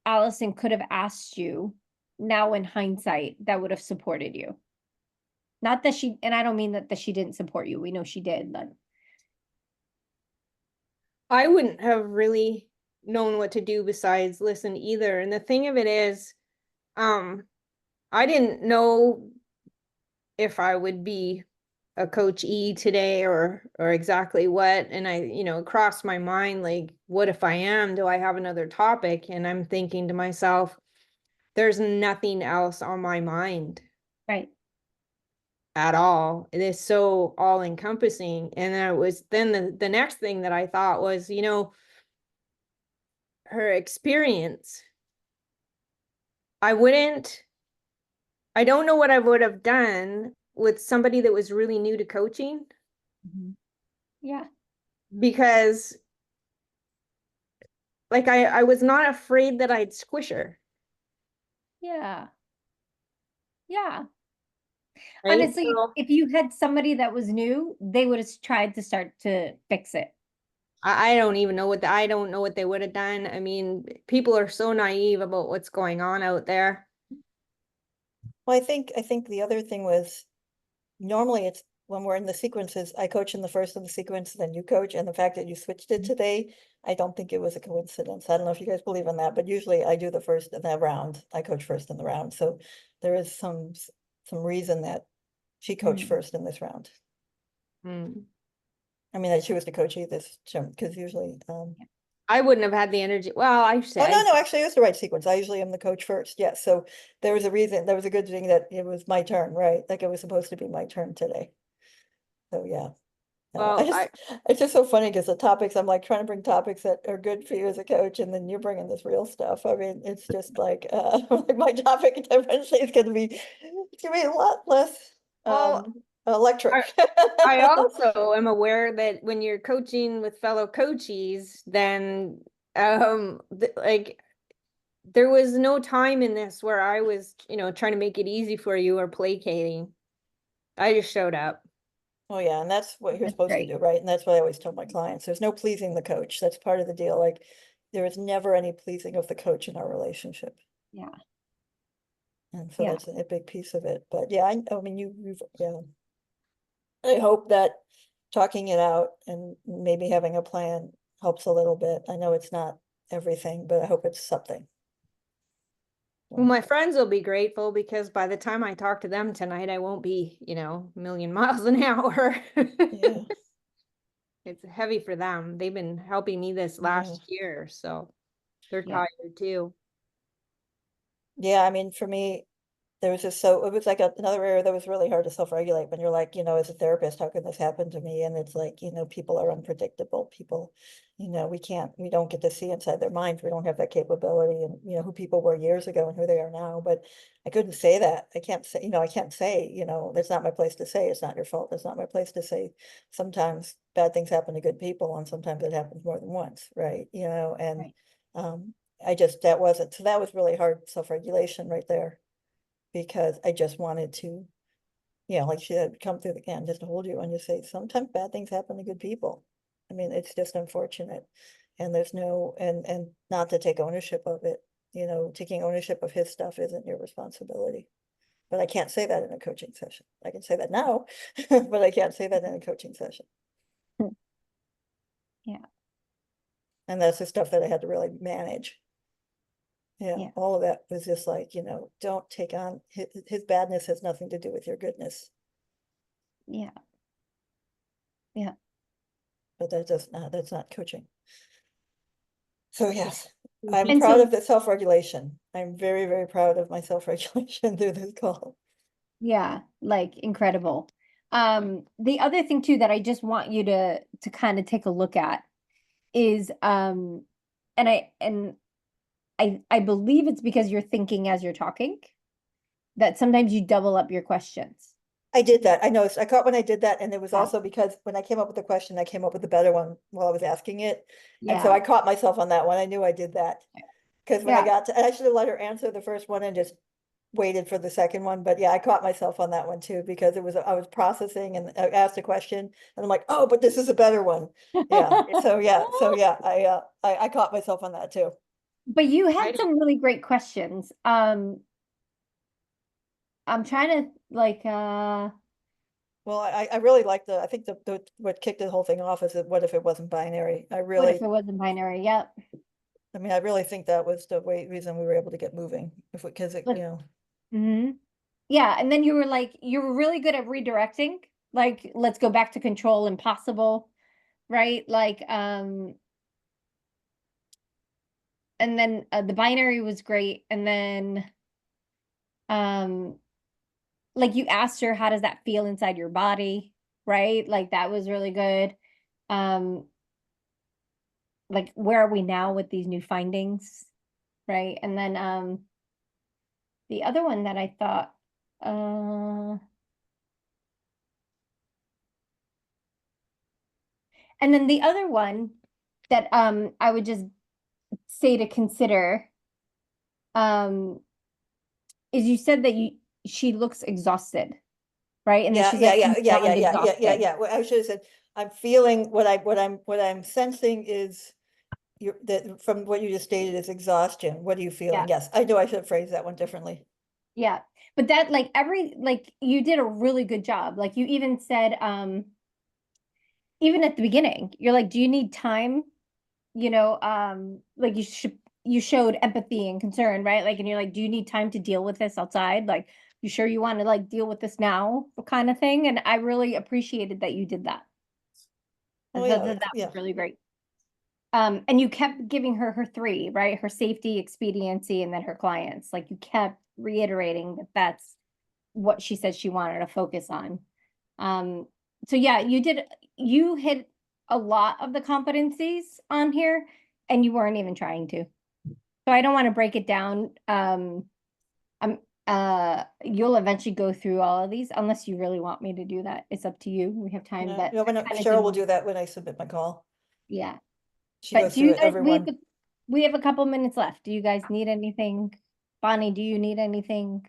Allison could have asked you now in hindsight that would have supported you? Not that she, and I don't mean that she didn't support you. We know she did, but I wouldn't have really known what to do besides listen either. And the thing of it is, I didn't know if I would be a coach E today or exactly what. And I, it crossed my mind, like, what if I am? Do I have another topic? And I'm thinking to myself, there's nothing else on my mind right. at all. It is so all encompassing. And then the next thing that I thought was, her experience. I don't know what I would have done with somebody that was really new to coaching, Yeah. because like I was not afraid that I'd squish her. Yeah. Yeah. Right. Honestly, So if you had somebody that was new, they would have tried to start to fix it. I don't even know I don't know what they would have done. I mean, people are so naive about what's going on out there. Well, I think the other thing was, normally it's when we're in the sequences, I coach in the first of the sequence, then you coach, and the fact that you switched it today, I don't think it was a coincidence. I don't know if you guys believe in that, but usually I do the first in that round. I coach first in the round, so there is some reason that she coached Mm. first in this round. Hmm. I mean, that she was the coachee this term, because usually, I wouldn't have had the energy. Well, I should say oh, no, actually, it was the right sequence. I usually am the coach first. Yes. So there was a reason, there was a good thing that it was my turn, right? Like it was supposed to be my turn today. So yeah. well, It's just so funny, because the topics, I'm like trying to bring topics that are good for you as a coach, and then you're bringing this real stuff. I mean, it's just like, like my topic eventually is gonna be, it's gonna be a lot less, well, electric. I also am aware that when you're coaching with fellow coaches, then like there was no time in this where I was, trying to make it easy for you or placating. I just showed up. Oh, yeah, and that's what you're That's supposed to great. do, right? And that's what I always tell my clients. There's no pleasing the coach. That's part of the deal. Like, there is never any pleasing of the coach in our relationship. Yeah. And so Yeah. that's a big piece of it. But yeah, I mean, yeah. I hope that talking it out and maybe having a plan helps a little bit. I know it's not everything, but I hope it's something. Well, my friends will be grateful because by the time I talk to them tonight, I won't be, a million miles an hour. Yeah, It's heavy for them. They've been helping me this last year, so they're Yeah. tired too. yeah, I mean, for me, there was just it was like another area that was really hard to self-regulate when you're like, as a therapist, how can this happen to me? And it's like, people are unpredictable. People, we don't get to see inside their minds. We don't have that capability and, who people were years ago and who they are now. But I couldn't say that. I can't say, that's not my place to say, it's not your fault. It's not my place to say sometimes bad things happen to good people and sometimes it happens more than once, right? And Right. that wasn't, so that was really hard self-regulation right there. Because I just wanted to, like she said, come through the end, just to hold you and just say, sometimes bad things happen to good people. I mean, it's just unfortunate. And there's and not to take ownership of it, taking ownership of his stuff isn't your responsibility. But I can't say that in a coaching session. I can say that now, but I can't say that in a coaching session. Yeah. And that's the stuff that I had to really manage. Yeah, Yeah. all of that was just like, don't take on, his badness has nothing to do with your goodness. Yeah. Yeah. But that's not coaching. So yes, I'm And proud so, of the self-regulation. I'm very, very proud of my self-regulation through this call. yeah, like incredible. The other thing too that I just want you to kind of take a look at is and I believe it's because you're thinking as you're talking that sometimes you double up your questions. I did that. I noticed. I caught when I did that, and it was Yeah. also because when I came up with the question, I came up with a better one while I was asking it. And so Yeah. I caught myself on that one. I knew I did that. Because when I Yeah. got to, I should have let her answer the first one and just waited for the second one. But yeah, I caught myself on that one too, because I was processing and I asked a question and I'm like, oh, but this is a better one. Yeah. So yeah, I caught myself on that too. But you I had don't, some really great questions. I'm trying to Well, I really like I think what kicked the whole thing off is that what if it wasn't binary? what if it wasn't binary? Yep. I mean, I really think that was the reason we were able to get moving, because it, Look. Hmm. Yeah, and then you were really good at redirecting. Like, let's go back to control impossible, right? Like, and then the binary was great, and then um, like you asked her, how does that feel inside your body, right? Like that was really good. Um, like where are we now with these new findings, right? And then the other one that I thought, and then the other one that I would just say to consider is you said that she looks exhausted, right? And then Yeah, she's yeah, like, yeah, "You yeah, yeah, sound yeah, yeah, yeah, exhausted." yeah. Well, I should have said, I'm feeling what I'm sensing is that from what you just stated is exhaustion. What are you Yeah. feeling? Yes, I know I should have phrased that one differently. Yeah. But that like you did a really good job. Like you even said even at the beginning, you're like, "Do you need time?" Like you showed empathy and concern, right? Like, and you're like, "Do you need time to deal with this outside? Like, you sure you want to like deal with this now?" kind of thing. And I really appreciated that you did that. Oh That was yeah. really great. And you kept giving her her three, right? Her safety, expediency, and then her clients. Like you kept reiterating that that's what she said she wanted to focus on. Um, so yeah, you hit a lot of the competencies on here, and you weren't even trying to. So I don't want to break it down. I'm you'll eventually go through all of these unless you really want me to do that. It's up to you. We have time, No, but no, I no, kind of Cheryl did will want, do that when I submit my call. yeah. She But goes do through you it, guys, everyone. we have a couple minutes left. Do you guys need anything? Bonnie, do you need anything?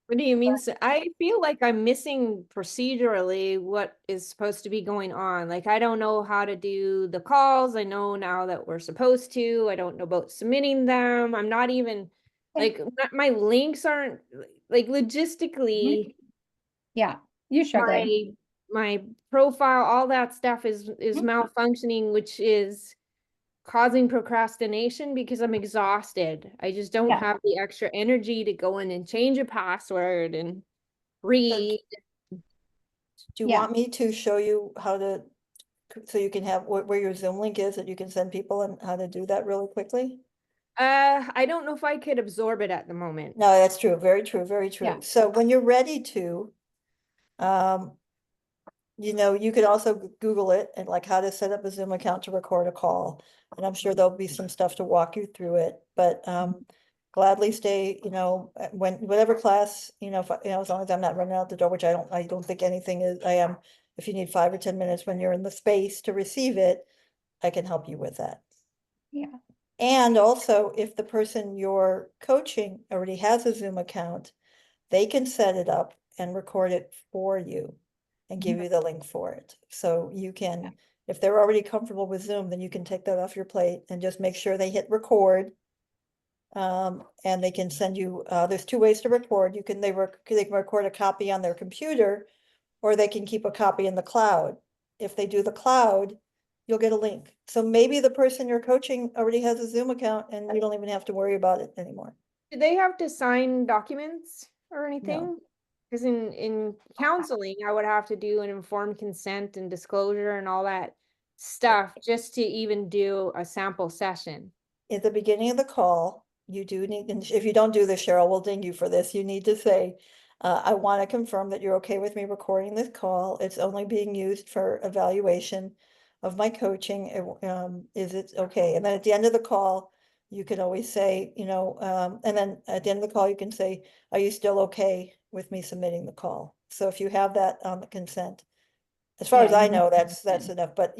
what do you mean? So I feel like I'm missing procedurally what is supposed to be going on. Like, I don't know how to do the calls. I know now that we're supposed to. I don't know about submitting them. I'm not even Okay. like my links aren't like Mhm. logistically. Yeah, you're struggling. My my profile, all that stuff is malfunctioning, which is causing procrastination because I'm exhausted. I just don't Yeah. have the extra energy to go in and change a password and read. Do you Yeah. want me to show you how to, so you can have where your Zoom link is that you can send people and how to do that really quickly? I don't know if I could absorb it at the moment. No, that's true. Very true. Very true. Yeah. So when you're ready to, um, you could also Google it and like how to set up a Zoom account to record a call. And I'm sure there'll be some stuff to walk you through it, but gladly stay, whatever class, as long as I'm not running out the door, which I don't think anything is, I am. If you need 5 or 10 minutes when you're in the space to receive it, I can help you with that. Yeah. And also, if the person you're coaching already has a Zoom account, they can set it up and record it for you and give you the link for it. So you can, if they're already comfortable with Zoom, then you can take that off your plate and just make sure they hit record. And they can send you, there's two ways to record. They can record a copy on their computer, or they can keep a copy in the cloud. If they do the cloud, you'll get a link. So maybe the person you're coaching already has a Zoom account and you don't even have to worry about it anymore. Do they have to sign documents or anything? Because in counseling, I would have to do an informed consent and disclosure and all that stuff just to even do a sample session. At the beginning of the call, you do need, and if you don't do this, Cheryl, we'll ding you for this. You need to say, I want to confirm that you're okay with me recording this call. It's only being used for evaluation of my coaching. Is it okay? And then at the end of the call, you can always say, and then at the end of the call, you can say, are you still okay with me submitting the call? So if you have that on the consent, as far as Yeah, I you know, need that's consent. enough, but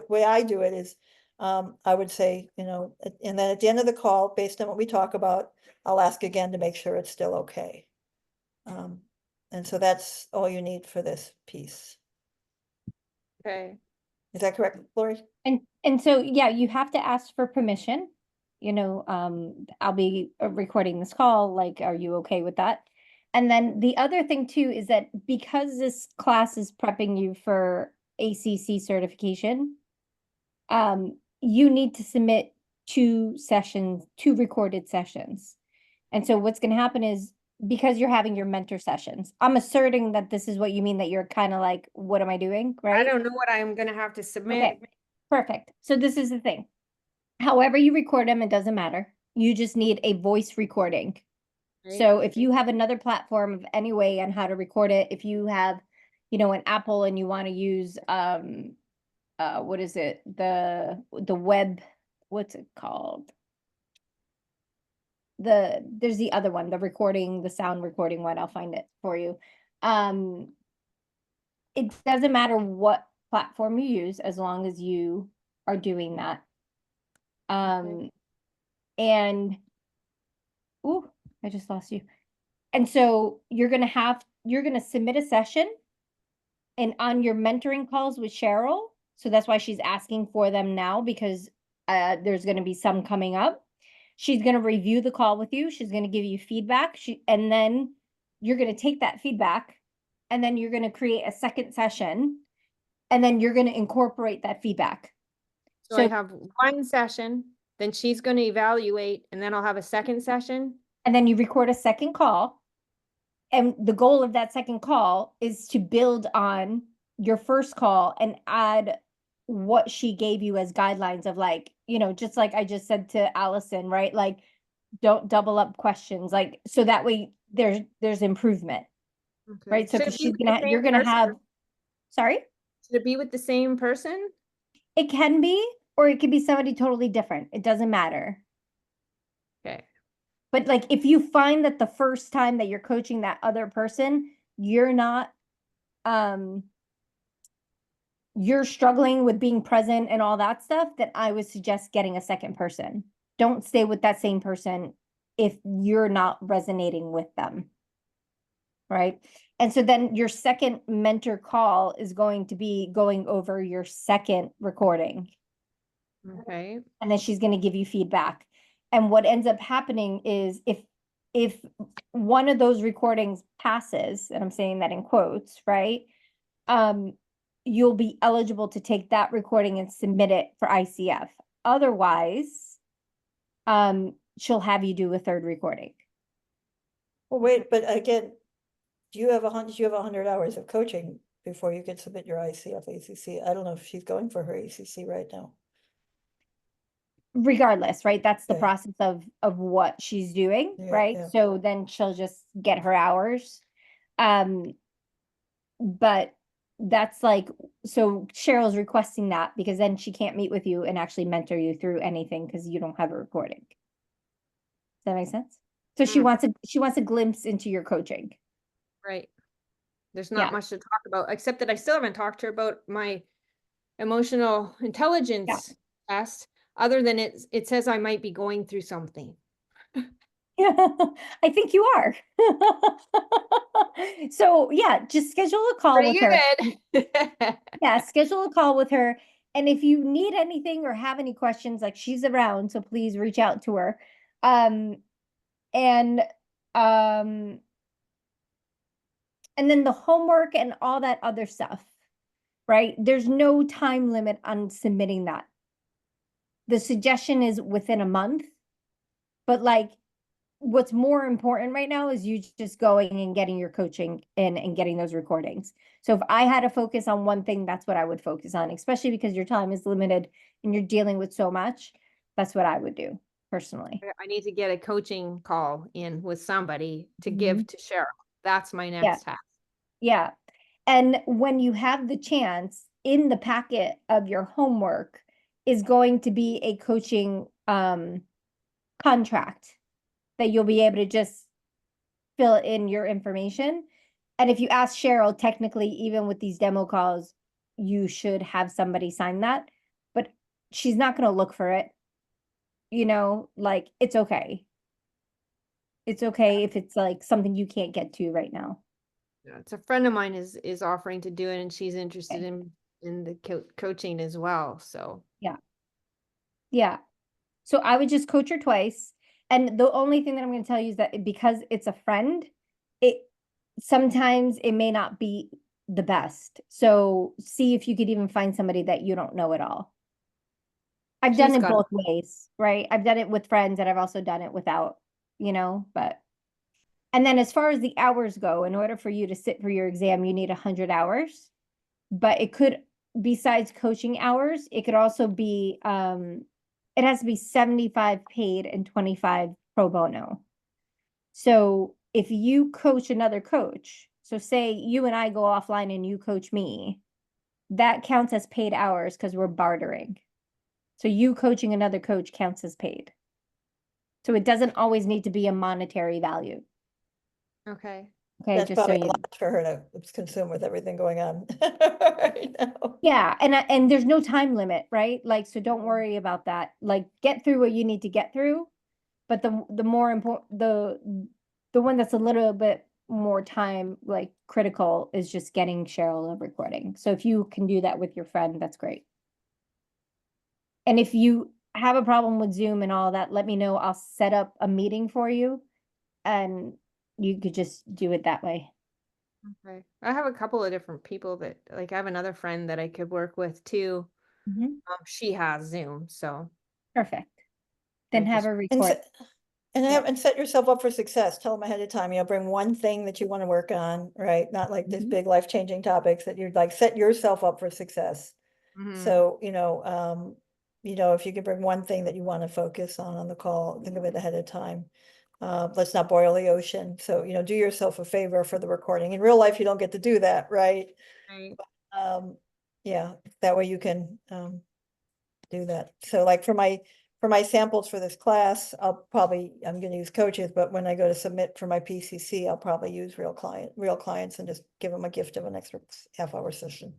way I do it is, I would say, and then at the end of the call, based on what we talk about, I'll ask again to make sure it's still okay. Um, and so that's all you need for this piece. Okay. Is that correct, Lori? And so, yeah, you have to ask for permission. I'll be recording this call, like, are you okay with that? And then the other thing too is that because this class is prepping you for ACC certification, you need to submit two recorded sessions. And so what's gonna happen is, because you're having your mentor sessions, I'm asserting that this is what you mean, that you're kind of like, what am I doing, I right? don't know what I'm gonna have to submit. Okay, perfect. So this is the thing. However you record them, it doesn't matter. You just need a voice recording. Right? So if you have another platform of any way on how to record it, if you have, an Apple and you want to use what is it? The web, what's it called? There's the other one, the sound recording one. I'll find it for you. It doesn't matter what platform you use as long as you are doing that. And ooh, I just lost you. And so you're gonna submit a session, and on your mentoring calls with Cheryl, so that's why she's asking for them now, because there's gonna be some coming up. She's gonna review the call with you. She's gonna give you feedback. And then you're gonna take that feedback, and then you're gonna create a second session, and then you're gonna incorporate that feedback. So I have one session, then she's gonna evaluate, and then I'll have a second session. And then you record a second call. And the goal of that second call is to build on your first call and add what she gave you as guidelines of, like, just like I just said to Allison, right? Like, don't double up questions, like, so that way there's improvement, right? So Should because it be with the you're same gonna person? have, sorry, Should it be with the same person? it can be, or it could be somebody totally different. It doesn't matter. Okay. But like, if you find that the first time that you're coaching that other person, you're struggling with being present and all that stuff, then I would suggest getting a second person. Don't stay with that same person if you're not resonating with them. Right. And so then your second mentor call is going to be going over your second recording. Okay. And then she's going to give you feedback. And what ends up happening is, if one of those recordings passes, and I'm saying that in quotes, right? you'll be eligible to take that recording and submit it for ICF. Otherwise, she'll have you do a third recording. Well, wait, but again, do you have 100 hours of coaching before you can submit your ICF ACC? I don't know if she's going for her ACC right now. Regardless, right? That's the Okay. process of what she's doing, Yeah, right? yeah. So then she'll just get her hours. But that's like, so Cheryl's requesting that because then she can't meet with you and actually mentor you through anything because you don't have a recording. Does that make sense? So she wants a glimpse into your coaching. Right. There's Yeah. not much to talk about, except that I still haven't talked to her about my emotional intelligence test, other than it says I might be going through something. I think you are. So yeah, just schedule a call with her. Good. Yeah, schedule a call with her. And if you need anything or have any questions, like she's around, so please reach out to her. And um and then the homework and all that other stuff, right? There's no time limit on submitting that. The suggestion is within a month, but like what's more important right now is you just going and getting your coaching in and getting those recordings. So if I had to focus on one thing, that's what I would focus on, especially because your time is limited and you're dealing with so much. That's what I would do personally. I need to get a coaching call in with somebody to give to Cheryl. That's my Yeah. next task. Yeah. And when you have the chance, in the packet of your homework is going to be a coaching contract that you'll be able to just fill in your information. And if you ask Cheryl, technically, even with these demo calls, you should have somebody sign that, but she's not going to look for it. You know, like it's okay. It's okay if it's like something you can't get to right now. Yeah, it's a friend of mine is offering to do it, and she's interested Okay. in the coaching as well. So Yeah. Yeah. So I would just coach her twice. And the only thing that I'm going to tell you is that because it's a friend, it sometimes it may not be the best. So see if you could even find somebody that you don't know at all. I've done she's it got both ways, right? I've done it with friends and I've also done it without, but and then as far as the hours go, in order for you to sit for your exam, you need 100 hours. But it could, besides coaching hours, it could also be it has to be 75 paid and 25 pro bono. So if you coach another coach, so say you and I go offline and you coach me, that counts as paid hours because we're bartering. So you coaching another coach counts as paid. So it doesn't always need to be a monetary value. okay. Okay, That's just so probably a you know. lot for her to consume with everything going on right now. Yeah, and there's no time limit, right? Like, so don't worry about that. Like, get through what you need to get through, but the more important the one that's a little bit more time like critical is just getting Cheryl a recording. So if you can do that with your friend, that's great. And if you have a problem with Zoom and all that, let me know. I'll set up a meeting for you and you could just do it that way. Okay. I have a couple of different people that like I have another friend that I could work with too. She has Zoom, so Perfect. I Then have just her And record. and set yourself up for success. Tell them ahead of time, bring one thing that you want to work on, right? Not like these Mhm. big life-changing topics that you'd like, set yourself up for success. So, if you could bring one thing that you want to focus on the call, think of it ahead of time. Let's not boil the ocean. So, do yourself a favor for the recording. In real life, you don't get to do that, right? Right. Yeah, that way you can do that. So like for my samples for this class, I'm gonna use coaches, but when I go to submit for my PCC, I'll probably use real clients and just give them a gift of an extra half-hour session.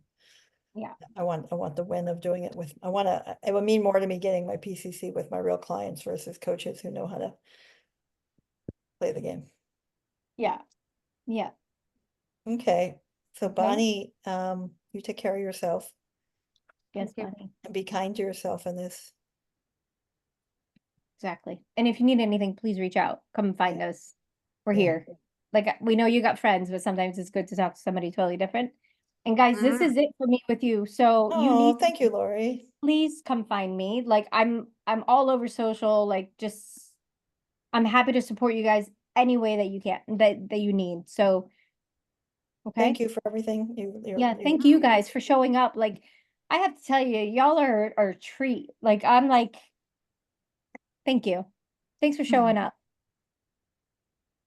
Yeah. I want the win of doing it with, it would mean more to me getting my PCC with my real clients versus coaches who know how to play the game. Yeah. Yeah. Okay, so Okay. Bonnie, you take care of yourself Yes, Okay. Bonnie. and be kind to yourself in this. Exactly. And if you need anything, please reach out. Come and find us. We're Yeah. here. Like we know you got friends, but sometimes it's good to talk to somebody totally different. And guys, this Mhm. is it for me with you. So you Oh, need, thank you, Lori. please come find me. Like I'm all over social, like just, I'm happy to support you guys any way that you can, that you need. So, okay. Thank you for everything. Yeah, thank you guys for showing up. Like, I have to tell you, y'all are a treat. Like, I'm like, thank you. Thanks for showing up.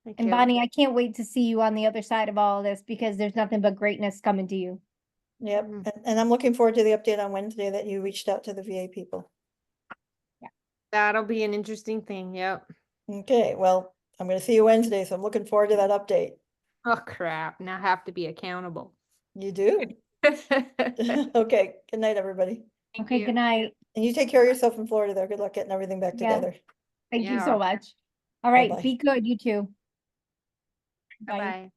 Thank And you. Bonnie, I can't wait to see you on the other side of all of this because there's nothing but greatness coming to you. Yep, Mhm. and I'm looking forward to the update on Wednesday that you reached out to the VA people. That'll be an interesting thing. Yep. Okay, well, I'm gonna see you Wednesday, so I'm looking forward to that update. Oh, crap. Now I have to be accountable. You do? Thank Okay, good night, everybody. Okay, you. good night. And you take care of yourself in Florida there. Good luck getting everything back Yeah. together. Thank you Yeah. so much. All right, Bye-bye. be good, you too. Bye-bye.